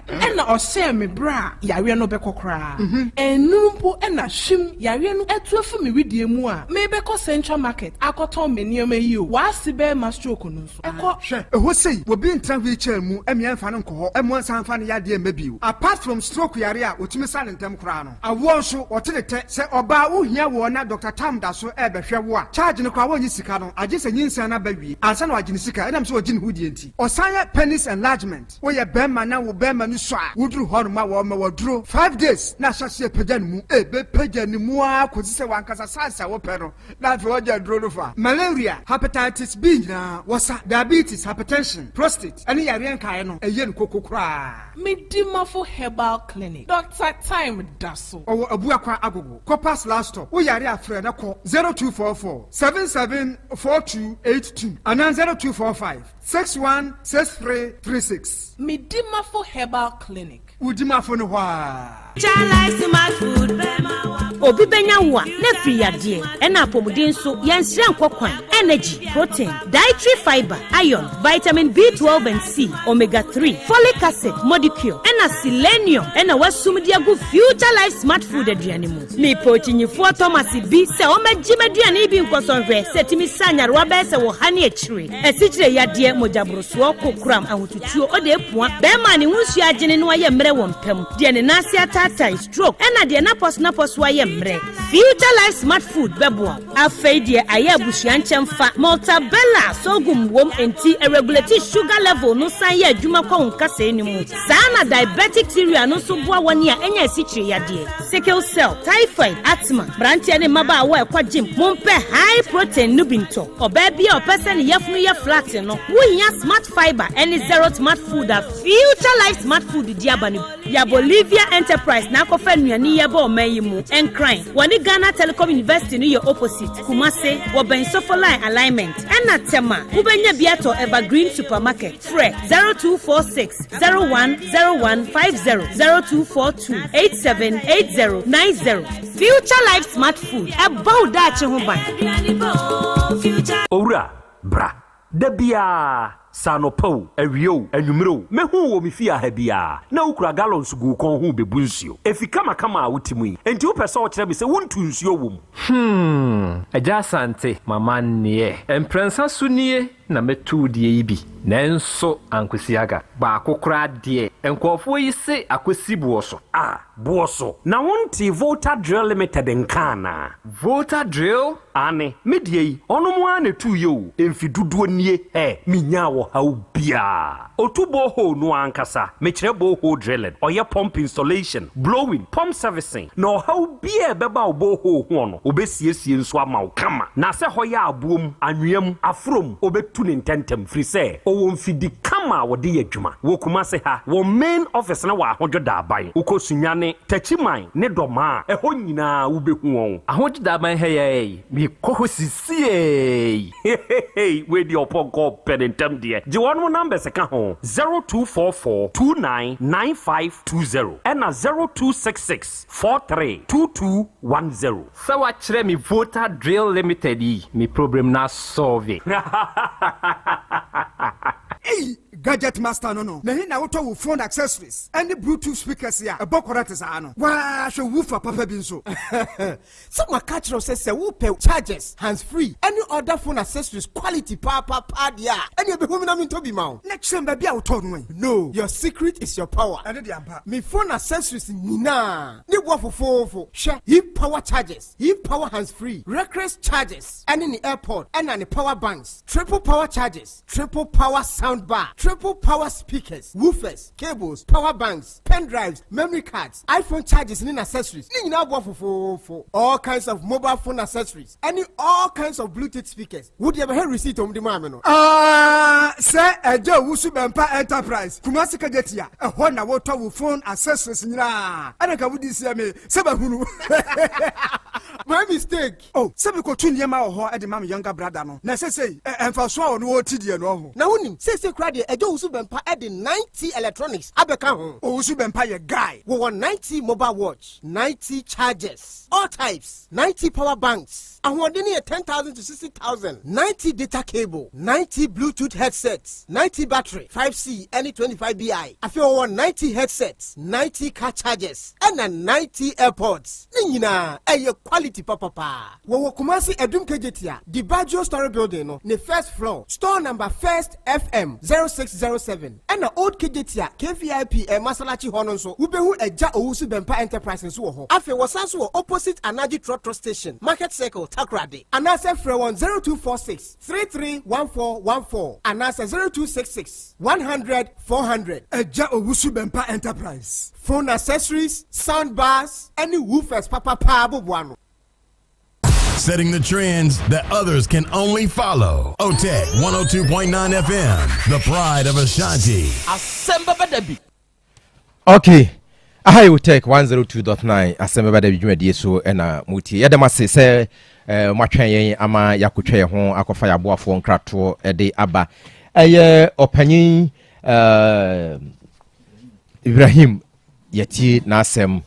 ena ose me bra yare no bekokra enumpo ena hwim yare no etuafu me widie mu a me beko Central Market akoton me niam yi o wasi be ma stroke no so eko hwe eho sei wo bi ntra wheelchair mu emia mfa no nko emo san fa no yade emabio apart from stroke yare a otumi sa ne ntem kra no awo so otelete se oba wo hia wo na Dr. Tam da so e behwe wo a charge no kwa wo nyi sika no age se nyinsa na bawie ansa na wagye ne sika enam so wagye ne hudie nti osanya penis enlargement wo ye bema na wo bema no so fa wudru hon ma wo ma wodro 5 days na hyase pagya mu ebe pagya ni mu a kozi se wankasa sansa wo pɛ no na fe wogya dro no fa malaria hepatitis B na wasa diabetes hypertension prostate ani yare nkae no eye no kokokra Medimafo Herbal Clinic Dr. Time Daso owo abuakwa agogo Copas last stop wo yare afre na call 0244 774282 and 0245 616336 Medimafo Herbal Clinic Udimafo no hwa obi benya wa na free yade ena apomuden so yansire nkokwan energy protein dietary fiber iron vitamin B12 and C omega 3 folic acid molecule ena selenium ena wasumdi agu future life smart food aduane mu me pochinyifo Thomas B se o magime aduane bi nkosonhwe setimi sanyare wa be se wo hane akire asichire yade mojabroso kokram ahotutuo ode epua be ma ne hunsu agene no aye mre wo mpam de ne nase atata stroke ena de na pos waye mre future life smart food bebo afei de aye abusuan nchemfa multabella sogum wom enti regulate sugar level no san ye adwuma kwa nkasa enimu sana diabetic area no so boa wani a enya asichire yade sickle cell typhoid asthma branche ne maba wa ekwa gym mompe high protein no binto oba bia opese ne yefunu ye flat no wunya smart fiber any zero smart food a future life smart food diabani ya Bolivia enterprise na kofa nuani ye ba omayi mu encrine wani Ghana Telecom University no ye opposite Kumase wo ben sofoline alignment ena tema ubenya biato evergreen supermarket fre 0246 010150 0242 878090 future life smart food about that ho ban owura bra dabia sanopo awio anwumiro mehu wo mefia ha bia na ukura gallons gu kon hu bebu nsuo efika makama awutimu yi enti wo pese wo kire me se wontu nsuo wo mu Yaw Asante mama nie emprensa sunie na metu die yi bi nanso ankwesiaga ba akokora de enkofo yi se akwesibuo so buoso na wonti Volta Drill Limited nkana Volta Drill ane medie yi ono mu ane tu yo emfiduduo nie minya wo haubia otubo ho no ankasa mekire bo ho drilling oye pump installation blowing pump servicing no haubia beba obo ho ho no obesiesie nso ama kama na se hoya abuom anwem afrom obetu ne ntentem free say owo mfidi kama wode yadwuma wo kuma se ha wo main office na wa ahojoda aban ukosunyane tachiman ne doma eho nyina wo behu won ahojoda aban heye mi kohosie we di opogo penentem de je won number se ka ho 0244299520 and 0266432210 sawa kire mi Volta Drill Limited mi problem na solve Hey, gadget master no. Na hina woto wo phone accessories and the Bluetooth speakers ya. Ebokora te sa no. Wa hwe woofer papa bi nso. So my catch say wo pay chargers, hands free. Any other phone accessories quality pa dia. Any be home na me to bi ma. Next time be a woto no. No, your secret is your power. And the ampa. Me phone accessories nina. Ni wo fofofo. Hwe hip power chargers, hip power hands free, reckless chargers, and in the airport and the power banks, triple power chargers, triple power sound bar, triple power speakers, woofers, cables, power banks, pen drives, memory cards, iPhone chargers and accessories. For all kinds of mobile phone accessories, all kinds of Bluetooth speakers. Would you ever have receipt on the mamma? Sir, a Joe Wusu Bempa Enterprise, Kumasika Jetia, a one water with phone accessories. And I would see me, Sabahunu. My mistake. Oh, Sabiko Tunyama or at the mamma younger brother. No, necessary, and for so on what TD no. Now, say credit a Joe Subempa adding 90 electronics. Abeka, oh, Subempa guy. We want 90 mobile watch, 90 chargers, all types, 90 power banks. I want any 10,000 to 60,000, 90 data cable, 90 Bluetooth headsets, 90 battery, 5C, any 25 BI. I feel 190 headsets, 90 car chargers, and 90 AirPods. Nina, your quality. quality papa. Wo Kumasi Edum Kejetia, the Bajo Story Building no, the first floor, store number 1st FM 0607. And the old Kejetia KVIP and Masalachi Hononso, Ubehu Eja Owusu Bempa Enterprises wo. Afe wasanso opposite Anaji Trotro Station, Market Circle, Takrade. Anasa Frewan 0246 331414. Anasa 0266 100 400. Eja Owusu Bempa Enterprise. Phone accessories, sound bars, any woofers, papa buano. Setting the trends that others can only follow. OTEC 102.9 FM, the pride of Ashanti. Asem Beba Dabi. Okay. I will take 102.9 Asem Beba Dabi dwumadie so na muti. Yadamase se matwen ama yakotwe ho akofa yaboafo nkrato de aba. Eye opanyin Ibrahim yati na asem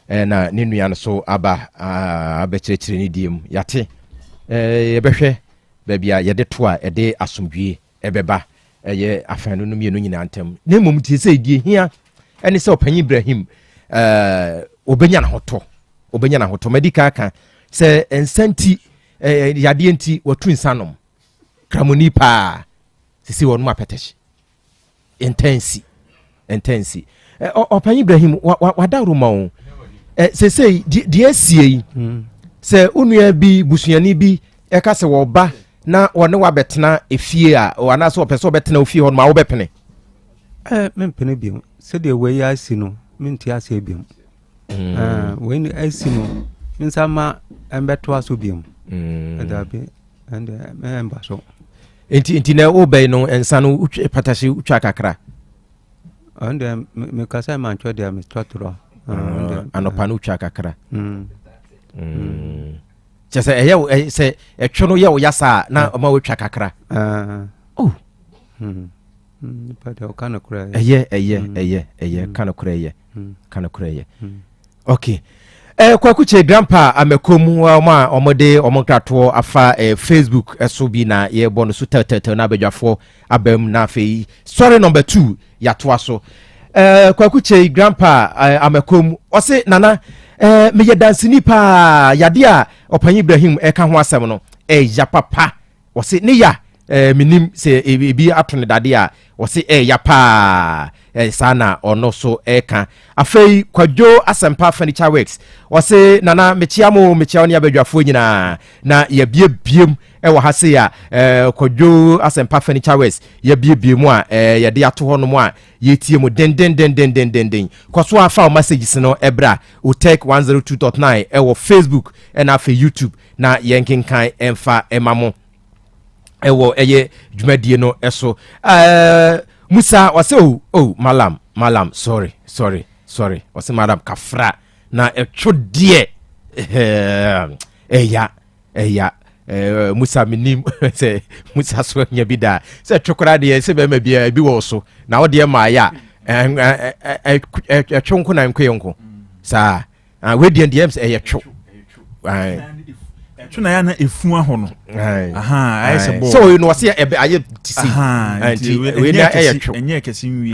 na ne nua so aba abekirikire ni diem yate yebehwe babia yede to a ede asomdwie ebeba eye afanu no mienu nyina antem na mom tie se die hia ene se opanyi Ibrahim obenya na hoto medical kan se ensanti yade enti watu insanom kramoni pa sisi wonu apetesh intense opanyi Ibrahim wadaru ma se die sie se onua bi busuani bi eka se wo ba na wone wa betena efie a wana so opese obetena ofie ho ma wo bepene mempene bi se de we ya si no minti ase bi we ni asi no minsama embeto aso bi da bi and member so enti na obey no ensa no patashi utwa kakra and me kasa man chwa dia me twatro anopa no utwa kakra chese eya se etwono ye wo yasa na oma wo twa kakra pata kana kura eye kana kura ye okay kwa kuche grandpa amekomu ma omode omonkrato afa Facebook eso bi na ye bono so tete na abadwafo abam na afei story number 2 yatoa so kwa kuche grandpa amekomu ose nana me ye dansini pa yade a opanyi Ibrahim eka ho asem no ya papa ose ne ya minim se ebi atone dade a ose ya pa sana ono so eka afei kwadwo asempa furniture works ose nana mechiamo ne abadwafo nyina na ye biem wo hase ya kwadwo asempa furniture works ye biem a ye de ato ho no mu a ye tie mu den kwaso afa messages no ebra OTEC 102.9 wo Facebook na afa YouTube na yenkenkan emfa emamo ewo eye dwumadie no eso Musa wase malam sorry wase madam kafra na etwodie eya Musa minim se Musa so nya bida se twokora de se be ma bia bi wo so na wo de ma ya etwonko na nkwenko sa we de dem se eyetwo tuna ya na efu aho no ai se bo so you know wase aye tisi anti we na eyetwo enye kesi nwi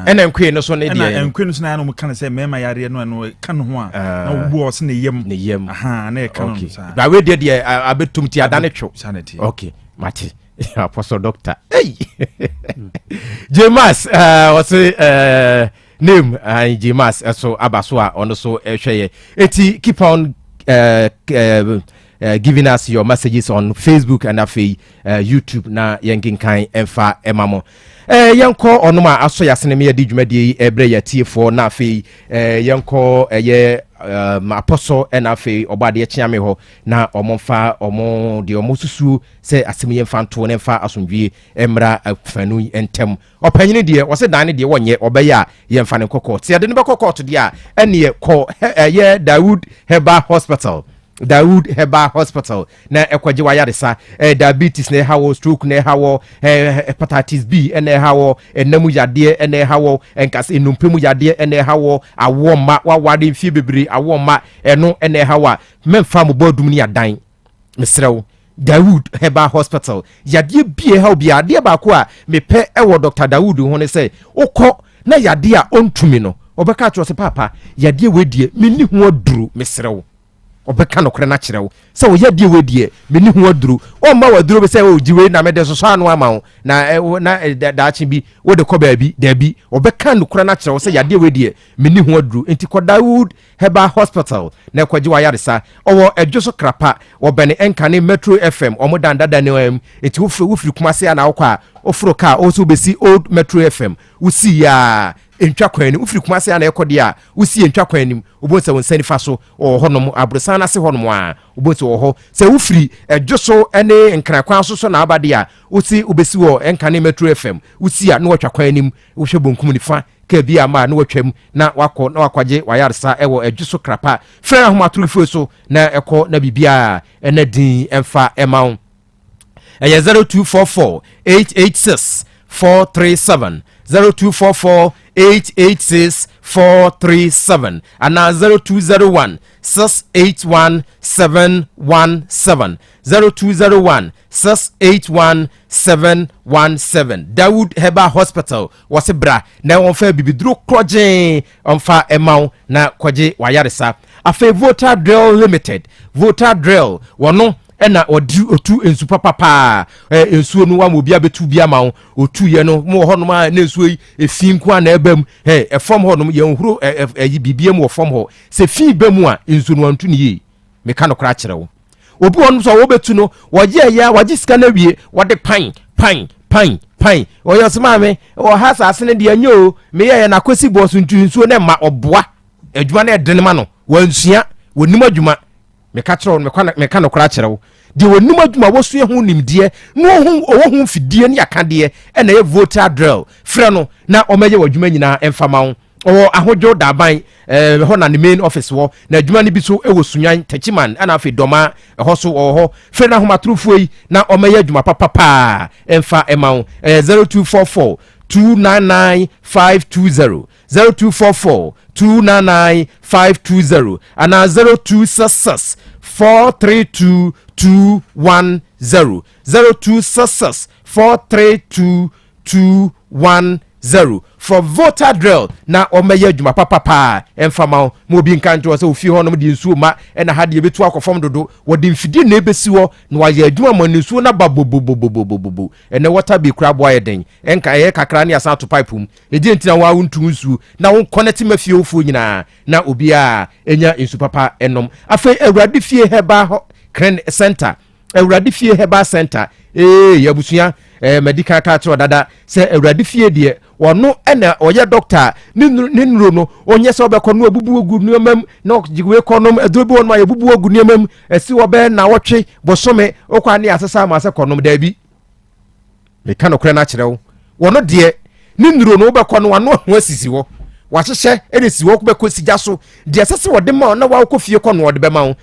ena nkwe no so na de nkwe no so na no kan se mema yare no kan ho a na wo o se na yem na e kan no sa ba we de abetum ti adane two okay mate apostle doctor hey James wase name James so abaso a ono so ehweye eti keep on giving us your messages on Facebook and YouTube na yenkinkan emfa emamo yenko onuma aso yasene me yadi dwumadie ebre yatie na afei yenko apostle and afei obade chiame ho na omomfa omo de omosusu se asem yemfa nto ne mfa asomdwie emra afanu entem opanyine de wo se dan ne de wonye obeya yemfa ne kokko ti ade ne be kokko to de a ene ko Dawood Heba Hospital na ekwaje wayaresa diabetes na hawo stroke na hawo hepatitis B na hawo enamu yade na hawo enkase enumpemu yade na hawo awoma wawade mfie bebre awoma eno na hawa memfa mo bodum ni adan mesrew Dawood Heba Hospital yade bie hawo bia ade ba ko a mepe ewo Dr. Dawood ho ne say ukọ na yade a ontumi no obeka cho se papa yade wedie meni ho aduru mesrew obeka no kre na kyerɛ wo sɛ wo yɛ die we die meni ho aduru o ma waduru be sɛ o jiwe na me de so anu ama wo na daakye bi wo de kɔ baabi da bi obeka no kre na kyerɛ wo sɛ yade we die meni ho aduru enti kɔ Dawood Herbal Hospital na kɔgye wa yaresa ɔwɔ adwoso krapa wɔbɛne enkane Metro FM ɔmo dandada ne am enti wofiri kumase ana wo kɔ a ofuro ka o so besi Old Metro FM usi ya entwa kwani ufiri kumase ana ekode a usi entwa kwani obonse won sani fa so o honom abrosan na se honom a obonse wo ho se ufiri edwoso ene nkran kwan so na abade a usi obesi wo enkane Metro FM usi a no watwa kwani wo hwe bonkum ni fa ka bi ama na watwam na wakwaje wayaresa ewo edwoso krapa frɛ ahomaturu so na ekɔ na bibia ene din emfa emawo 0244 886 437 0244 886 437 and 0201 681 717 0201 681 717 Dawood Herbal Hospital was bra na on fa bibidro kroje on fa emaw na kwaje wayaresa afa Voter Drill Limited Voter Drill wono ena otu ensu papa ensu no wa mo bia betu bia ma otu ye no mo ho no ma na ensu yi efin kwa na ebam efom ho no ye nhuro bibia mo fom ho se fi bam a ensu no antu ni yi me ka no kra kire wo obi won so wo betu no woje ya waje sika na wie wode pan oyo sema me o hasa asene de anyo me ye na kosi boss ntu ensu na ma oboa adwuma na edenema no wansua wonim adwuma me ka kire wo me ka no kra kire wo de wonum adwuma woso ho nimdie no ho fidie ne yakade na ye Voter Drill frɛ no na omeye wadwuma nyina emfama wo o ahodwo daban ho na ne main office wo na adwuma ne bi so ewo sunyan tachiman ana afi doma ho so ho frɛ na homatrufuo yi na omeye adwuma papa emfa emawo 0244 299 520 0244 299 520 and 0266 432 210 0266 432 210 for Voter Drill na omeye adwuma papa emfama mo bi nkanto se ofi honom di nsuo ma na ha de betu akofom dodo wodi mfidi na ebesi wo na waye adwuma ma nsuo na babobobobobobobo ene water bi kura boy den enka ye kakra ne asa to pipe mu eje ntina wa wontu nsuo na won connect mafie ofo nyina na obi a enya nsu papa enom afa Awurade fie Herbal Center Awurade fie Herbal Center yabusua medical card dada se Awurade fie de wono ena oye doctor ni nuro no onye se obekọ no abubu ogu nuamam na jiwe konom adobi won ma yabubu ogu nuamam esi obe na wotwe bosome okwa ne asesa ma se konom dabi me ka no kre na kire wo wono de ni nuro no obekọ no wano ho asisi wo wahyehyɛ enesi wo kubekọ sigya so de asese wode ma na wa kofie kɔ no wode be ma wo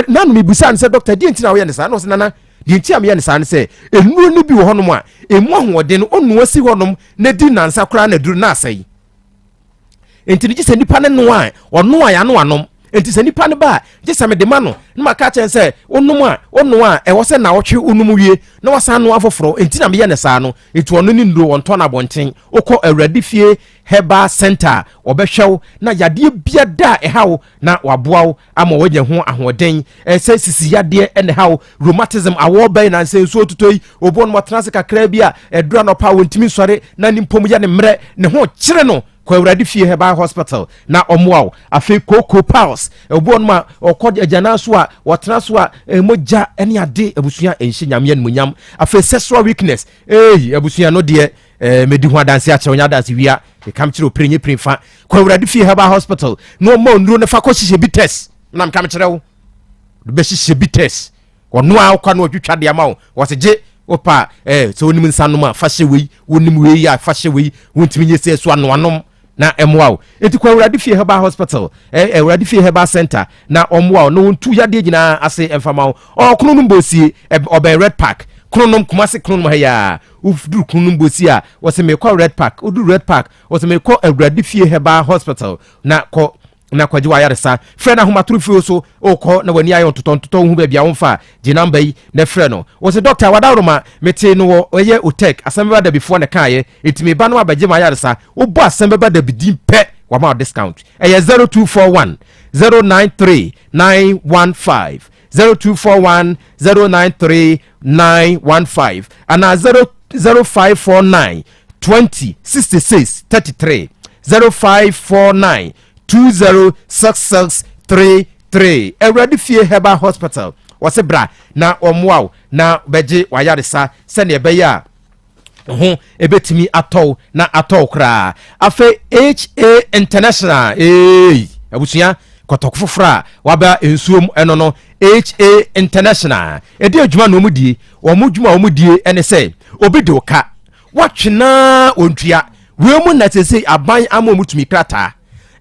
nanu me busa ne se doctor di ntina wo ye ne sa na so nana di ntia me ye ne sa ne se enuro ni bi wo honom a emu ahode no onu asi honom na di nansa kra na duru na asai enti ni se nipa ne no a ono a ya no anom enti se nipa ne ba je se me de ma no na maka chen se onum a ono a e wo se na wotwe onum wie na wasa no afoforo enti na me ye ne sa no enti ono ni nduro won to na bonten okọ Awurade fie Herbal Center obehwew na yade bia da ehawo na waboawo ama wanya ho ahoden se sisi yade ene hawo rheumatism awo ban na se so tutoi obon mo transe kakra bia edura no pa wontimi sore na nimpom ya ne mre ne ho kire no kwa Awurade fie Herbal Hospital na omoawo afi Coco Pals obon ma okọ agana so a wotra so a moja ene ade abusua enhye nyame nmunyam afi sexual weakness abusua no de medi ho adanse a chewonya adanse wia e kam kire oprenye prenfa kwa Awurade fie Herbal Hospital no mo nduro ne fa ko hihye bi test na kam kire wo be hihye bi test wono a kwa no otwitwa de ama wo woseje opa so onim nsanom a fa hye wei wonim wei ya fa hye wei wontimi nye se so anoanom na emwa enti kwa Awurade fie Herbal Hospital Awurade fie Herbal Center na omwa no ntu yade nyina ase emfama okronum bosie obe Red Park kronom kumase kronom haya ufdu kronom bosie a wose me kwa Red Park odu Red Park wose me kwa Awurade fie Herbal Hospital na kwaji wa yaresa frɛ na homaturu fie so okɔ na wani ayo totontoto hu ba bia wonfa je number yi na frɛ no wose doctor wadawroma mete no oye otek Asem Beba Dabi fo ne kaaye etimi ba no abaje ma yaresa obo Asem Beba Dabi din pɛ wama discount ɛyɛ 0241 093 915 0241 093 915 ana 0549 20 66 33 0549 2066 33 Eradi Fie Herbal Hospital wase bra na omuaw na beje wayaresa sene ebeya ho ebetimi atɔ na atɔ kra afe HA International abusia kotokfofra waba ensuom eno no HA International edi adwuma no mudie omudwuma omudie ene se obi de oka watwena ontua wemu na sese aban amomutumi krata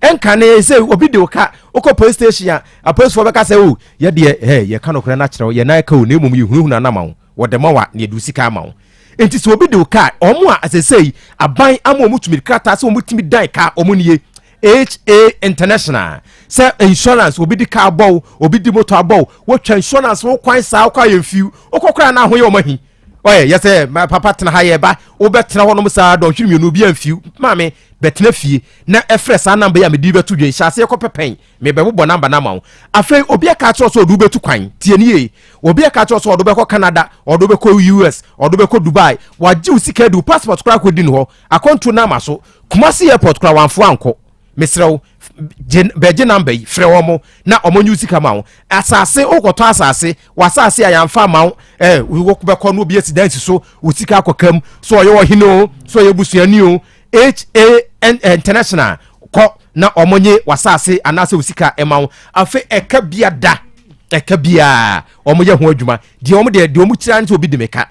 enka ne se obi de oka oko police station a police for beka se o ye de ye ka no kra na kyerɛ ye na ka o na emom yehunu na ma wo wode ma wa na edu sika ma wo enti se obi de oka omo a sese aban amomutumi krata se omutumi dan ka omunie HA International say insurance obi di car bow obi di motor bow what insurance wo kwan sa kwa yemfiu okokra na ho ye omahi oye yes my papa tena ha ye ba wo betena ho no sa don hwiri mienu bi amfiu mame betena fie na efres anamba ya medi betu dwen hyase ye kopepen me bebo namba na mawo afi obi aka tro so odu betu kwan tie ni ye obi aka tro so odu be ko Canada odu be ko US odu be ko Dubai waji usika du passport kra ko di no ho akonto na maso Kumasi airport kra wanfo anko mesrew beje number yi frɛ wo na omo nyusi kama wo asase okoto asase wasase ayamfa ma wo wo kubekɔ no obi accident so usika akokam so oye wo hino so oye busuani o HA International kɔ na omonye wasase anase usika ema wo afi eka bia da eka bia omo ye ho adwuma de omo de omo kira nti obi de meka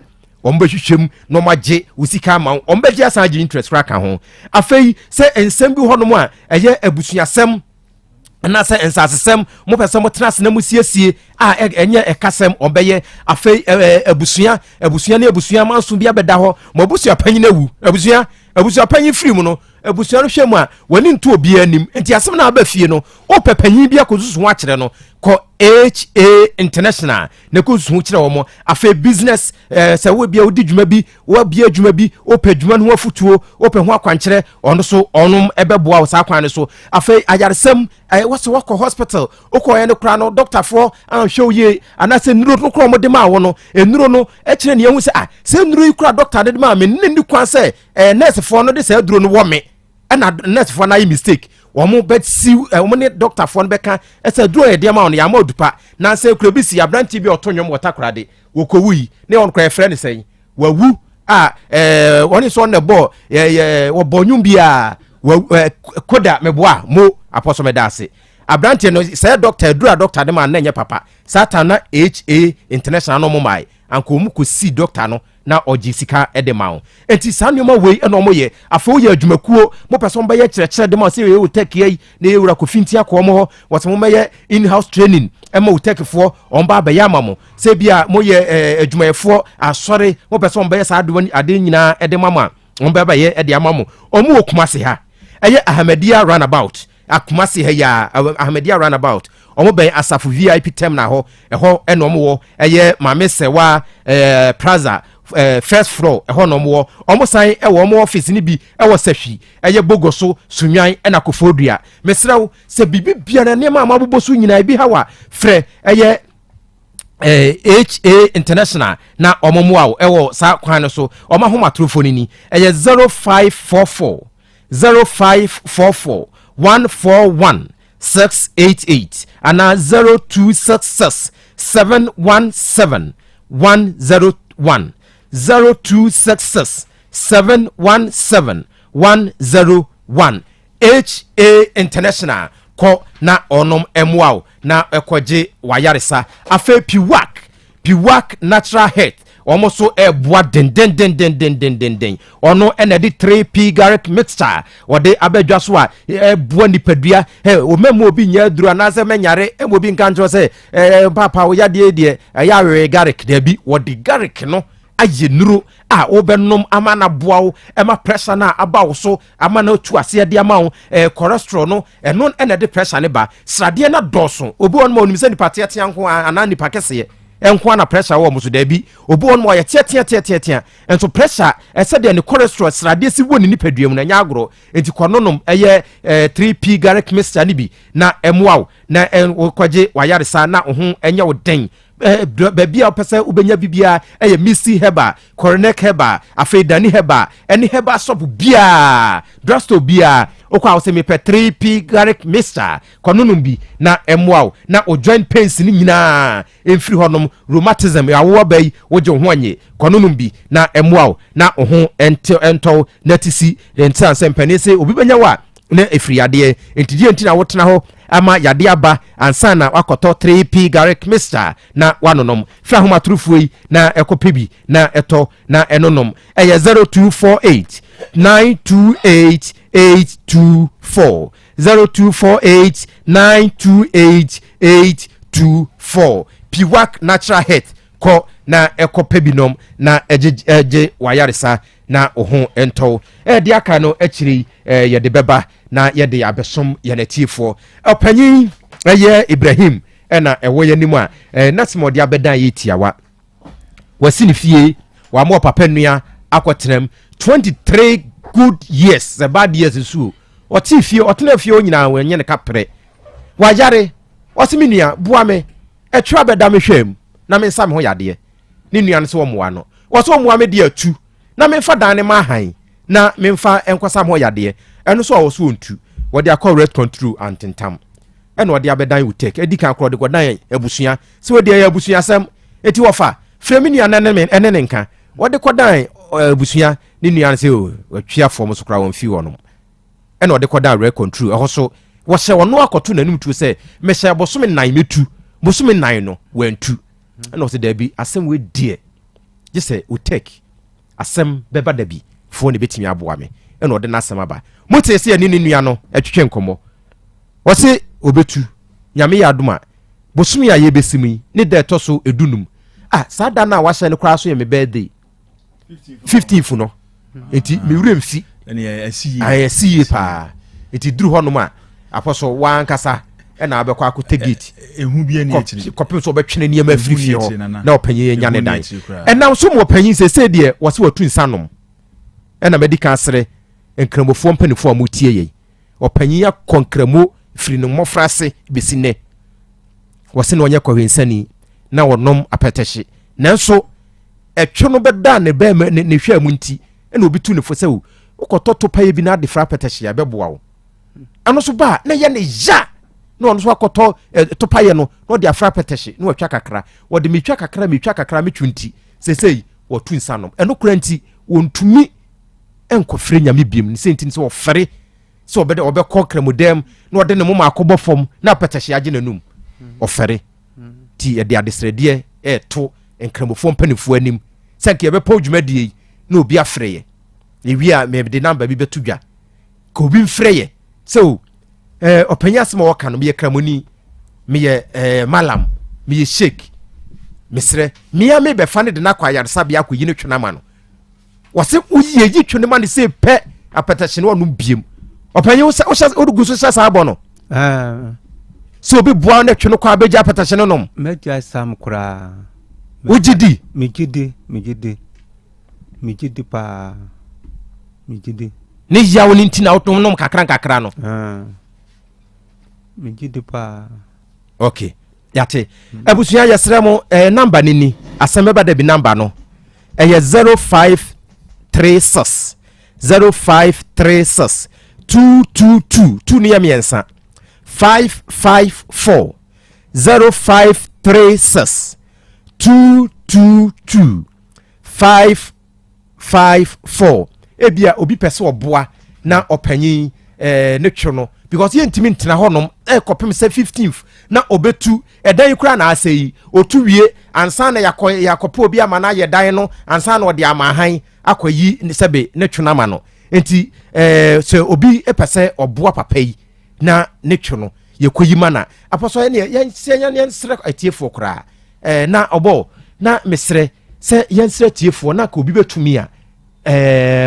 ombe hwehwem no magye usika ma ombe gye asaje interest raka ho afei se ensem bi honom a eye abusuasem na se ensasesem mo pese mo trans na musiesie a enye ekasem ombeye afei abusua na abusua manso bia beda ho mo abusua panyin awu abusua panyin free mu no abusua no hwemu a wani nto obi anim enti asem na aba fie no o pepanyin bia kozuzu ho akere no ko HA International ne kozuzu ho kire wo mo afei business se wo bia odi dwuma bi wo bia dwuma bi o pa dwuma no afutuo o pa ho akwankere ono so onom ebeboa wo sa kwan so afei ayaresem what's work hospital o ko ye ne kra no doctor for an show ye anase nuro no kro mo de ma wo no enuro no e kire ne yehu se se nuro ikura doctor de ma me ne kwan se nurse for no de se duro no wo me na nurse for na mistake womo bet si womo ne doctor for no beka ese duro ye de ma no ya ma odupa na se kuro bi si abranti bi otonyom wotakrade wokowi ne on kra friend say wawu woni so ne bo wo bonyum bia koda meboa mo aposo medase abranti no say doctor duro doctor de ma na nye papa satana HA International no mo mai anko mu ko si doctor no na ogisika edemawo enti sanoma wei eno mo ye afo ye adwumakuo mo person ba ye kyerɛkyerɛ de ma se ye uteki yi na ye wura kofinti akomo ho wote mo ye in house training ema utekifo omba ba ya mamo se bia mo ye adwumayefo asɔre mo person ba ye sa ade nyina edemama omba ba ye ede amamo omo okumase ha eye Ahmedia runabout akumase ha ya Ahmedia runabout omo ben Asafo VIP terminal ho eho eno mo wo eye Mame Sewa Plaza first floor ehonom wo omo san omo office ni bi sahwi eye bogoso sunwan na kofodua mesrew se bibi bia na nema amaboboso nyina bi hawa frɛ eye HA International na omo mo awo sa kwan so omo homa telefoni ni eye 0544 141 688 ana 0266 717 101 0266 717 101 HA International ko na onom emwao na ekoje wayaresa afa piwak natural health almost so boa den ono enedi 3P garlic mixture ode abedwa so a boa nipadua o memo obi nya duru anase menyare obi nkanjo se papa wo yade de ya we garlic da bi wode garlic no aye nuru a obenom amana boawo ema pressure na abawo so amana tu ase de amawo cholesterol no eno enedi pressure ne ba srade na doso obi won ma onim se ni patia tianko anani pakese enko na pressure wo muso da bi obi won mo ye tia enso pressure ese de ne cholesterol srade si woni nipaduam na nya agro enti kononom eye 3p garlic mixture ni bi na emuaw na kwaje wayaresa na ho enye wo den bebia opese ubenya bibia eye misi heba coronet heba afedani heba eni heba shop bia drugstore bia okwa awse me pe 3p garlic mixture kononum bi na emuaw na o joint pains ni nyina emfiri honom rheumatism yawo bai woje ho anye kononum bi na emuaw na ho ento na tisi entan sempani se obi benya wa na efiri ade entidi enti na wotena ho ama yade aba ansana wakoto 3p garlic mixture na wanonom fra homa trufuyi na ekopebi na eto na enonom eye 0248 928 824 0248 928 824 Piwak natural health ko na ekopebinom na eje wayaresa na ohun ento di aka no akiri yede beba na yede abesom yanatiefo opanyin eye Ibrahim na ewo yanim a nasimodi abedan yetiawa wasini fie wa mo papa nua akwotenem 23 good years the bad years so oti fie otena fie onyina wenye ne kapre wajare osimi nua buame etwa beda me hwem na me nsam ho yade ni nua no so wo moa no wo so moa me de atu na me fa dan ne ma han na me mfa enkwasa mo yade eno so wo so ontu wo de akọ red control antentam eno wo de abedan you take edika akọ de godan abusua se wo de abusua sam eti wo fa fremi nua nene nka wo de kodan abusua ni nua no se o atwia fom so kra won fi wono eno wo de kodan red control eho so wo hye wono akoto nanum tu se me hye bosome nan metu bosome nan no wantu eno se da bi asem we die je se o take Asem Beba Dabi fo ne betimi aboa me eno de na asem aba mote se ani nua no atwetwe nkomo wo se obetu nyame ya adoma bosumi ya yebesimi ne da to so edunum sada na wa hye ne kra so ye me birthday 15th no enti me wure mfi ene asiye pa enti duru ho no ma aposo wan kasa ena abekwa akote gate ehu bia ni akiri kopim so betwene niam afiri ho na opanyin nya ne dan enam so mo opanyin se de wose watu nsanom ena medical asre enkramofo mpanifo amutie ye opanyin ya konkramo firi no mofrase besine wose no nya kwahensani na wonom apetehye nanso etwe no beda ne ba ne hwa mu nti ena obitu ne fo se wo ukototo paye bi na de fra apetehye abeboa wo ano so ba na ye ne ja no ono so akoto topaye no no de afra petehye no atwa kakra wo de metwa kakra metwunti sesei wo tu nsanom eno kura nti wontumi enkofre nyame biem ni senti so ofre so obede obekọ kramodem no de ne moma akobọ fom na petehye age nanum ofre ti e de adesrede to enkramofo mpanifo anim sanke be pa dwumadie na obi afreye ewia me de number bi betudwa ko obi mfreye so openya sima waka no me kramoni me malam me sheik misre me me be fane de na kwa yarsa bia ko yine twena ma no wase uyi yi twene ma ne se pe apetahye no no biem openya wo odugu so sasa abo no so obi bua na twene kwa abeja apetahye no nom meja sam kura ujidi mijidi pa mijidi ni yawo ni ntina otom nom kakra no mijidi pa okay yate abusuya yesremo number nini Asem Beba Dabi number no 0536 222 2 ni yamiensa 554 0536 222 554 ebia obi pese oboa na opanyin ne twono because ye ntimi ntena honom kopem se 15th na obetu edan kura na asei otu wie ansa na yakopo obi ama na yedan no ansa na odi ama han akoyi sebe ne twona ma no enti se obi epese oboa papa yi na ne twono yekoyi mana aposo ye yen sre atiefo kura na obo na mesre se yen sre atiefo na ka obi betumi a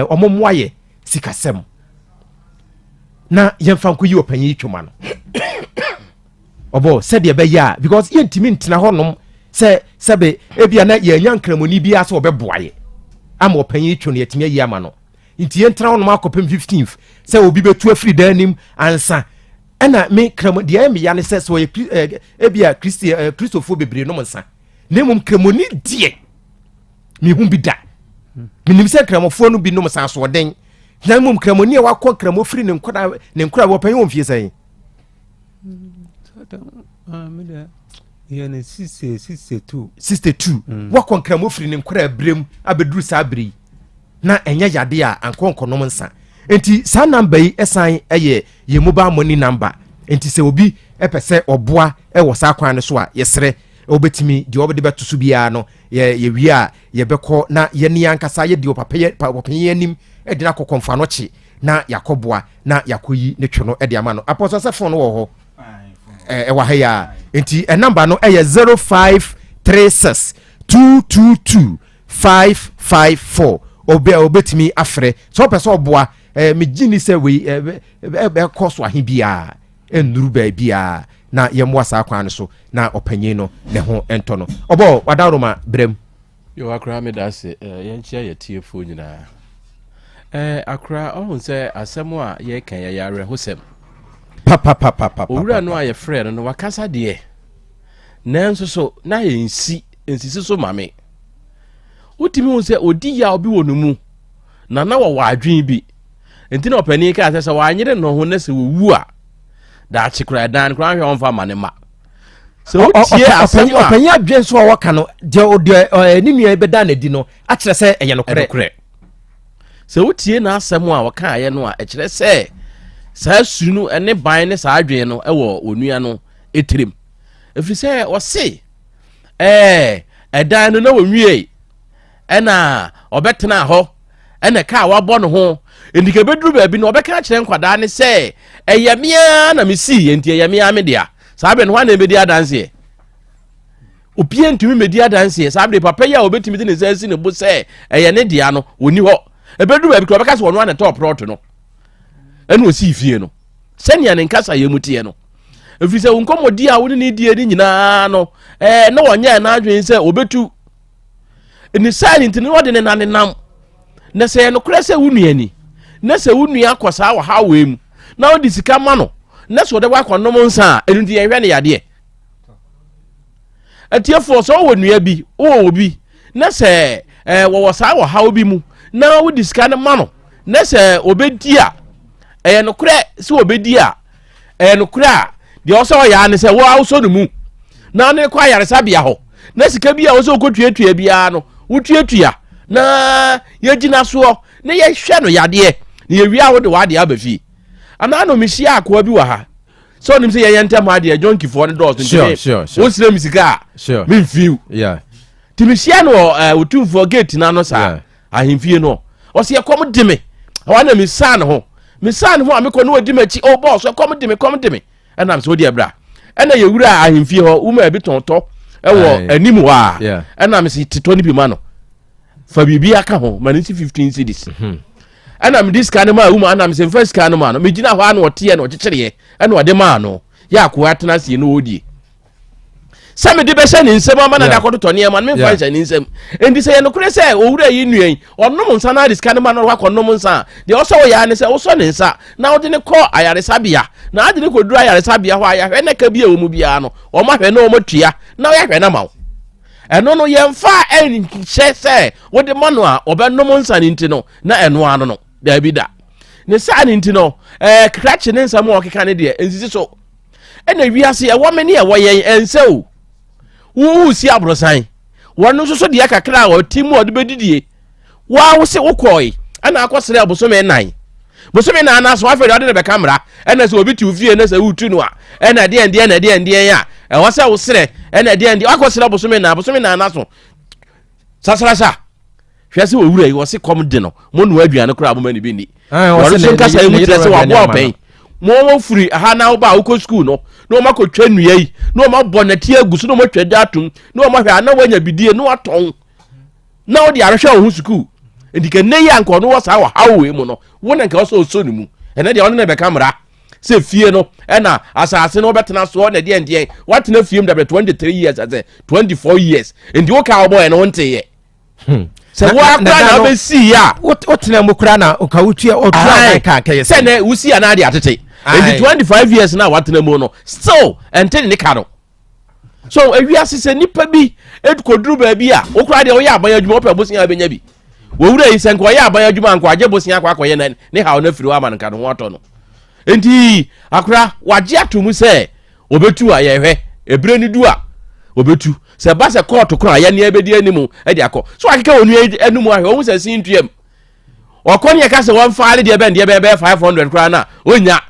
omomwaye sikasem na yemfa nko yi opanyi twoma no obo said ye be ya because yentimi ntina honom sebe ebia na ye nya nkramoni bia se obeboaye ama opanyi twu ne yetime yi ama no nti yentra wono akopem 15th se obi betu afri danim ansa ana me kramo de me ya ne se so ebia Christopher bebre no nsa nemum kramoni die mi hu bi da minim se kramofo no bi no nsa so den nemum kramoni e wakọ kramo fri ne nkora opanyi won fie sai yene 62 wakọ nkramo firi ne nkora abrem abeduru sa abri na enya yade a ankonkonom nsa enti sa number yi esan eye ye mobile money number enti se obi epese oboa e wo sa kwan ne so a yesere obetimi de obede betusu bia no ye wi a ye beko na ye ne yankasa ye de opapaye anim e de na kokonfa no chi na yakoboa na yakoyi ne twe no e de ama no apostle se fon no wo ho wa haya enti a number no eye 0536 222 554 obetimi afre so person oboa me gini se we be cost wa bia enuru ba bia na yemwa sa kwan so na opanyin no ne ho ento no obo wadaroma brem yo akra me da se yenchia ye tiefo nyina akra ohun se asemo a ye kan ye yare hosem papa owura no aye frɛ no wakasa de nanso so na ye nsisi so mame utimi hu se odi ya obi wonu mu na wa wadwen bi enti na opani ka se wanyere no ho na se wu a da chikra dan kra hwe onfa mane ma so utie asema opani adwen so waka no de ni nua be da na di no a kire se eye no kre so utie na asema a waka aye no a kire se sa sunu ene ban ne sa adwen no ewo onua no etirem efiri se o se edan no na wonwie ena obetena ho ena ka wabɔ no ho endike beduru ba bi no obeka kire nkwada ne se eyamia na mesi enti eyamia me dia sabe no hwana emedi adanse opie ntumi medi adanse sabe papa ya obetimi de ne zasi ne bo se eye ne dia no oni ho ebeduru ba bi ko obeka se wono na top prot no enu osi fie no senia ne nkasa ye mutie no efiri se wonkomodi a woni ne die ni nyina no na wonya na adwen se obetu ni silent ni wode ne nanenam na se no kure se wunuani na se wunua akosa wa hawe mu na odi sika ma no na so de wakonom nsa enu di ehwe ne yade atiefo so wonua bi obi na se wo sa wa hawe bi mu na odi sika ne ma no na se obedi a no kure se obedi a no kure a de o so ya ne se wo awso no mu na ne kwa yaresa bia ho na sika bia wo so kotuatua bia no wutuatua na yegina so na ye hwe no yade na ye wia wo de wade abafi ana no mihia akwa bi wa ha so nim se ye yentem ade jonki for the doors sure wo sire misika me fiu ti mihia no wotumfo gate na no sa ahemfie no o se ye kom de me wana misan ho amekọ no wadi machi o boss kom de me ana am so di abra ana ye wura ahemfie ho uma bi tonto ewo anim wa ana am se tito ni bi ma no fa bibi aka ho manisi 15 cedis ana am this kind ma uma ana am se first kind ma no me gina ho ana wote na okekere ana wode ma no ya ko atena se no odi same de be se ni nsem ama na da kodo ne ma me fa se ni nsem endi se ye no kure se owura yi nuan onom nsa na this kind ma no wa konom nsa de o so ya ne se o so ne nsa na o de ne ko ayaresabia na ade ne ko duru ayaresabia ho aya hwe ne ka bia o mu bia no o ma hwe na o matua na o ya hwe na ma eno no ye mfa enhye se wo de ma no a obenom nsa ni nti no na eno ano no da bi da ne sa ni nti no krache ne nsa mo okeka ne de ensisi so ena wiase e wo me ne e wo yen ense o wo si abrosan wonu so de kakra o timu o de bedidie wa wo se wo koi ana akosere abosome nan bosome nan na so afere de be kamera ena se obi ti ufie na se wutu no a ena de ya e wo se wo sere ena de akosere abosome nan na so sasarasa hwese wo wura yi wo se kom de no mo no aduane kra aboma ni bi ni wo so kasa yi mu tire se wo abo pen mo furi aha na wo ba wo ko school no no ma ko twa nua yi no ma bonati agusu no ma twa datum no ma hwe ana wanya bidie no aton na wo de arehwe wo school endike ne ya nko no wo sa wo hawe mu no wo na nka wo so ni mu ene de wo ne be kamera se fie no na asase no betena so na de ndie watena fie mda 23 years as 24 years ndi wo ka boy no wonte ye se wa na be si ya wotena mu kra na ka wutua otua ka ka ye se na wusi ya na de atete ndi 25 years na watena mu no still ente ne ka no so ewiase se nipa bi edkoduru ba bi a wo kra de wo ya aban adwuma opa bosia abenya bi wo wura yi se nko ya aban adwuma nko aje bosia akwa akoye na ne ha na firi wa man ka no woto no enti akra waje atomu se obetu ayehwe ebre ni du a obetu se ba se court kro aye ne ebedi animu e de akọ so akeka onu animu ahwe ohun se sin tuam okoni e ka se won faale de be 500 kra na onya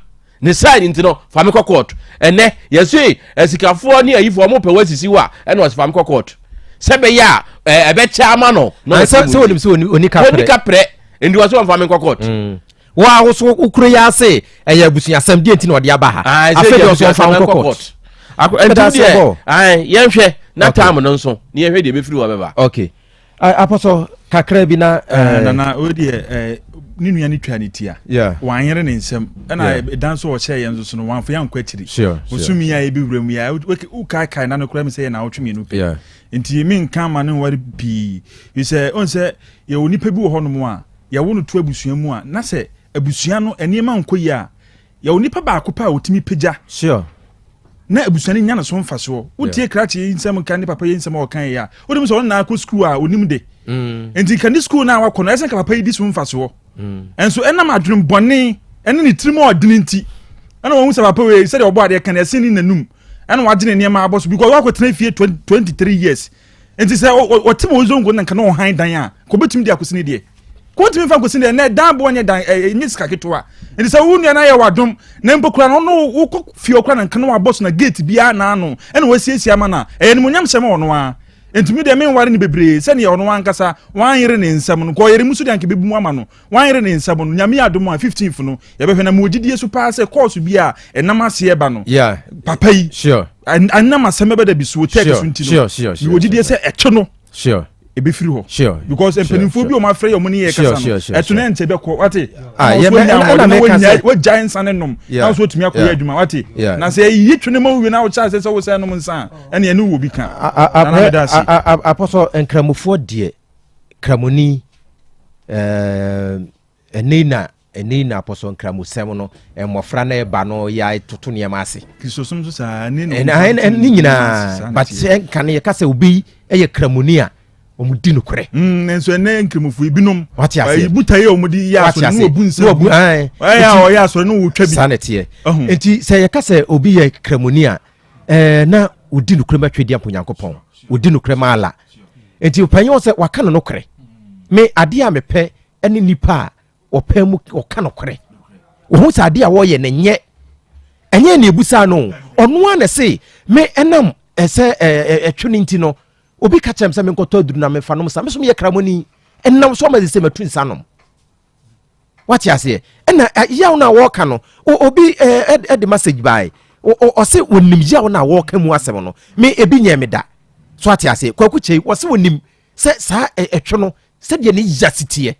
ne side ntino fami court ene yesu esikafo ne ayifo mo pe wasisi wa ene was fami court se be ya ebe chama no se wonim se oni kapre ndi was fami court wa wo so ukuro ya se eya busunya sam die ntino de aba ha afede so fami court yenhwe na time no nso ne yenhwe de be firi wa beba okay apostle kakra bi na na odi ni nua ni twa ni tia wan yere ne nsem na dan so o che yenzo so no wan fa yan kwatiri osumi ya e bi wura mu ya u kai na no kura mi se na otwe mienu pe nti mi nka ma ne wari bi you say on say ye onipa bi wo ho no mu a ye wo no to abusua mu a na se abusua no eniema nkoyi a ye onipa ba akopa a otimi peja na abusani nya na so mfa so wotie krachi nsem kan ni papa yi nsem o kan ya wodim so na akọ school a onim de enti kan ni school na wakọ na esen ka papa yi di so mfa so enso enam adwum bone ene ni tirimo odini nti ana won se papa we se de obo ade kan esen ni nanum ana wagene ne ma aboso because wakọ tena fie 23 years enti se otim ozongo na kan o han dan a ko betim di akosini de ko timi fa kosini de na dan bo nya dan enyi sika ketwa enti se wunu na ye wadom na mbokura no wo ko fie okura na kan aboso na gate bia na ano ene wasiesie ama na ene munyam sema ono a enti mi de men ware ni bebre se ne ono ankasa wan yere ne nsam no ko yere musu de anke bebu mu ama no wan yere ne nsam no nyame adom a 15th no ye behwe na mogidie su pa se course bia enam ase eba no papa yi anam Asem Beba Dabi so take so ntino ni mogidie se echo no ebe free ho because empenifo bi o ma frɛ yo mo ne ye kasa no eto na nte be ko wate ye me wo giants anenom na so tumi akoya adwuma wate na se yi twene ma wi na wo cha se wo se no nsa ene ene wo bi ka apostle enkramofo de kramoni enina apostle nkramosem no emofra na eba no ya toto ne ma ase kristosom so sa ni nyina but kan ye kasa obi eye kramoni a omudi no kore enso ene nkremufu ibinom wati butaye omudi ya so no obunse o ya so no wotwa bi sanete enti se ye kasa obi ye kramoni a na odi no kore matwedi amponyankopon odi no kore mala enti opanyo se waka no kore me ade a mepe ene nipa opamu oka no kore wo sa ade a wo ye ne nye enye na ebusa no ono ane se me enam ese etwene nti no obi ka chem se me nkoto duru na me fa no sa me so me ye kramoni enam so ma se matu nsa no wati ase ena yaw na wo ka no obi e message by o se wonim yaw na wo ka mu asem no me ebi nye me da so wati ase kwaku chei wo se wonim se sa etwe no se de ne yasitie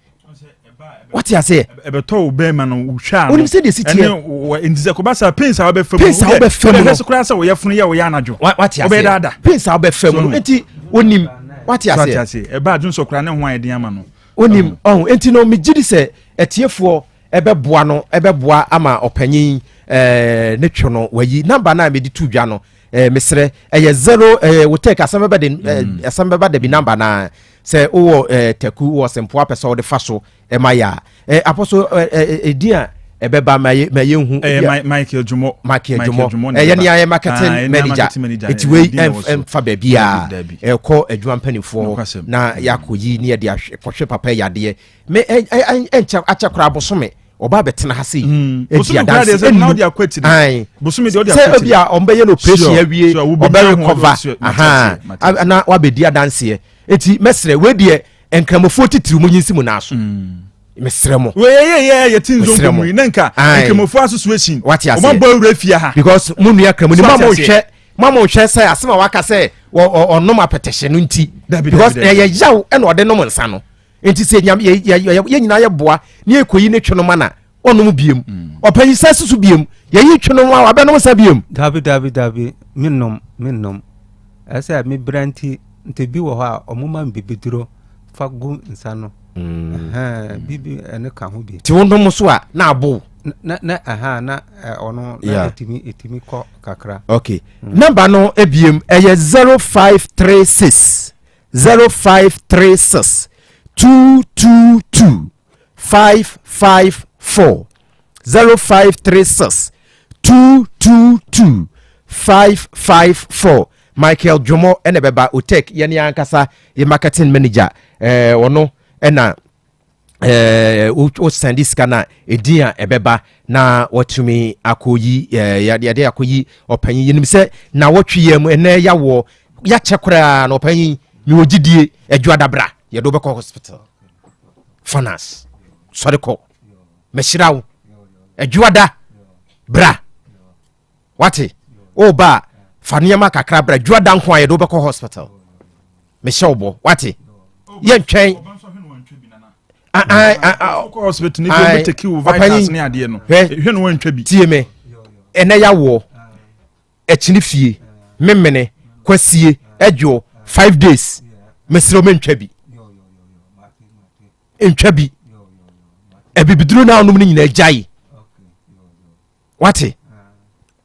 wati ase ebeto be ma no hwa wonim se de sitie ndize ko ba sa pensa wo be famu no so kura sa wo yefunu ye wo ya anajo wati ase pensa wo be famu enti wonim wati ase eba adun so kura ne ho ayeden ama no wonim enti no me gidi se etiefo ebeboa no ebeboa ama opanyin ne twe no wayi number na me di tu dwa no mesre eye 0 we take Asem Beba Dabi number na se wo taku wo sempo apesa wo de faso emaya apostle edia ebeba maye hu Michael Jumo ye ne aye marketing manager eti we fa ba bia ko adwuma mpanifo na yakoyi ne de ahwe papa yade me acha kora bosome oba betena ha sei edia dance na odi akwati bosome de odi akwati se obia ombe ye no operation awie oba recover na wabedia dance eti mesre we de enkramofo titiri mu nyinsi mu na so mesre mo we ye tinzo mu nanka enkramofo association o ma ba wura fia ha because munu ya kramoni mama hwe say asema waka say onom apetehye no nti because ye yaw e na ode nom nsa no enti se nyam ye nyina ye boa ne ekoyi ne tweno mana onom biem opanyi sasusu biem ye yi tweno wa be no sabiom dabi minnom asa me branti nte bi wo ha omuma mbibiduro fa gu nsa no bibi ene ka ho bi ti wondom so a na abo na ono na etimi ko kakra. Okay. Number no ebiem eye 0536 222 554 0536 222 554 Michael Jomo ene beba Otek yene ankasa ye marketing manager ono ena o send this kana edia ebeba na watumi akoyi yade akoyi opanyi yenim se na wotweyem ene yawo ya chekora na opanyi mi ogidie adwadabra ye do beko hospital fanas soriko meshirawo adwada bra wati oba faniama kakra bra adwada nko ye do beko hospital meshawbo wati ye ntwen hospital ni be take you vitals ni ade no hwe no wantwa bi tie me ene yawo echini fie memene kwasie adwo 5 days mesiro mentwa bi entwa bi ebibiduro na onum ni nyina jai wati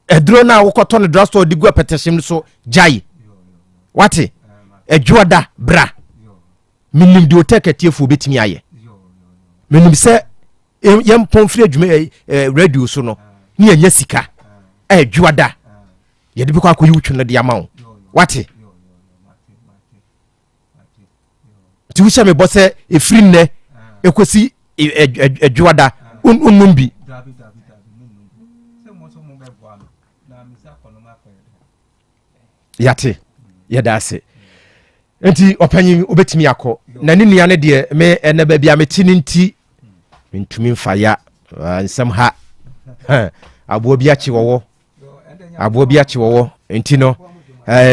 eduro na wokoto ne drugstore digu apeteshim so jai wati adwoda bra minim de otekatiefu betimi aye menim se yem pomfri adwuma radio so no ni anya sika adwada ye de biko akoyi wutwe no de amawo wati ti wusha me bose efri nne ekosi adwada unumbi yate yedase enti opanyin obetimi akọ na ni nua ne de me ene ba bia metini nti mentumi mfaya nsam ha abo bia chi wowo enti no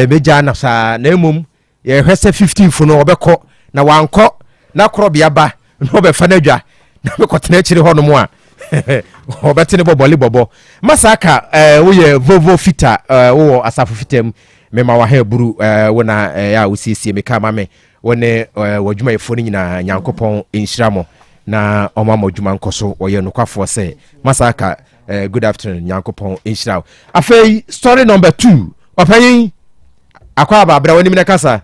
beja na sa na emum ye hwese 15 fu no obekọ na wankọ na Krobea ba no obefa na dwa na bekotena chire hono mu a obetene bobo masaka wo ye vovo fita wo asafo fitam mema wa ha buru wona ya usiesie meka mame wone wadwuma yefo ni nyina Nyankopon enhyiramo na omama wadwuma nkoso woye nokwafo se masaka good afternoon Nyankopon enhyirawo afei story number 2 opanyin akwa ba bra woni kasa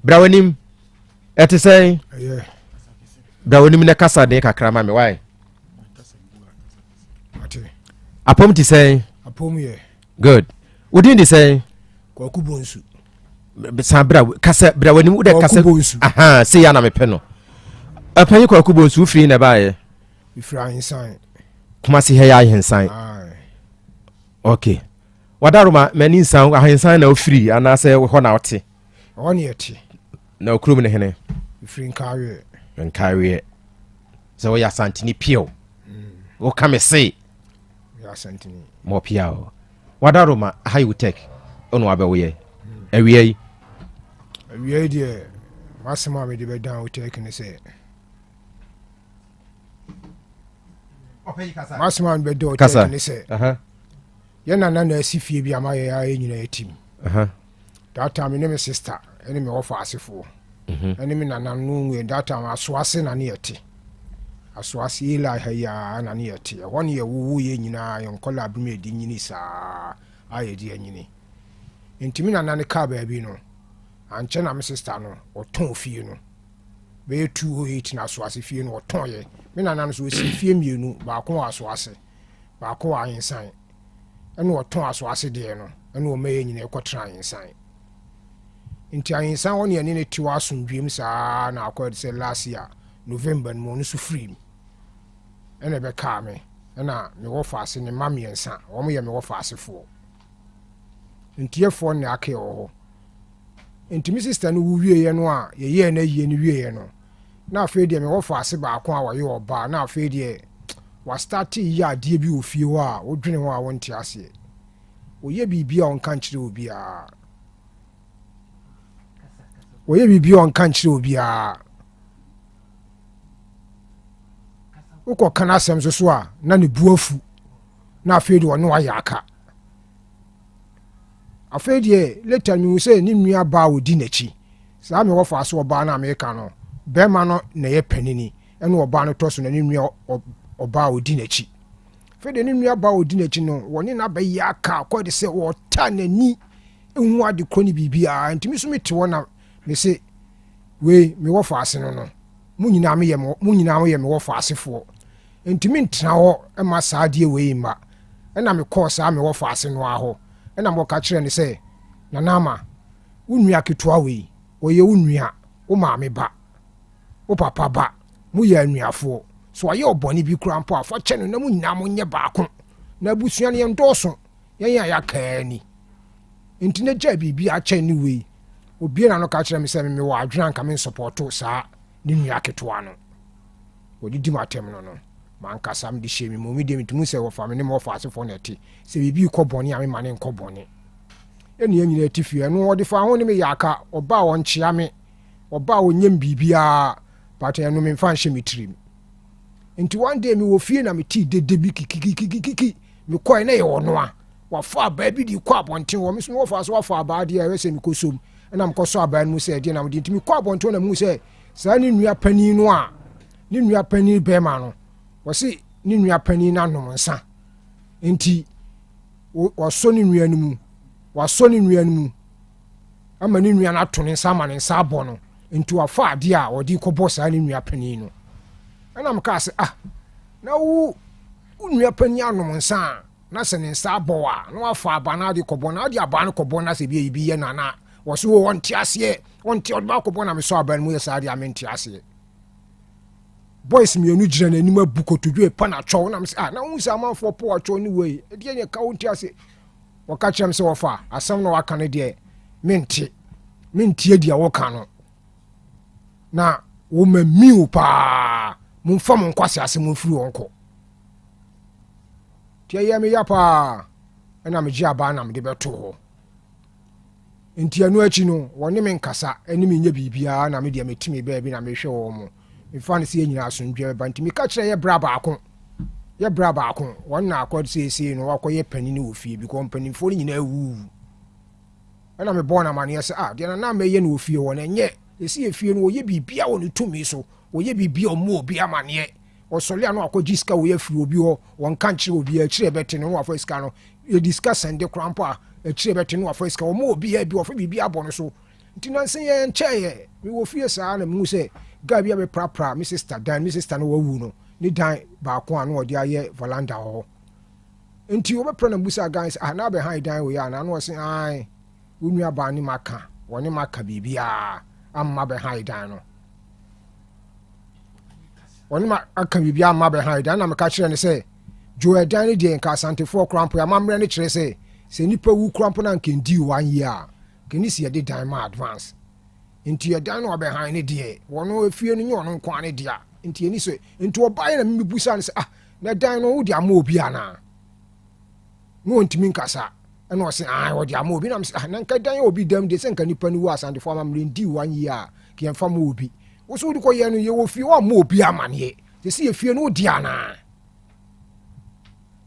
bra woni etisen bra woni kasa de kakra mame why apom ti say apom ye good wodin di say Kwakubonsu sabra kasa bra wani mu de kasa aha se ya na mepe no apanyi Kwakubonsu free na baaye free ahinsan kuma se he ya ahinsan okay wadaruma mani nsan ahinsan na free ana se ho na wote oni eti na okrum ne hene free nkawe so ya santini pio o kame se ya santini mo piao wadaruma how you take ono abewe awie die masema me de be down take ne say masema me be do take ne say ye na asifie bi amaye ya nyina etim that time me sister ene me offer asefo ene me nana no that time asoase na ne yete asoase ila ya na ne yete won ye wuwu ye nyina ye nkola abime di nyini sa aye di anyini intimi na nane ka ba bi no anche na me sister no oton fie no be 208 na so ase fie no oton ye me na nane so si fie mienu ba ko aso ase ba ko ayensan ene oton aso ase de no ene o meye nyina ekotra ayensan inti ayensan won ye ne tiwa asundwem sa na akwa se last year November no no so free ene be ka me ena me wo fa ase ne mamiensa wo mo ye me wo fa ase fo ntiefo ne ake ho ntimi sister no wuwie ye no a ye ye na yie ne wie ye no na afi de me wo fa ase ba ko a wo ye oba na afi de wa start ya de bi ofie ho a wo dwene ho a won ti ase wo ye bibia on kan kire obi a wo ye bibia on kan kire obi a wo ko kana asem so a na ne buafu na afei de ɔno ayɛ aka afei deɛ later mi sɛ ne nua baa odi n'akyi saa mi wɔfa so ɔbaa na Amerika no bɛrima no na yɛ panini ɛna ɔbaa no tɔ so na ne nua ɔbaa odi n'akyi afei de ne nua baa odi n'akyi no wɔne na bɛyɛ aka akɔ de sɛ wɔta n'ani ehu ade kɔ ne biribiara ntumi so mi te hɔ na me se wei mi wɔfa ase no mu nyinaa mi yɛ mi wɔfa asefoɔ ntumi ntena hɔ ɛma saa adeɛ wei ma ɛna mi kɔɔ saa mi wɔfa ase no ahɔ ɛna mo ka kyerɛ ne sɛ nanama wo nua ketewa wei wɔyɛ wo nua wo maame ba wo papa ba mo yɛ anuafoɔ so ɔyɛ ɔbɔne bi kura mpo a fa kyɛ no na mo nyinaa mo nyɛ baako na abusua no yɛn dɔɔso yɛn a yɛakaa ni nti ne gya biribi akyɛ ne wei obie na no ka kyerɛ me sɛ me wɔ adwene anka me nsupɔto saa ne nua ketewa no wɔdidi mu atɛm no mankasa mede hyɛ me mu mede metumi sɛ wɔfa me ne ma wɔfa asefoɔ no ɛte sɛ biribi kɔ bɔne a mema ne nkɔ bɔne ɛne yɛ nyina ati fie ɛno wɔde fa ho ne meyɛ aka ɔba a ɔnkyea me ɔba a ɔnyam biribiaa but ɛno memfa nhyɛ me tirim nti one day mewɔ fie na metii dede bi kikikikikiki mekɔe na yɛwɔ no a wafa abaa bi de kɔ abɔnten wɔ me so wɔfa so wafa abaa deɛ ɛwɛ sɛ mekɔ som ɛna mekɔ sɔ abaa no mu sɛ ɛdeɛ na mede nti mekɔ abɔnten na mu sɛ saa ne nua panin no a ne nua panin bɛrima no wɔse ne nua panin no anom nsa nti wɔsɔ ne nua no mu wasɔ ne nua no mu ama ne nua no ato ne nsa ama ne nsa abɔ no nti wafa adeɛ a wɔde kɔbɔ saa ne nua panin no ɛna meka sɛ na wo nua panin anom nsa a na sɛ ne nsa abɔ a na wafa aba na ade kɔbɔ na ade aba no kɔbɔ na sɛ bi yɛ nana wɔso wɔnte aseɛ wɔnte ɔde ba kɔbɔ na mesɔ aba no mu yɛ saa deɛ amente aseɛ boys mmienu gyina n'anim abu kotodwe pa na twɔw na mesɛ na wo sɛ amanfoɔ po atwɔw ne wei ɛdeɛ ne ka wo nte ase wɔka kyerɛ m sɛ wɔfa asɛm na waka no deɛ mentie deɛ woka no na woma miw paa momfa mo nkwase ase momfiri wɔ nkɔ nti ɛyɛ meya paa ɛna megye abaa na mede bɛto hɔ nti ɛno akyi no wɔne me nkasa ɛne menyɛ biribiaa na medeɛ metimi baabi na mehwɛ wɔ mo mefa no sɛ yɛ nyina asomdwa bɛba nti meka kyerɛ yɛ bra baako wɔn na akɔde seesei no wakɔyɛ panini wɔ fie because mpanimfoɔ no nyinaa awuwu ɛna mebɔɔ no amanneɛ sɛ deɛ na mɛyɛ no wɔ fie wɔ no ɛnyɛ ɛsi yɛ fie no wɔyɛ biribia wɔ ne tumi so wɔyɛ biribia ɔmmɔ obi amanneɛ ɔsɔle a no akɔgye sika wɔyɛ firi obi hɔ wɔnka nkyerɛ obi akyirɛ bɛte no wafa sika no yɛdi sika sɛnde kora mpo a akyirɛ bɛte no wafa sika ɔmmɔ obi bi wɔfa biribia abɔ no so nti nansɛ yɛ nkyɛeɛ mewɔ fie saa na mehu sɛ ga bi a bɛprapra me sister no wawu no ne dan baako a na ɔde ayɛ valanda hɔ nti wɔbɛprɛ na busa gan sɛ na bɛhan dan wɔ yɛ ana na ɔse ai wo nua baa ne maka wɔne maka biribiaa amma bɛhan dan no wɔne ma aka biribiaa amma bɛhan dan na meka kyerɛ ne sɛ dwo dan no deɛ nka asantefoɔ korampo amammerɛ no kyerɛ sɛ nipa wu korampo na nkɛndi 1 year a kɛni si yɛde dan ma advance nti yɛdan no ɔbɛhan ne deɛ wɔno efie no nyɛ ɔno nkoa ne deɛ nti ɛni sɛ nti ɔbaeɛ na mebusa no sɛ na dan no wode ama obi anaa na ɔntumi nkasa ɛna ɔse wɔde ama obi nam sɛ na nka dan yɛ obi dam deɛ sɛ nka nipa no wu asantefoɔ amammerɛ ndi 1 year a kɛmfa ma obi wo so wode kɔyɛ no yɛwɔ fie woamma obi amanneɛ sɛ sɛ yɛ fie no wode anaa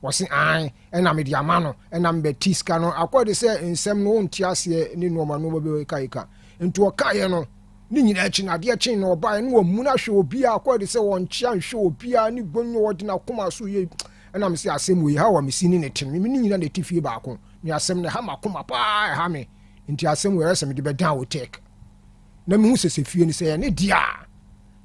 wɔse ɛna mede ama no ɛna mbɛti sika no akɔde sɛ nsɛm no wonte aseɛ ne nnoɔma bɛkaika nti ɔkaeɛ no ne nyinaa akyi no adeɛ kyen na ɔbaeɛ ne wamu no ahwɛ obiaa akɔde sɛ wɔnkyea nhwɛ obiaa ne gbonwa wɔde nakoma so yɛ ɛna me sɛ asɛm wei ha wɔ mesi ne ne tem me ne nyina na ɛti fie baako ne asɛm ne ha makoma paa ɛha me nti asɛm wei ɛsɛ mede bɛdan wo tek na mehu sɛ fie no sɛ yɛne dea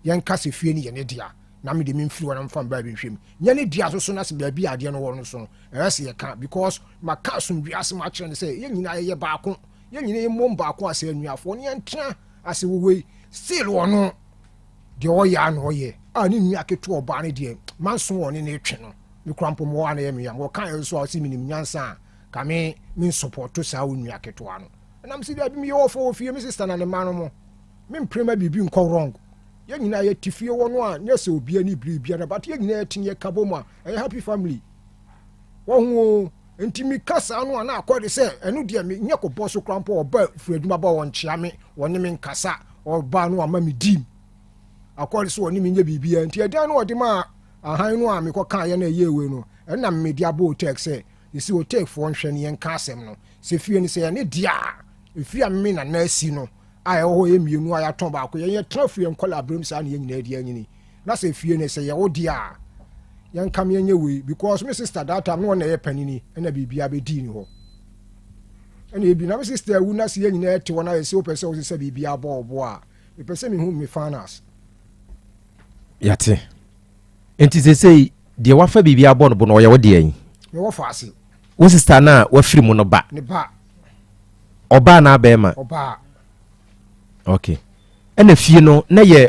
yɛnka sɛ fie no yɛne dea na mede memfiri wɔ na mfa mbaa bi nhwɛ mu nyɛne dea so na sɛ baabi adeɛ no wɔ no so no ɛyɛ sɛ yɛka because maka asomdwe asɛm akyerɛ no sɛ yɛn nyinaa yɛyɛ baako yɛn nyinaa yɛmmom baako asɛ anuafoɔ ne yɛntena asɛ wɔwei still wɔ no deɛ ɔyɛ a na ɔyɛ a ne nua ketewa ɔbaa no deɛ manso wɔ ne ɛtwe no me kora mpo mɔwɔ a na yɛ meyam wɔka yɛ so a ɔsɛ menim nyansa a ka me nsupɔto saa wo nua ketewa no ɛnam sɛ baabi meyɛ wɔfɔ wɔ fie me sister na ne ma no mo memprɛma biribi nkɔ wrong yɛn nyinaa yɛte fie wɔ no a nyɛ sɛ obia ne biribiara but yɛn nyinaa yɛte yɛka bɔ mu a ɛyɛ happy family wɔho nti meka saa no a na akɔde sɛ ɛno deɛ menyɛ kɔbɔ so kora mpo ɔba firi adwuma ba wɔnkyea me wɔne me nkasa ɔba no ama me dim akɔde sɛ wɔne me nyɛ biribiara nti ɛdan no ɔde ma ahan no a mekɔkaeɛ no ɛyɛ wei no ɛna media bo take say you see o take for nhwe ne yenka asem no se fie ni se ne dia efia me na na asi no a ɛwɔ hɔ emienu a yɛatɔn baako yɛn trafie nkola abram saa ne nyina adi anyini na se fie ne se yɛwɔ dia yenka me yenye we because my sister that time no na yɛ panini ɛna bibia be di ni hɔ ɛna ebi na my sister wu na se nyina ɛte wɔ na yɛ se o pɛ sɛ o se bibia bɔ a me pɛ sɛ me hu me finance yate enti sesei deɛ wafa bibia bɔ no bo no ɔyɛ wo deɛ yi me wɔ faase wo sister na wafiri mu no ba ne ba ɔba na abɛɛma ɔba okay ɛna fie no na yɛ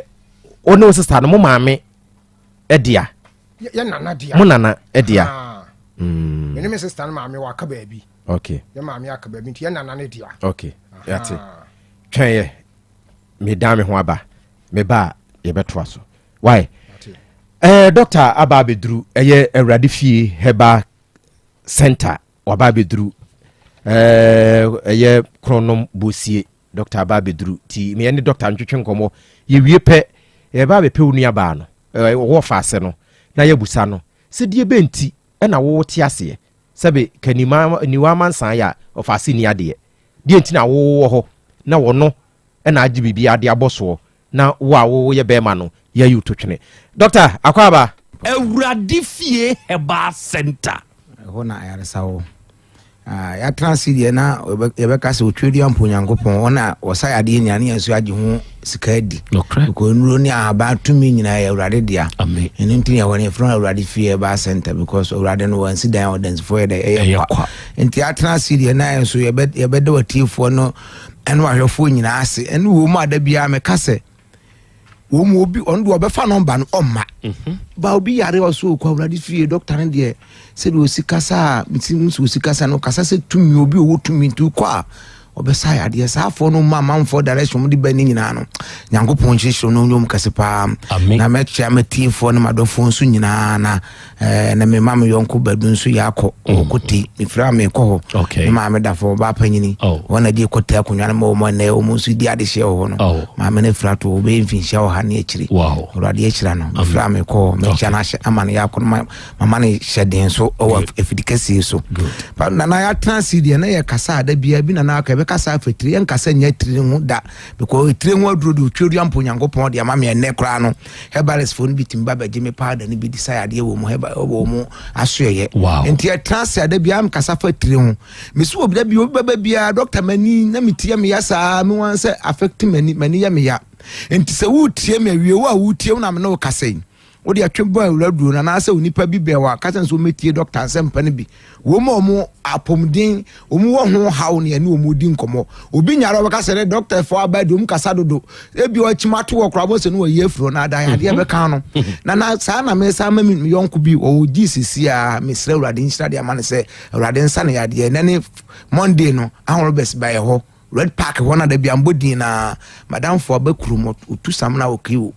ɔne wo sister no mo maame ɛdia yɛ nana dia mo nana ɛdia me ne me sister no maame waka baabi okay yɛ maame aka baabi nti yɛ nana ne dia okay yate twɛn yɛ me da me ho aba me ba yɛbɛtoa so why doctor aba bedru ɛyɛ awurade fie heba center waba bedru ɛyɛ kronom bosie doctor aba bedru ti me ne doctor ntwetwe nkomo ye wie pɛ yɛba bɛpɛ wo nua ba no wo faase no na yɛbusa no sɛ die benti ɛna wo te ase sɛbe kanima niwa mansan ya ɔfaase ni ade die enti na wo hɔ na wo no ɛna agye bibia ade abɔso na wo a wo yɛ bɛma no yɛ yu to twene doctor akwaba awurade fie heba center ho na ayaresa wo ya transidia na yɛbɛka sɛ otwedi ampo nyankopɔn ona wɔsa ade nyane yanso agye ho sika adi ko nuro ni aba tumi nyina yɛ awurade dia amen ɛno nti yɛ wɔne from awurade fie heba center because awurade no wansi dan audience for yɛ ɛyɛ kwa nti ya transidia na yanso yɛbɛda watiefo no ɛno ahwɛfo nyina ase ɛno wo mu ada bia meka sɛ wo mu obi on do obefa number no omma ba obi yare oso kwa awurade fie doctor ne de se do sikasa mitim so sikasa no kasa se tumi obi owo tumi ntu kwa obesa ya de sa afo no mama for direction de bani nyina no nyankopon hyehyɛ no nyom kase pa na metia matifo no madofo nso nyina na me mama yonko badu nso yakɔ okoti mifra me kɔ hɔ ma me dafo ba panyini wona de kɔta akonwa no mo na o mo nso di ade hye hɔ no ma me ne fra to be mfinhyɛ hɔ ha ne akiri awurade akyira no mifra me kɔ metia na hye ama ne yakɔ mama ne hyɛ den so o efidikasi so na ya transidi na ye kasa da bia bi na aka be kasa afetiri en kasa nya tiri ho da because tiri ho aduro do tweri ampo nyankopɔn de ama me ene kra no hebalis phone bi timba ba gime powder ne bi desire de wo mu heba wo mu asoye enti ya transfer da bia am kasa fatiri ho me so obi da bi obi baba bia doctor mani na metie me yasa me wan say affect mani ya me ya enti se wo tie me wie wo a wo tie na me no kasa yi wo de atwemba awuradu na na sɛ onipa bi bɛwa kasa nso metie doctor asɛmpa ne bi wo mo apomden wo mo ho haw ne ani wo mo di nkomo obi nyara wo kasa ne doctor fo abadu mu kasa dodo ebi o chimato wo kra bo se no wo ye furo na da ya de bɛka no na saa na me saa ma me yonko bi o GCC a me sra awurade nhyira de ama ne sɛ awurade nsa ne ya de na ne Monday no ahoro bes ba ye ho Red Park ho na da bi ambodi na madam fo abakuru mo otu sam na okiwo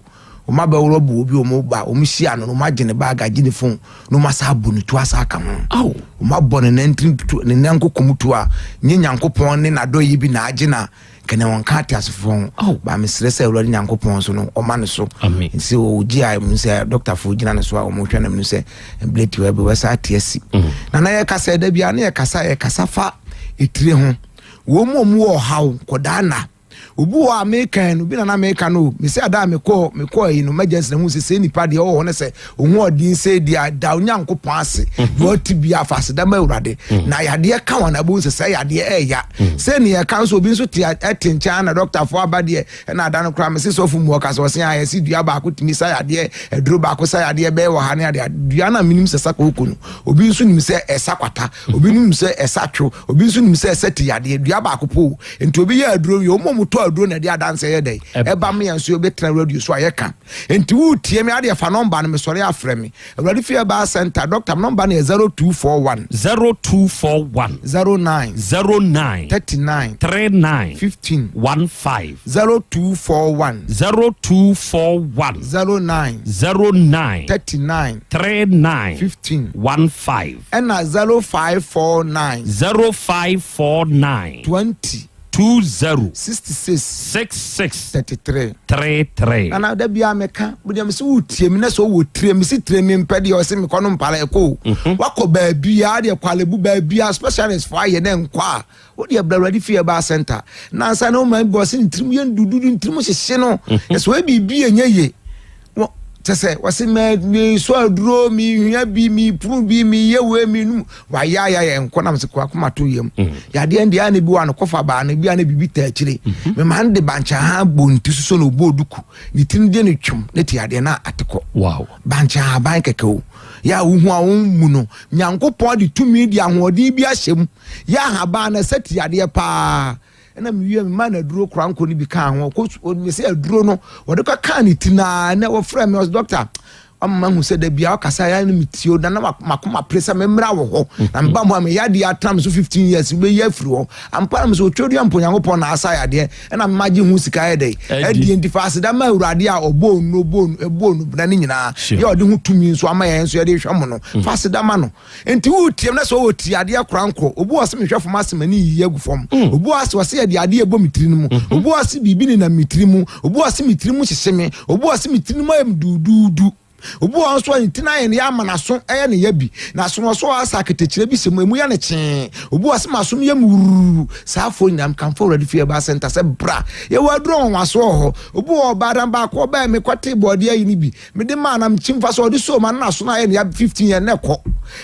o ma ba woro bu obi o mo ba o mi hia no ma gye ne bag agye ne phone no ma sa bu ne to asa aka ho o ma bɔ ne nantri ne nanko komutu a nye nyankopɔn ne na do yi bi na agye na kene won ka ati asofo ba me srese awurade nyankopɔn so no o ma ne so nsi o gi ai mu se doctor fo gina ne so a o mo hwɛ na me se bleti we be wasa ati asi na ye kasa da bia na ye kasa fa etire ho wo mo wo haw koda na obu wa American obi na American no me say ada me call yi no emergency na hu se nipa de o ho ne se ohun odin se dia da onyankopon ase wo tibia afase da ma urade na yade ka wana bu se yade eya se ne ya kan so obi nso ti atencha na doctor fo abade na ada no kra me se so fu mu o ka so se ya si dua ba ko timi sa yade eduro ba ko sa yade be wo ha ne ade dua na minim se saka okunu obi nso nim se esa kwata obi nim se esa two obi nso nim se esa ti yade dua ba ko po enti obi ya eduro yo mo to aduro na dia dance ye dey eba me yanso obi tra radio so ayeka enti wo tie me ade fa number no me sori afre me awurade fie ba center doctor number na 0241 09 39 15 15 0241 09 39 15 15 and 0549 20 20 66 66 33 33 ana da bia meka budi me so utie me na so wo tire me si tire me mpede o se me kono mpala eko wako ba bia de kwalebu ba bia specialist for aye na nkwa wo de Awurade fie ba center na nsa na o man boss ntirim ye ndududu ntirim hyehye no eso e bibia nyeye tese wasi me so aduro mi hia bi mi pru bi mi yewe mi nu wa ya enko na mse kwa to yem ya de ande ana bi wa no kofa ba na bi ana bibi ta akire me man de bancha ha bonti so no boduku ni tin de ne twum ne ti ade na ateko wow bancha ha ban keke ya uhu a mu no nyankopon de tumi di ahode bi ahyem ya ha ba na seti ade pa na mi ma na duro kranko ni bi kan ho ko me se aduro no wo de ka kan ni tina na wo frame me doctor amma hu se da bia kasa ya ni mitio na makoma presa me mra wo ho na mba mo me ya de atam so 15 years we ya firi ho ampa me so twodi ampo nyankopon na asa ya de na maji hu sika ya de identify da ma Awurade a obo no na ni nyina ya ode hu tumi nso ama ya nso ya de hwam no fase da ma no enti wo tiem na so wo ti ade akranko obo wose me hwefo masema ni yiye gufom obo wose ya de ade ebo mitiri mu obo wose bibi ni na mitiri mu obo wose mitiri mu hyehye obo wose mitiri mu am dududu obu anso ntina ye ne amanaso eye ne yabi na so so asa ketekire bi semu emu ya ne kyen obu asemaso ye mu saafo nyam kanfo Awurade fie ba center se bra ye wadro onwaso ho obu obadan ba ko ba me kwate bode ayi ni bi me de ma na mchimfa so odi so man na so na ye ne 15 ye ne ko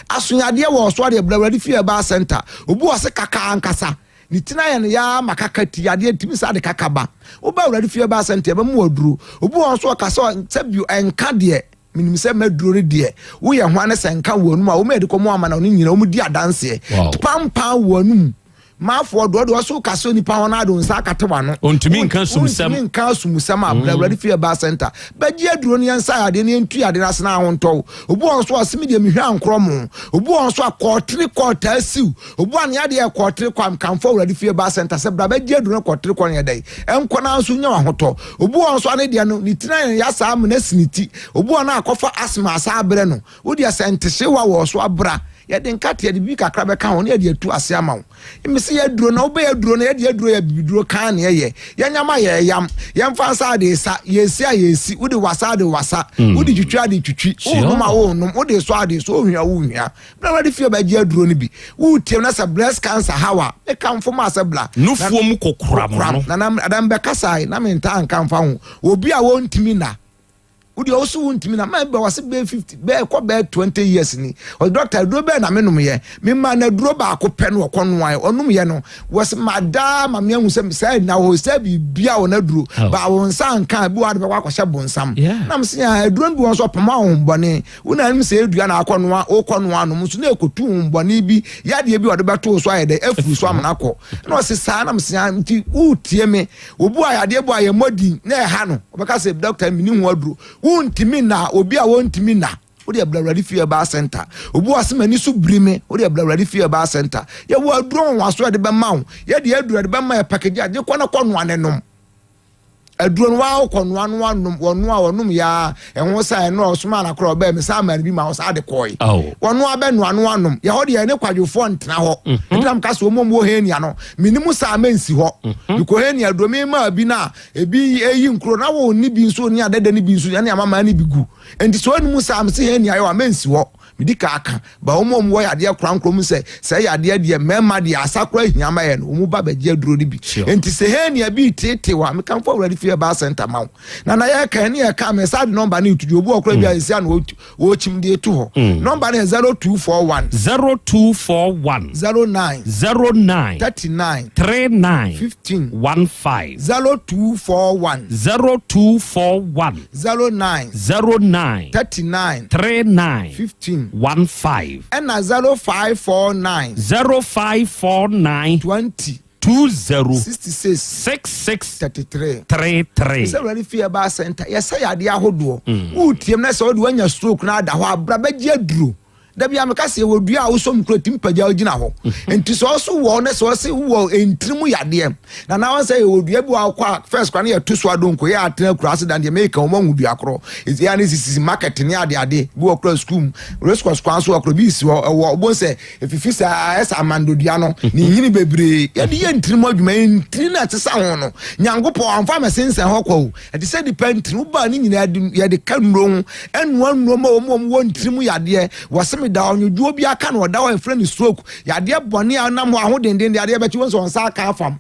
asunyade wo so ade Awurade fie ba center obu ase kaka ankasa ni tina ye ne ya makakati ade timi sa de kakaba oba Awurade fie ba center ba mu waduro obu anso kasa sabio enka de minim se maduro de wo ye ho ane senka wonum a wo me de komo amana no nyina wo mu di adanse pampa wonum mafo do so kaso ni pa wona do nsa akatewa no ontimi nka sumusam Awurade fie ba center ba gi aduro ne nsa ade ne ntu ade na sena ahonto obu on so asimi de mehwa ankromo obu on so akotre kota asiu obu an ya de akotre kwam kanfo Awurade fie ba center se bra ba gi aduro ne kotre kon ye dai enko na nso nya ahoto obu on so ane de no ni tina ya sa am na siniti obu on akofa asma asa abre no wo de sentese wa wo so abra ya den kate ya bi kakra be kan ho ne ya tu ase ama wo imisi ya duro na obe ya duro na ya duro ya biduro kan ne ye ya nyama ye yam ya mfa sa de sa yesi a yesi wo de wasa de wasa wo de twitwa de twitwi wo ma wo nom wo de so ade so ohia wo hia bra wa de fie ba je duro ne bi wo tiem na sa breast cancer hawa e kan fo ma sa bla nufuo mu kokura mo na adam be kasai na me nta kan fa ho obi a wo ntimi na udi also wuntimi na ma be wase be 50 be ko be 20 years ni o doctor duro be na menum ye me ma na duro ba ko pe no kono an onum ye no was madam ma me hu se say na ho se bi bia o na duro ba won san kan bi wa de kwa kwahye bonsam na me se ya duro bi won so pama honbone una nim se edua na akono a o kono anu muso na ekotu honbone bi ya de bi o de beto so aye de afu so amana ko na o se sa na me se anti utie me obu ayade bu aye modi na e ha no obeka se doctor mi ni hu aduro wontimi na obi a wontimi na wo de Awurade fie ba center obu asemani so brime wo de Awurade fie ba center ye wo aduro waso de be ma wo ye de aduro de be ma ya package ade ko na kono anenom aduro wa kono anu anum wonu a wonum ya enwo sai no osuma na Krobea me sa man bi ma wo sa de koi wonu abenu anu anum ye ho de ye ne kwadwofo ntena ho ntam ka so mom wo henia no minimu sa mansi ho biko henia do me ma bi na ebi eyi nkro na wo ni bi nso ni adada ni bi nso ya ne amama ni bi gu enti so anu sa am se henia yo mansi ho midika aka ba omom wo yade krankrom se yade de mema de asakra hiama ye no mu ba baje aduro ni bi enti se henia bi tete wa me kan fo Awurade fie ba center ma na ya kan ne ya ka me sad number ni tudu obu okra bia isi an wo chim de to ho number na 0241 09 39 15 15 0241 09 39 15 15 and 0549 20 66 33 33 Awurade fie ba center yes say ade ahodo wo tiem na so do anya stroke na ada ho abra ba gi aduro da bia me ka se wo dua wo som kro tim pagya ogina ho enti so so wo ne so se wo entrimu yade na wan say wo dua bi wa kwa first kwa na ya tuso adonko ya atena kura ase dan de make o manwu dua kro is ya ne sisi market ne ade bi wo kro school rescos kwa so kro bi si wo bo se efifi sa esa amando dua no ni nyini bebre ya de entrimu adwuma entri na tesa ho no nyangopo amfa me sense ho kwa ati se depend no ba ni nyina ya de kanro enwa no ma o mo entrimu yade waseme da onwuo bi aka na oda wa friend stroke yade bone anam ho denden yade be chi won so nsa aka afam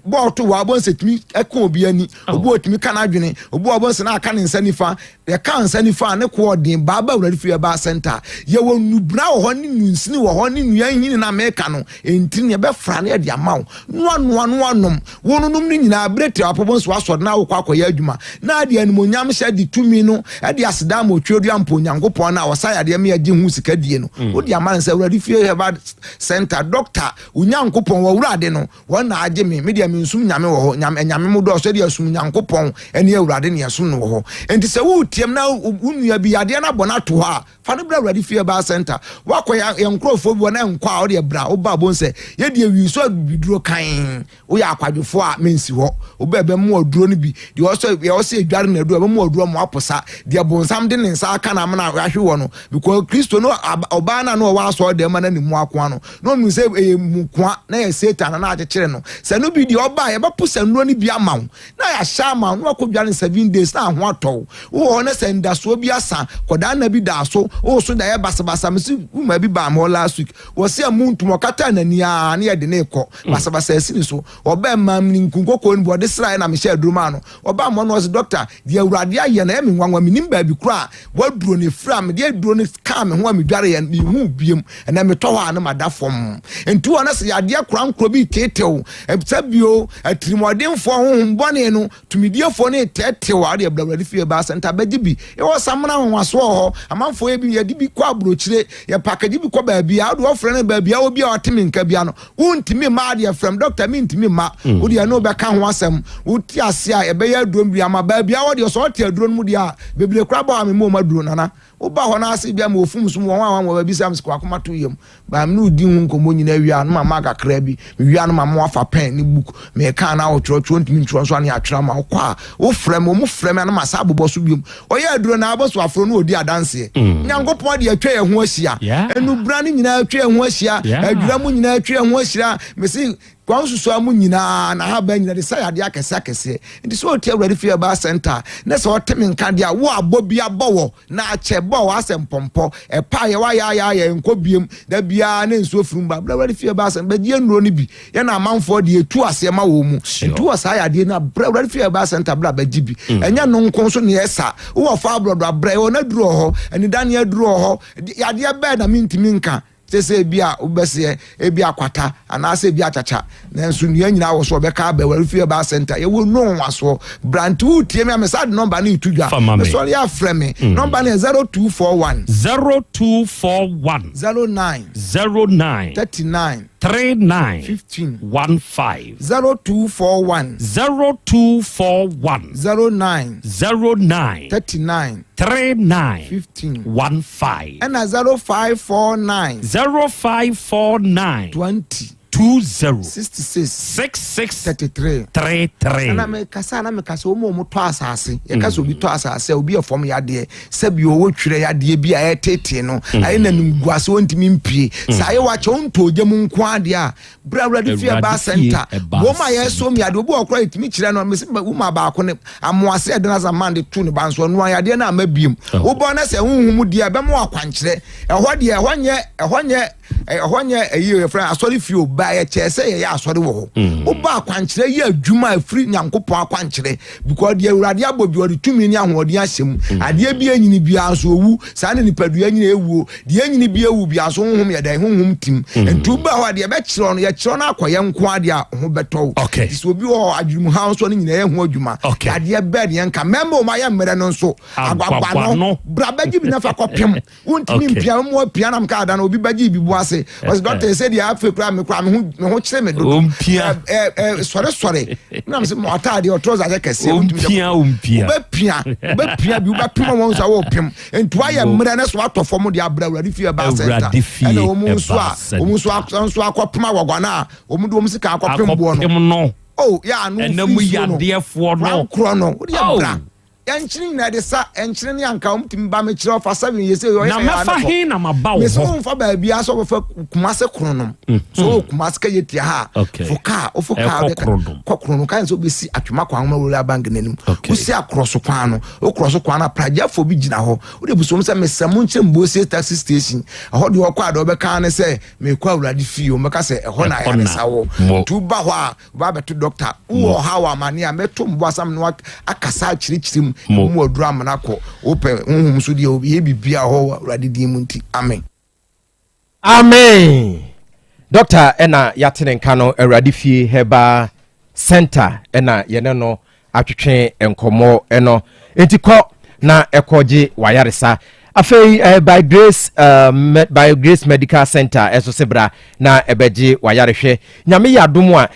bo to wa bo setimi eka obi ani obi otimi kana adwene obi obo se na aka ne nsa nifa ye kan nsa nifa ne ko odin baba wura fi ba center ye wonu bra ho ni nunsini wo ho ni nuan hini na meka no enti ne be fra na de amaw no anom wonunum ni nyina brete apobo so aso na wo kwa ya adwuma na ade animonyam hye di tumi no ade aseda ma otwedu ampo nyankopon na wasa yade me agye hu sika die no wo di aman se wura fi ba center doctor unyankopon wo wura ade no won na agye me dia me nsum nyame wo ho nyame mu do so dia sum nyankopon ene awurade ne yasum no wo ho enti se wo tiem na unua bi ade na bona to ha fa no bra awurade fi ba center wakoya enkrofo bi na nkwa wo de bra wo ba bon se ye die wi so biduro kan wo ya akwadwofo a mensi ho wo ba be mo aduro no bi de wo so edware na aduro be mo aduro mo aposa de bonsam de nsa aka na na ahwe wo no because Kristo no oba na no wa so de ma na ni mu akwa no nu se mukwa na ye Satan na akekere no se no bi de oba ye ba pusa nuro ni bi ama wo na ya sha ma no akodwa 7 days na ho atọ wo na se ndaso bi asa koda na bi da so wo so da ye basabasa mesi uma bi ba mo last week wo se amuntu mo kata na ni a na ye de ne ko basabasa asini so oba mam ni nkunkoko ni bo de sra na me sha aduruma no oba mo no doctor de awurade aye na me nwanwa me nim ba bi kura waduro ne fra me de aduro ne ka me ho me dware ye me hu biem na me to ha na madafom entu ona se yade akura nkro bi tetew ebsabio atrimodemfo honhom bone no tumidiefo ne tetew ade abrawade fie ba center bagibi e wo samna honwaso ho amanfo ye bi yade bi kwa abrochire ye package bi kwa ba bia ade ofre ne ba bia obi a otimi nka bia no wontimi ma ade from doctor mi ntimi ma wo de no be ka ho asem wo ti ase a e be ya aduro bia ma ba bia wo de so te aduro mu dia bebre kura ba me mo ma duro nana oba ho na ase bia ma ofum sum won wa ba bi sam skwa akoma to yem ba me no di hu nkomo nyina wia no ma ka kra bi wia no ma mo afa pen ni book me ka na wo tro ntimi ntro so na atwera ma kwa wo frem mo frem na ma sa abobo so biom oye aduro na aboso afro no odi adanse nyankopon de atwa ye ho ahia enu bra ni nyina atwa ye ho ahia adura mu nyina atwa ye ho ahia me si kwansusu amu nyina na ha ba nyina de sayade akese ndi so oti awurade fi ba center na so otemi nka dia wo abobi abowo na ache bo asem pompo e pa ye wa ya nkobiem da bia na nsuo firumba awurade fi ba center ba die nuro ni bi ye na amanfo de etu ase ma wo mu etu asayade na awurade fi ba center bra ba gibi enya no nkon so ne esa wo fa abrodo abra wo na duro ho eni dan ya duro ho yade ba na mintimi nka sese bia ubese ebia kwata anase bia chacha nanso nua nyina wo so be ka ba warifie ba center ye wo no waso brantu tie me amesad number na itudwa so ya frame number na 0241 09 39 15 15 0241 09 39 15 15 and 0549 20 66 na me kasa o mo to asase ye kasa obi to asase obi efom yade sabi o wotwire yade bi a etete no aye na nguase wontimi mpie sa ye wa che onto ogem nko ade a brawrade fie ba center wo ma ye so mi yade obi okra etimi kire no me se uma ba ko ne amoase de na zaman de tu ne banso no yade na amabiem wo bo na se hunhum dia be mo akwankire ehwo de ehonye eyi friend asori fie ba ye chese ye asori wo wo ba akwankire ye adwuma afiri nyankopon akwankire because de awurade abobi ori tumi ni ahodi ahyem ade bi anyini bi aso owu sa ne nipadua anyini ewuo de anyini bi ewu bi aso honhom ye dan honhom tim entu ba ho de be kire no ye kire no akoye nko ade a ho beto so obi ho adwum ha so ne nyina ye ho adwuma ade be de nka member ma ye mmere no nso agbagba no bra baji bi na fa kopem wontimi mpia mo pia na mka ada na obi baji bi bu ase was doctor said ya afi kra me ho kire me do sorry na se mo atade o trouser je kese umpia be bi ba pem won so wo pem ento aye mra na so atofo mo de abra urade fie ba center na o mu so akopem agwagwana o mu de o mu sika akopem bo no oh ya no enam yadeefo no kro no wo de abra yanchini na de sa enchini ne anka umtim ba me kire ofa 7 years yo na mefa hin na mabawo ho me so mfa ba bia so fa kumase kronom so kumase ka yetia ha foka be kokrono kan so be si atwema kwa homa wura bank nanim wo si akroso kwa no wo kroso kwa na praja fo bi gina ho wo de buso mse mesam nche mbo taxi station ho de okwa de obeka ne se me kwa urade fi o meka se ho na ya nesa wo tu ba ho a ba beto doctor wo ha wa mane a meto mbo asam no akasa chirichirim mu drama na ko open nhum so de obi bibia ho urade di munti amen doctor ena yatene nka no urade fie heba center ena yene no atwetwe enkomo eno entikọ na ekoje wayaresa afei by grace medical center eso sebra na ebeje wayarehwe nyame yadom a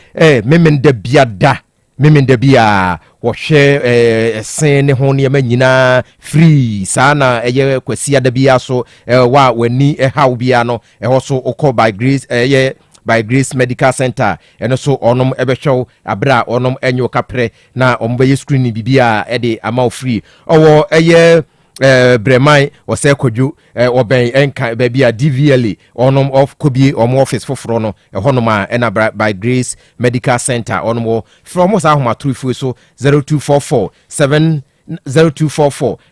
memenda bia wo hwe sen ne ho ne nyina free sana eye kwasi ada bia so wa wani haw bia no ho so okọ by grace medical center eno so onom ebehwew abra onom enyo kapre na ombe screen bibia de ama free owo eye bremai wose koju oben enka bia DVLA onom of kobi omo office foforo no ehonoma ena by grace medical center onom from us ahoma trufu so 0244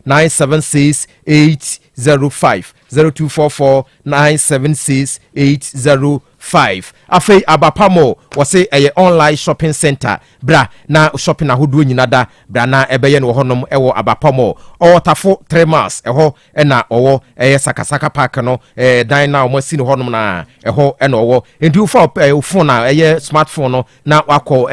976 805 0244 976 805 afei abapamo wose online shopping center bra na shopping ahodo nyina da bra na ebeye no honom ewo abapamo tafo 3 miles eho ena owo sakasaka park no dan na o si no honom na eho ena owo endu phone na smartphone no na wakọ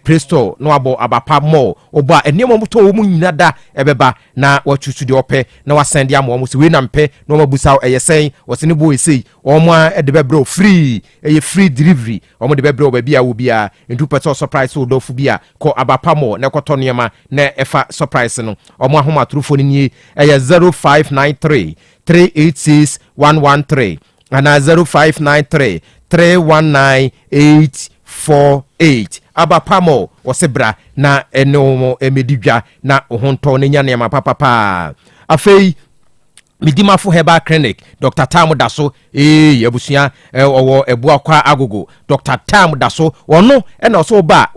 Play Store no abo abapamo oba enemo to wo nyina da ebeba na watutu de ope na wasend ya mo si we na mpe no mabusa sen wose ne boy sei omo edebe bro free free delivery omo de bebro ba bia wo bia endu peto surprise do fu bia ko abapamo na koto niema na efa surprise no omo ahoma trufo ni 0593 386 113 ana 0593 319 848 abapamo wosebra na eno emedidwa na ohonto ne nya niema papa afei midimafo heba clinic Dr. Tam Daso yabusua owo ebua kwa agogo Dr. Tam Daso wono ena so ba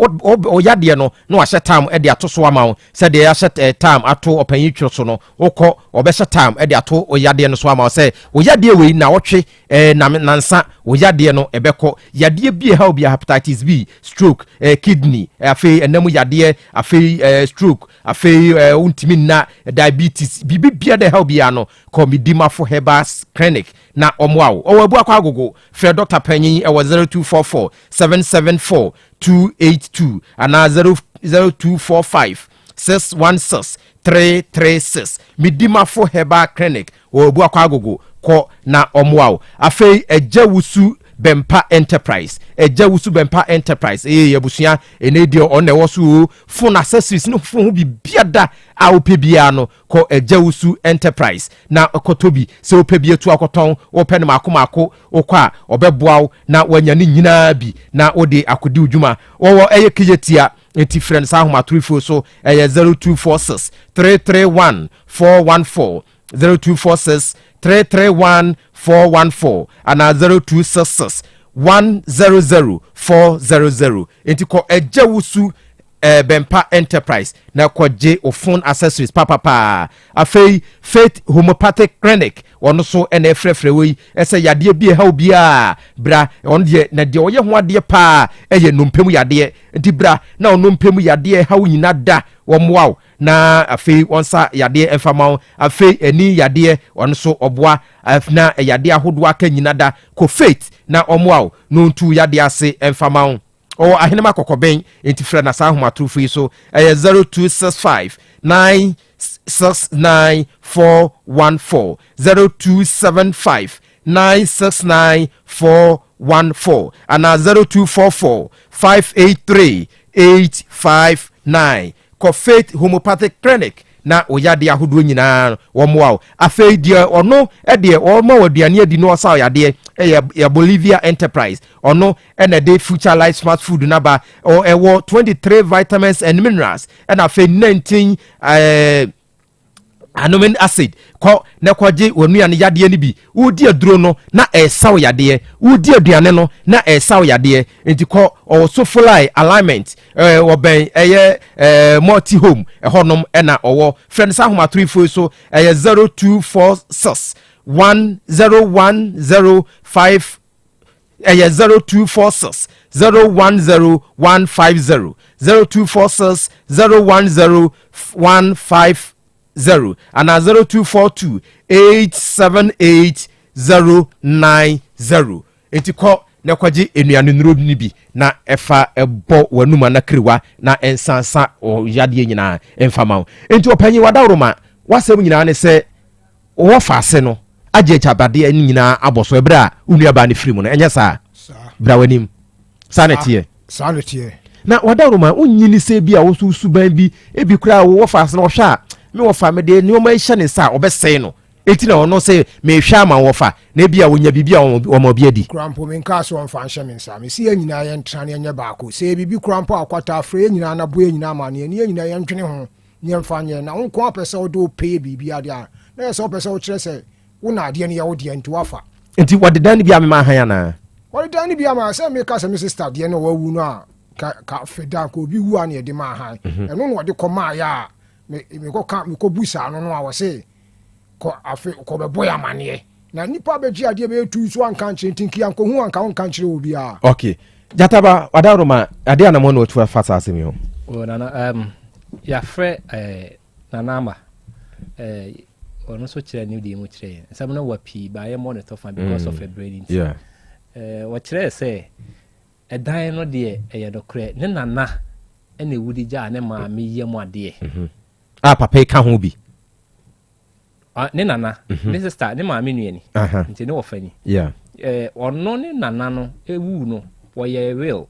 oyade no na wahye Tam e de atoso ama se de yahye Tam ato opanyi twso no okọ obehye Tam e de ato oyade no so ama se oyade we na wotwe nansa oyade no ebekọ yade bi ha obi hepatitis B stroke kidney afei enamu yade afei stroke afei untimi na diabetes bibia de ha obi ano Komidimafo Hebas Clinic na omwao owebu akwa agogo Fred Dr. Panyin 0244 774 282 ana 0245 616 336 Midimafo Heba Clinic owebu akwa agogo ko na omwao afei ejawusu Bempa Enterprise ejawusu Bempa Enterprise yabusua enedio one wosu phone accessories no phone bi biada a opebia no ko ejawusu Enterprise na okotobi se opebia tu akoton open makomako okwa obeboaw na wanya ni nyina bi na ode akodi udwuma wo kiyetia enti friends ahoma trifo so 0246 331 414 0246 331 414 and 0266 100 400 enti ko ejawusu Bempa Enterprise na ko je o phone accessories papa afei Faith Homeopathic Clinic ono so ena efrefre we ese yade bi ha obia bra on de na de oye ho ade pa eye nompem yade enti bra na onompem yade ha nyina da wo moaw na afei onsa yade enfama afei eni yade ono so oboa afna yade ahodo aka nyina da ko Faith na omoaw no ntu yade ase enfama o ahenema kokoben enti frɛ na sa homa trufu so 0265 969 414 0275 969 414 and 0244 583 859 kɔ Faith Homeopathic Clinic na oyade ahodo nyinaa wo moa afei die ono de o ma waduane adi no osa oyade ya Bolivia Enterprise ono ene de Future Life Smart Food na ba o ewo 23 vitamins and minerals and afei 19 anomen acid ko na kwaje wanuane yade ni bi udi aduro no na esaw yade udi aduane no na esaw yade enti ko o sofulai alignment oben multi home honom na owo friends ahoma 34 so 0246 10105 0246 010150 0246 010150 and 0242 878 enti ko na kwaje enuane nuro ni bi na efa ebo wanuma na kriwa na ensansa o yade nyina emfama enti opanyi wadawroma wasem nyina ne se wo faase no agye chabade nyina aboso ebra unuaba ne firi mu no enye sa bra wanim sanetie na wadawroma unyini se bi a wo suban bi ebi kura wo faase no hwa me wo fa me de ni o ma hye ne sa obesei no eti na ono se me hwa ma wo fa na bia wonya bibia wo ma bia di krampo men ka so mfa hye me nsa me si anyina ye ntrane nya baako se bibi krampo akwata afre anyina na bo anyina ma ne anyina ye ntwene ho nye mfa nye na wonko apese wo do pay bibia dia na ye so apese wo kire se wo na ade ne ye wo de nti wafa enti wadedan bia me ma han yana wadedan bia ma se me ka se me sister de ne wawu no a ka feda ko bi wu an ye de ma han eno no wode koma ya me ko busa no no a wo se ko afi ko be boya mane na nipa be ji ade be tu so anka nche tinki anko hu anka won kan chire obi a okay jataba wadaroma ade anamo no tu fata asemi ho o na ya fre nanama ono so chire ni di mu chire some no wapi ba ye monitor fan because of a brain yeah what chire say e dan no de e dokre ne nana ene wudi ja ne ma me yem ade papa ka ho bi ne nana ne sister ne ma me nuani nti ne wofani yeah ono ne nana no ewu no wo ye real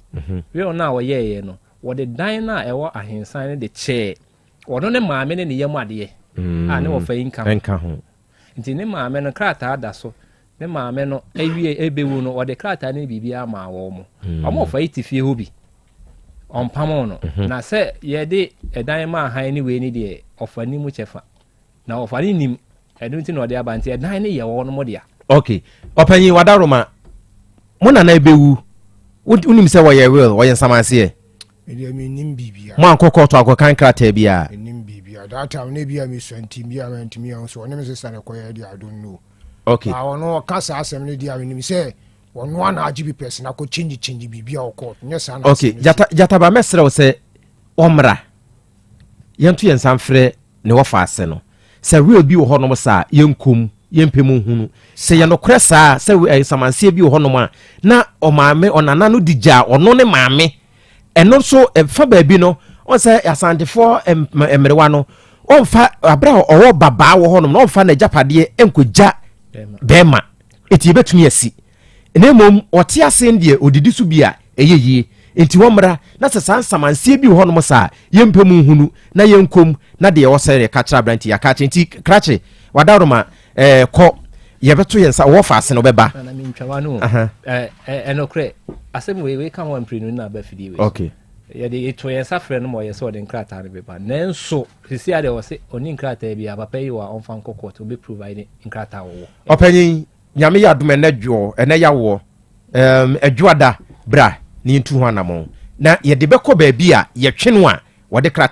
na wo ye no wo de dan na ewo ahensan ne de che ono ne ma me ne yem ade ne wofani nka ho nti ne ma me no krata da so ne ma me no ewie ebewu no wo de krata ne bibia ma wo mo omo fa itifie hobi ompamo no na se ye de edan ma han ni we ni de ofani mu chefa na ofani nim edunti no de abanti edan ni ye wo no mo dia okay opanyi wadaroma mo na ebewu unim se wo ye will wo ye samanse e me nim bibia mo ankoko to akokan krata bia nim bibia that time ne bia me swanti bia me ntimi an so ne me se na koye dia I don't know okay ono kasa asem ne dia me nim se ono ana agibi person na ko change bibia o court nyesa na okay jata ba mesre wo se omra yentu yensamfre ne wo faase no se real bi wo honom sa yenkum yempemu hunu se ye no kresa se samanse bi wo honom a na o maame onana no digya ono ne maame eno so fa ba bi no on se asantefo emrewa no on fa abra owo baba wo honom no on fa na japade enkogya bema eti betumi asi enemom ote ase ndie odidi so bia eyeye enti womra na se samanse bi wo honom sa yempemu hunu na yenkom na de wo sere ka kra branti ya ka enti krache wadaroma ko yebeto yensa wo faase no beba na mi ntwa no enokre asem we kan wan prenu na ba fidi we okay ye de eto yensa frɛ no mo ye so de nkrata ne beba nanso sisi ade wo se oni nkrata bi abapa yi wa on fan kokot obi provide nkrata wo opanyin nyame ya dum enadwo ya wo adwoada bra ni ntu ho anamo na ye de beko ba bi a ye twe no a wo de krata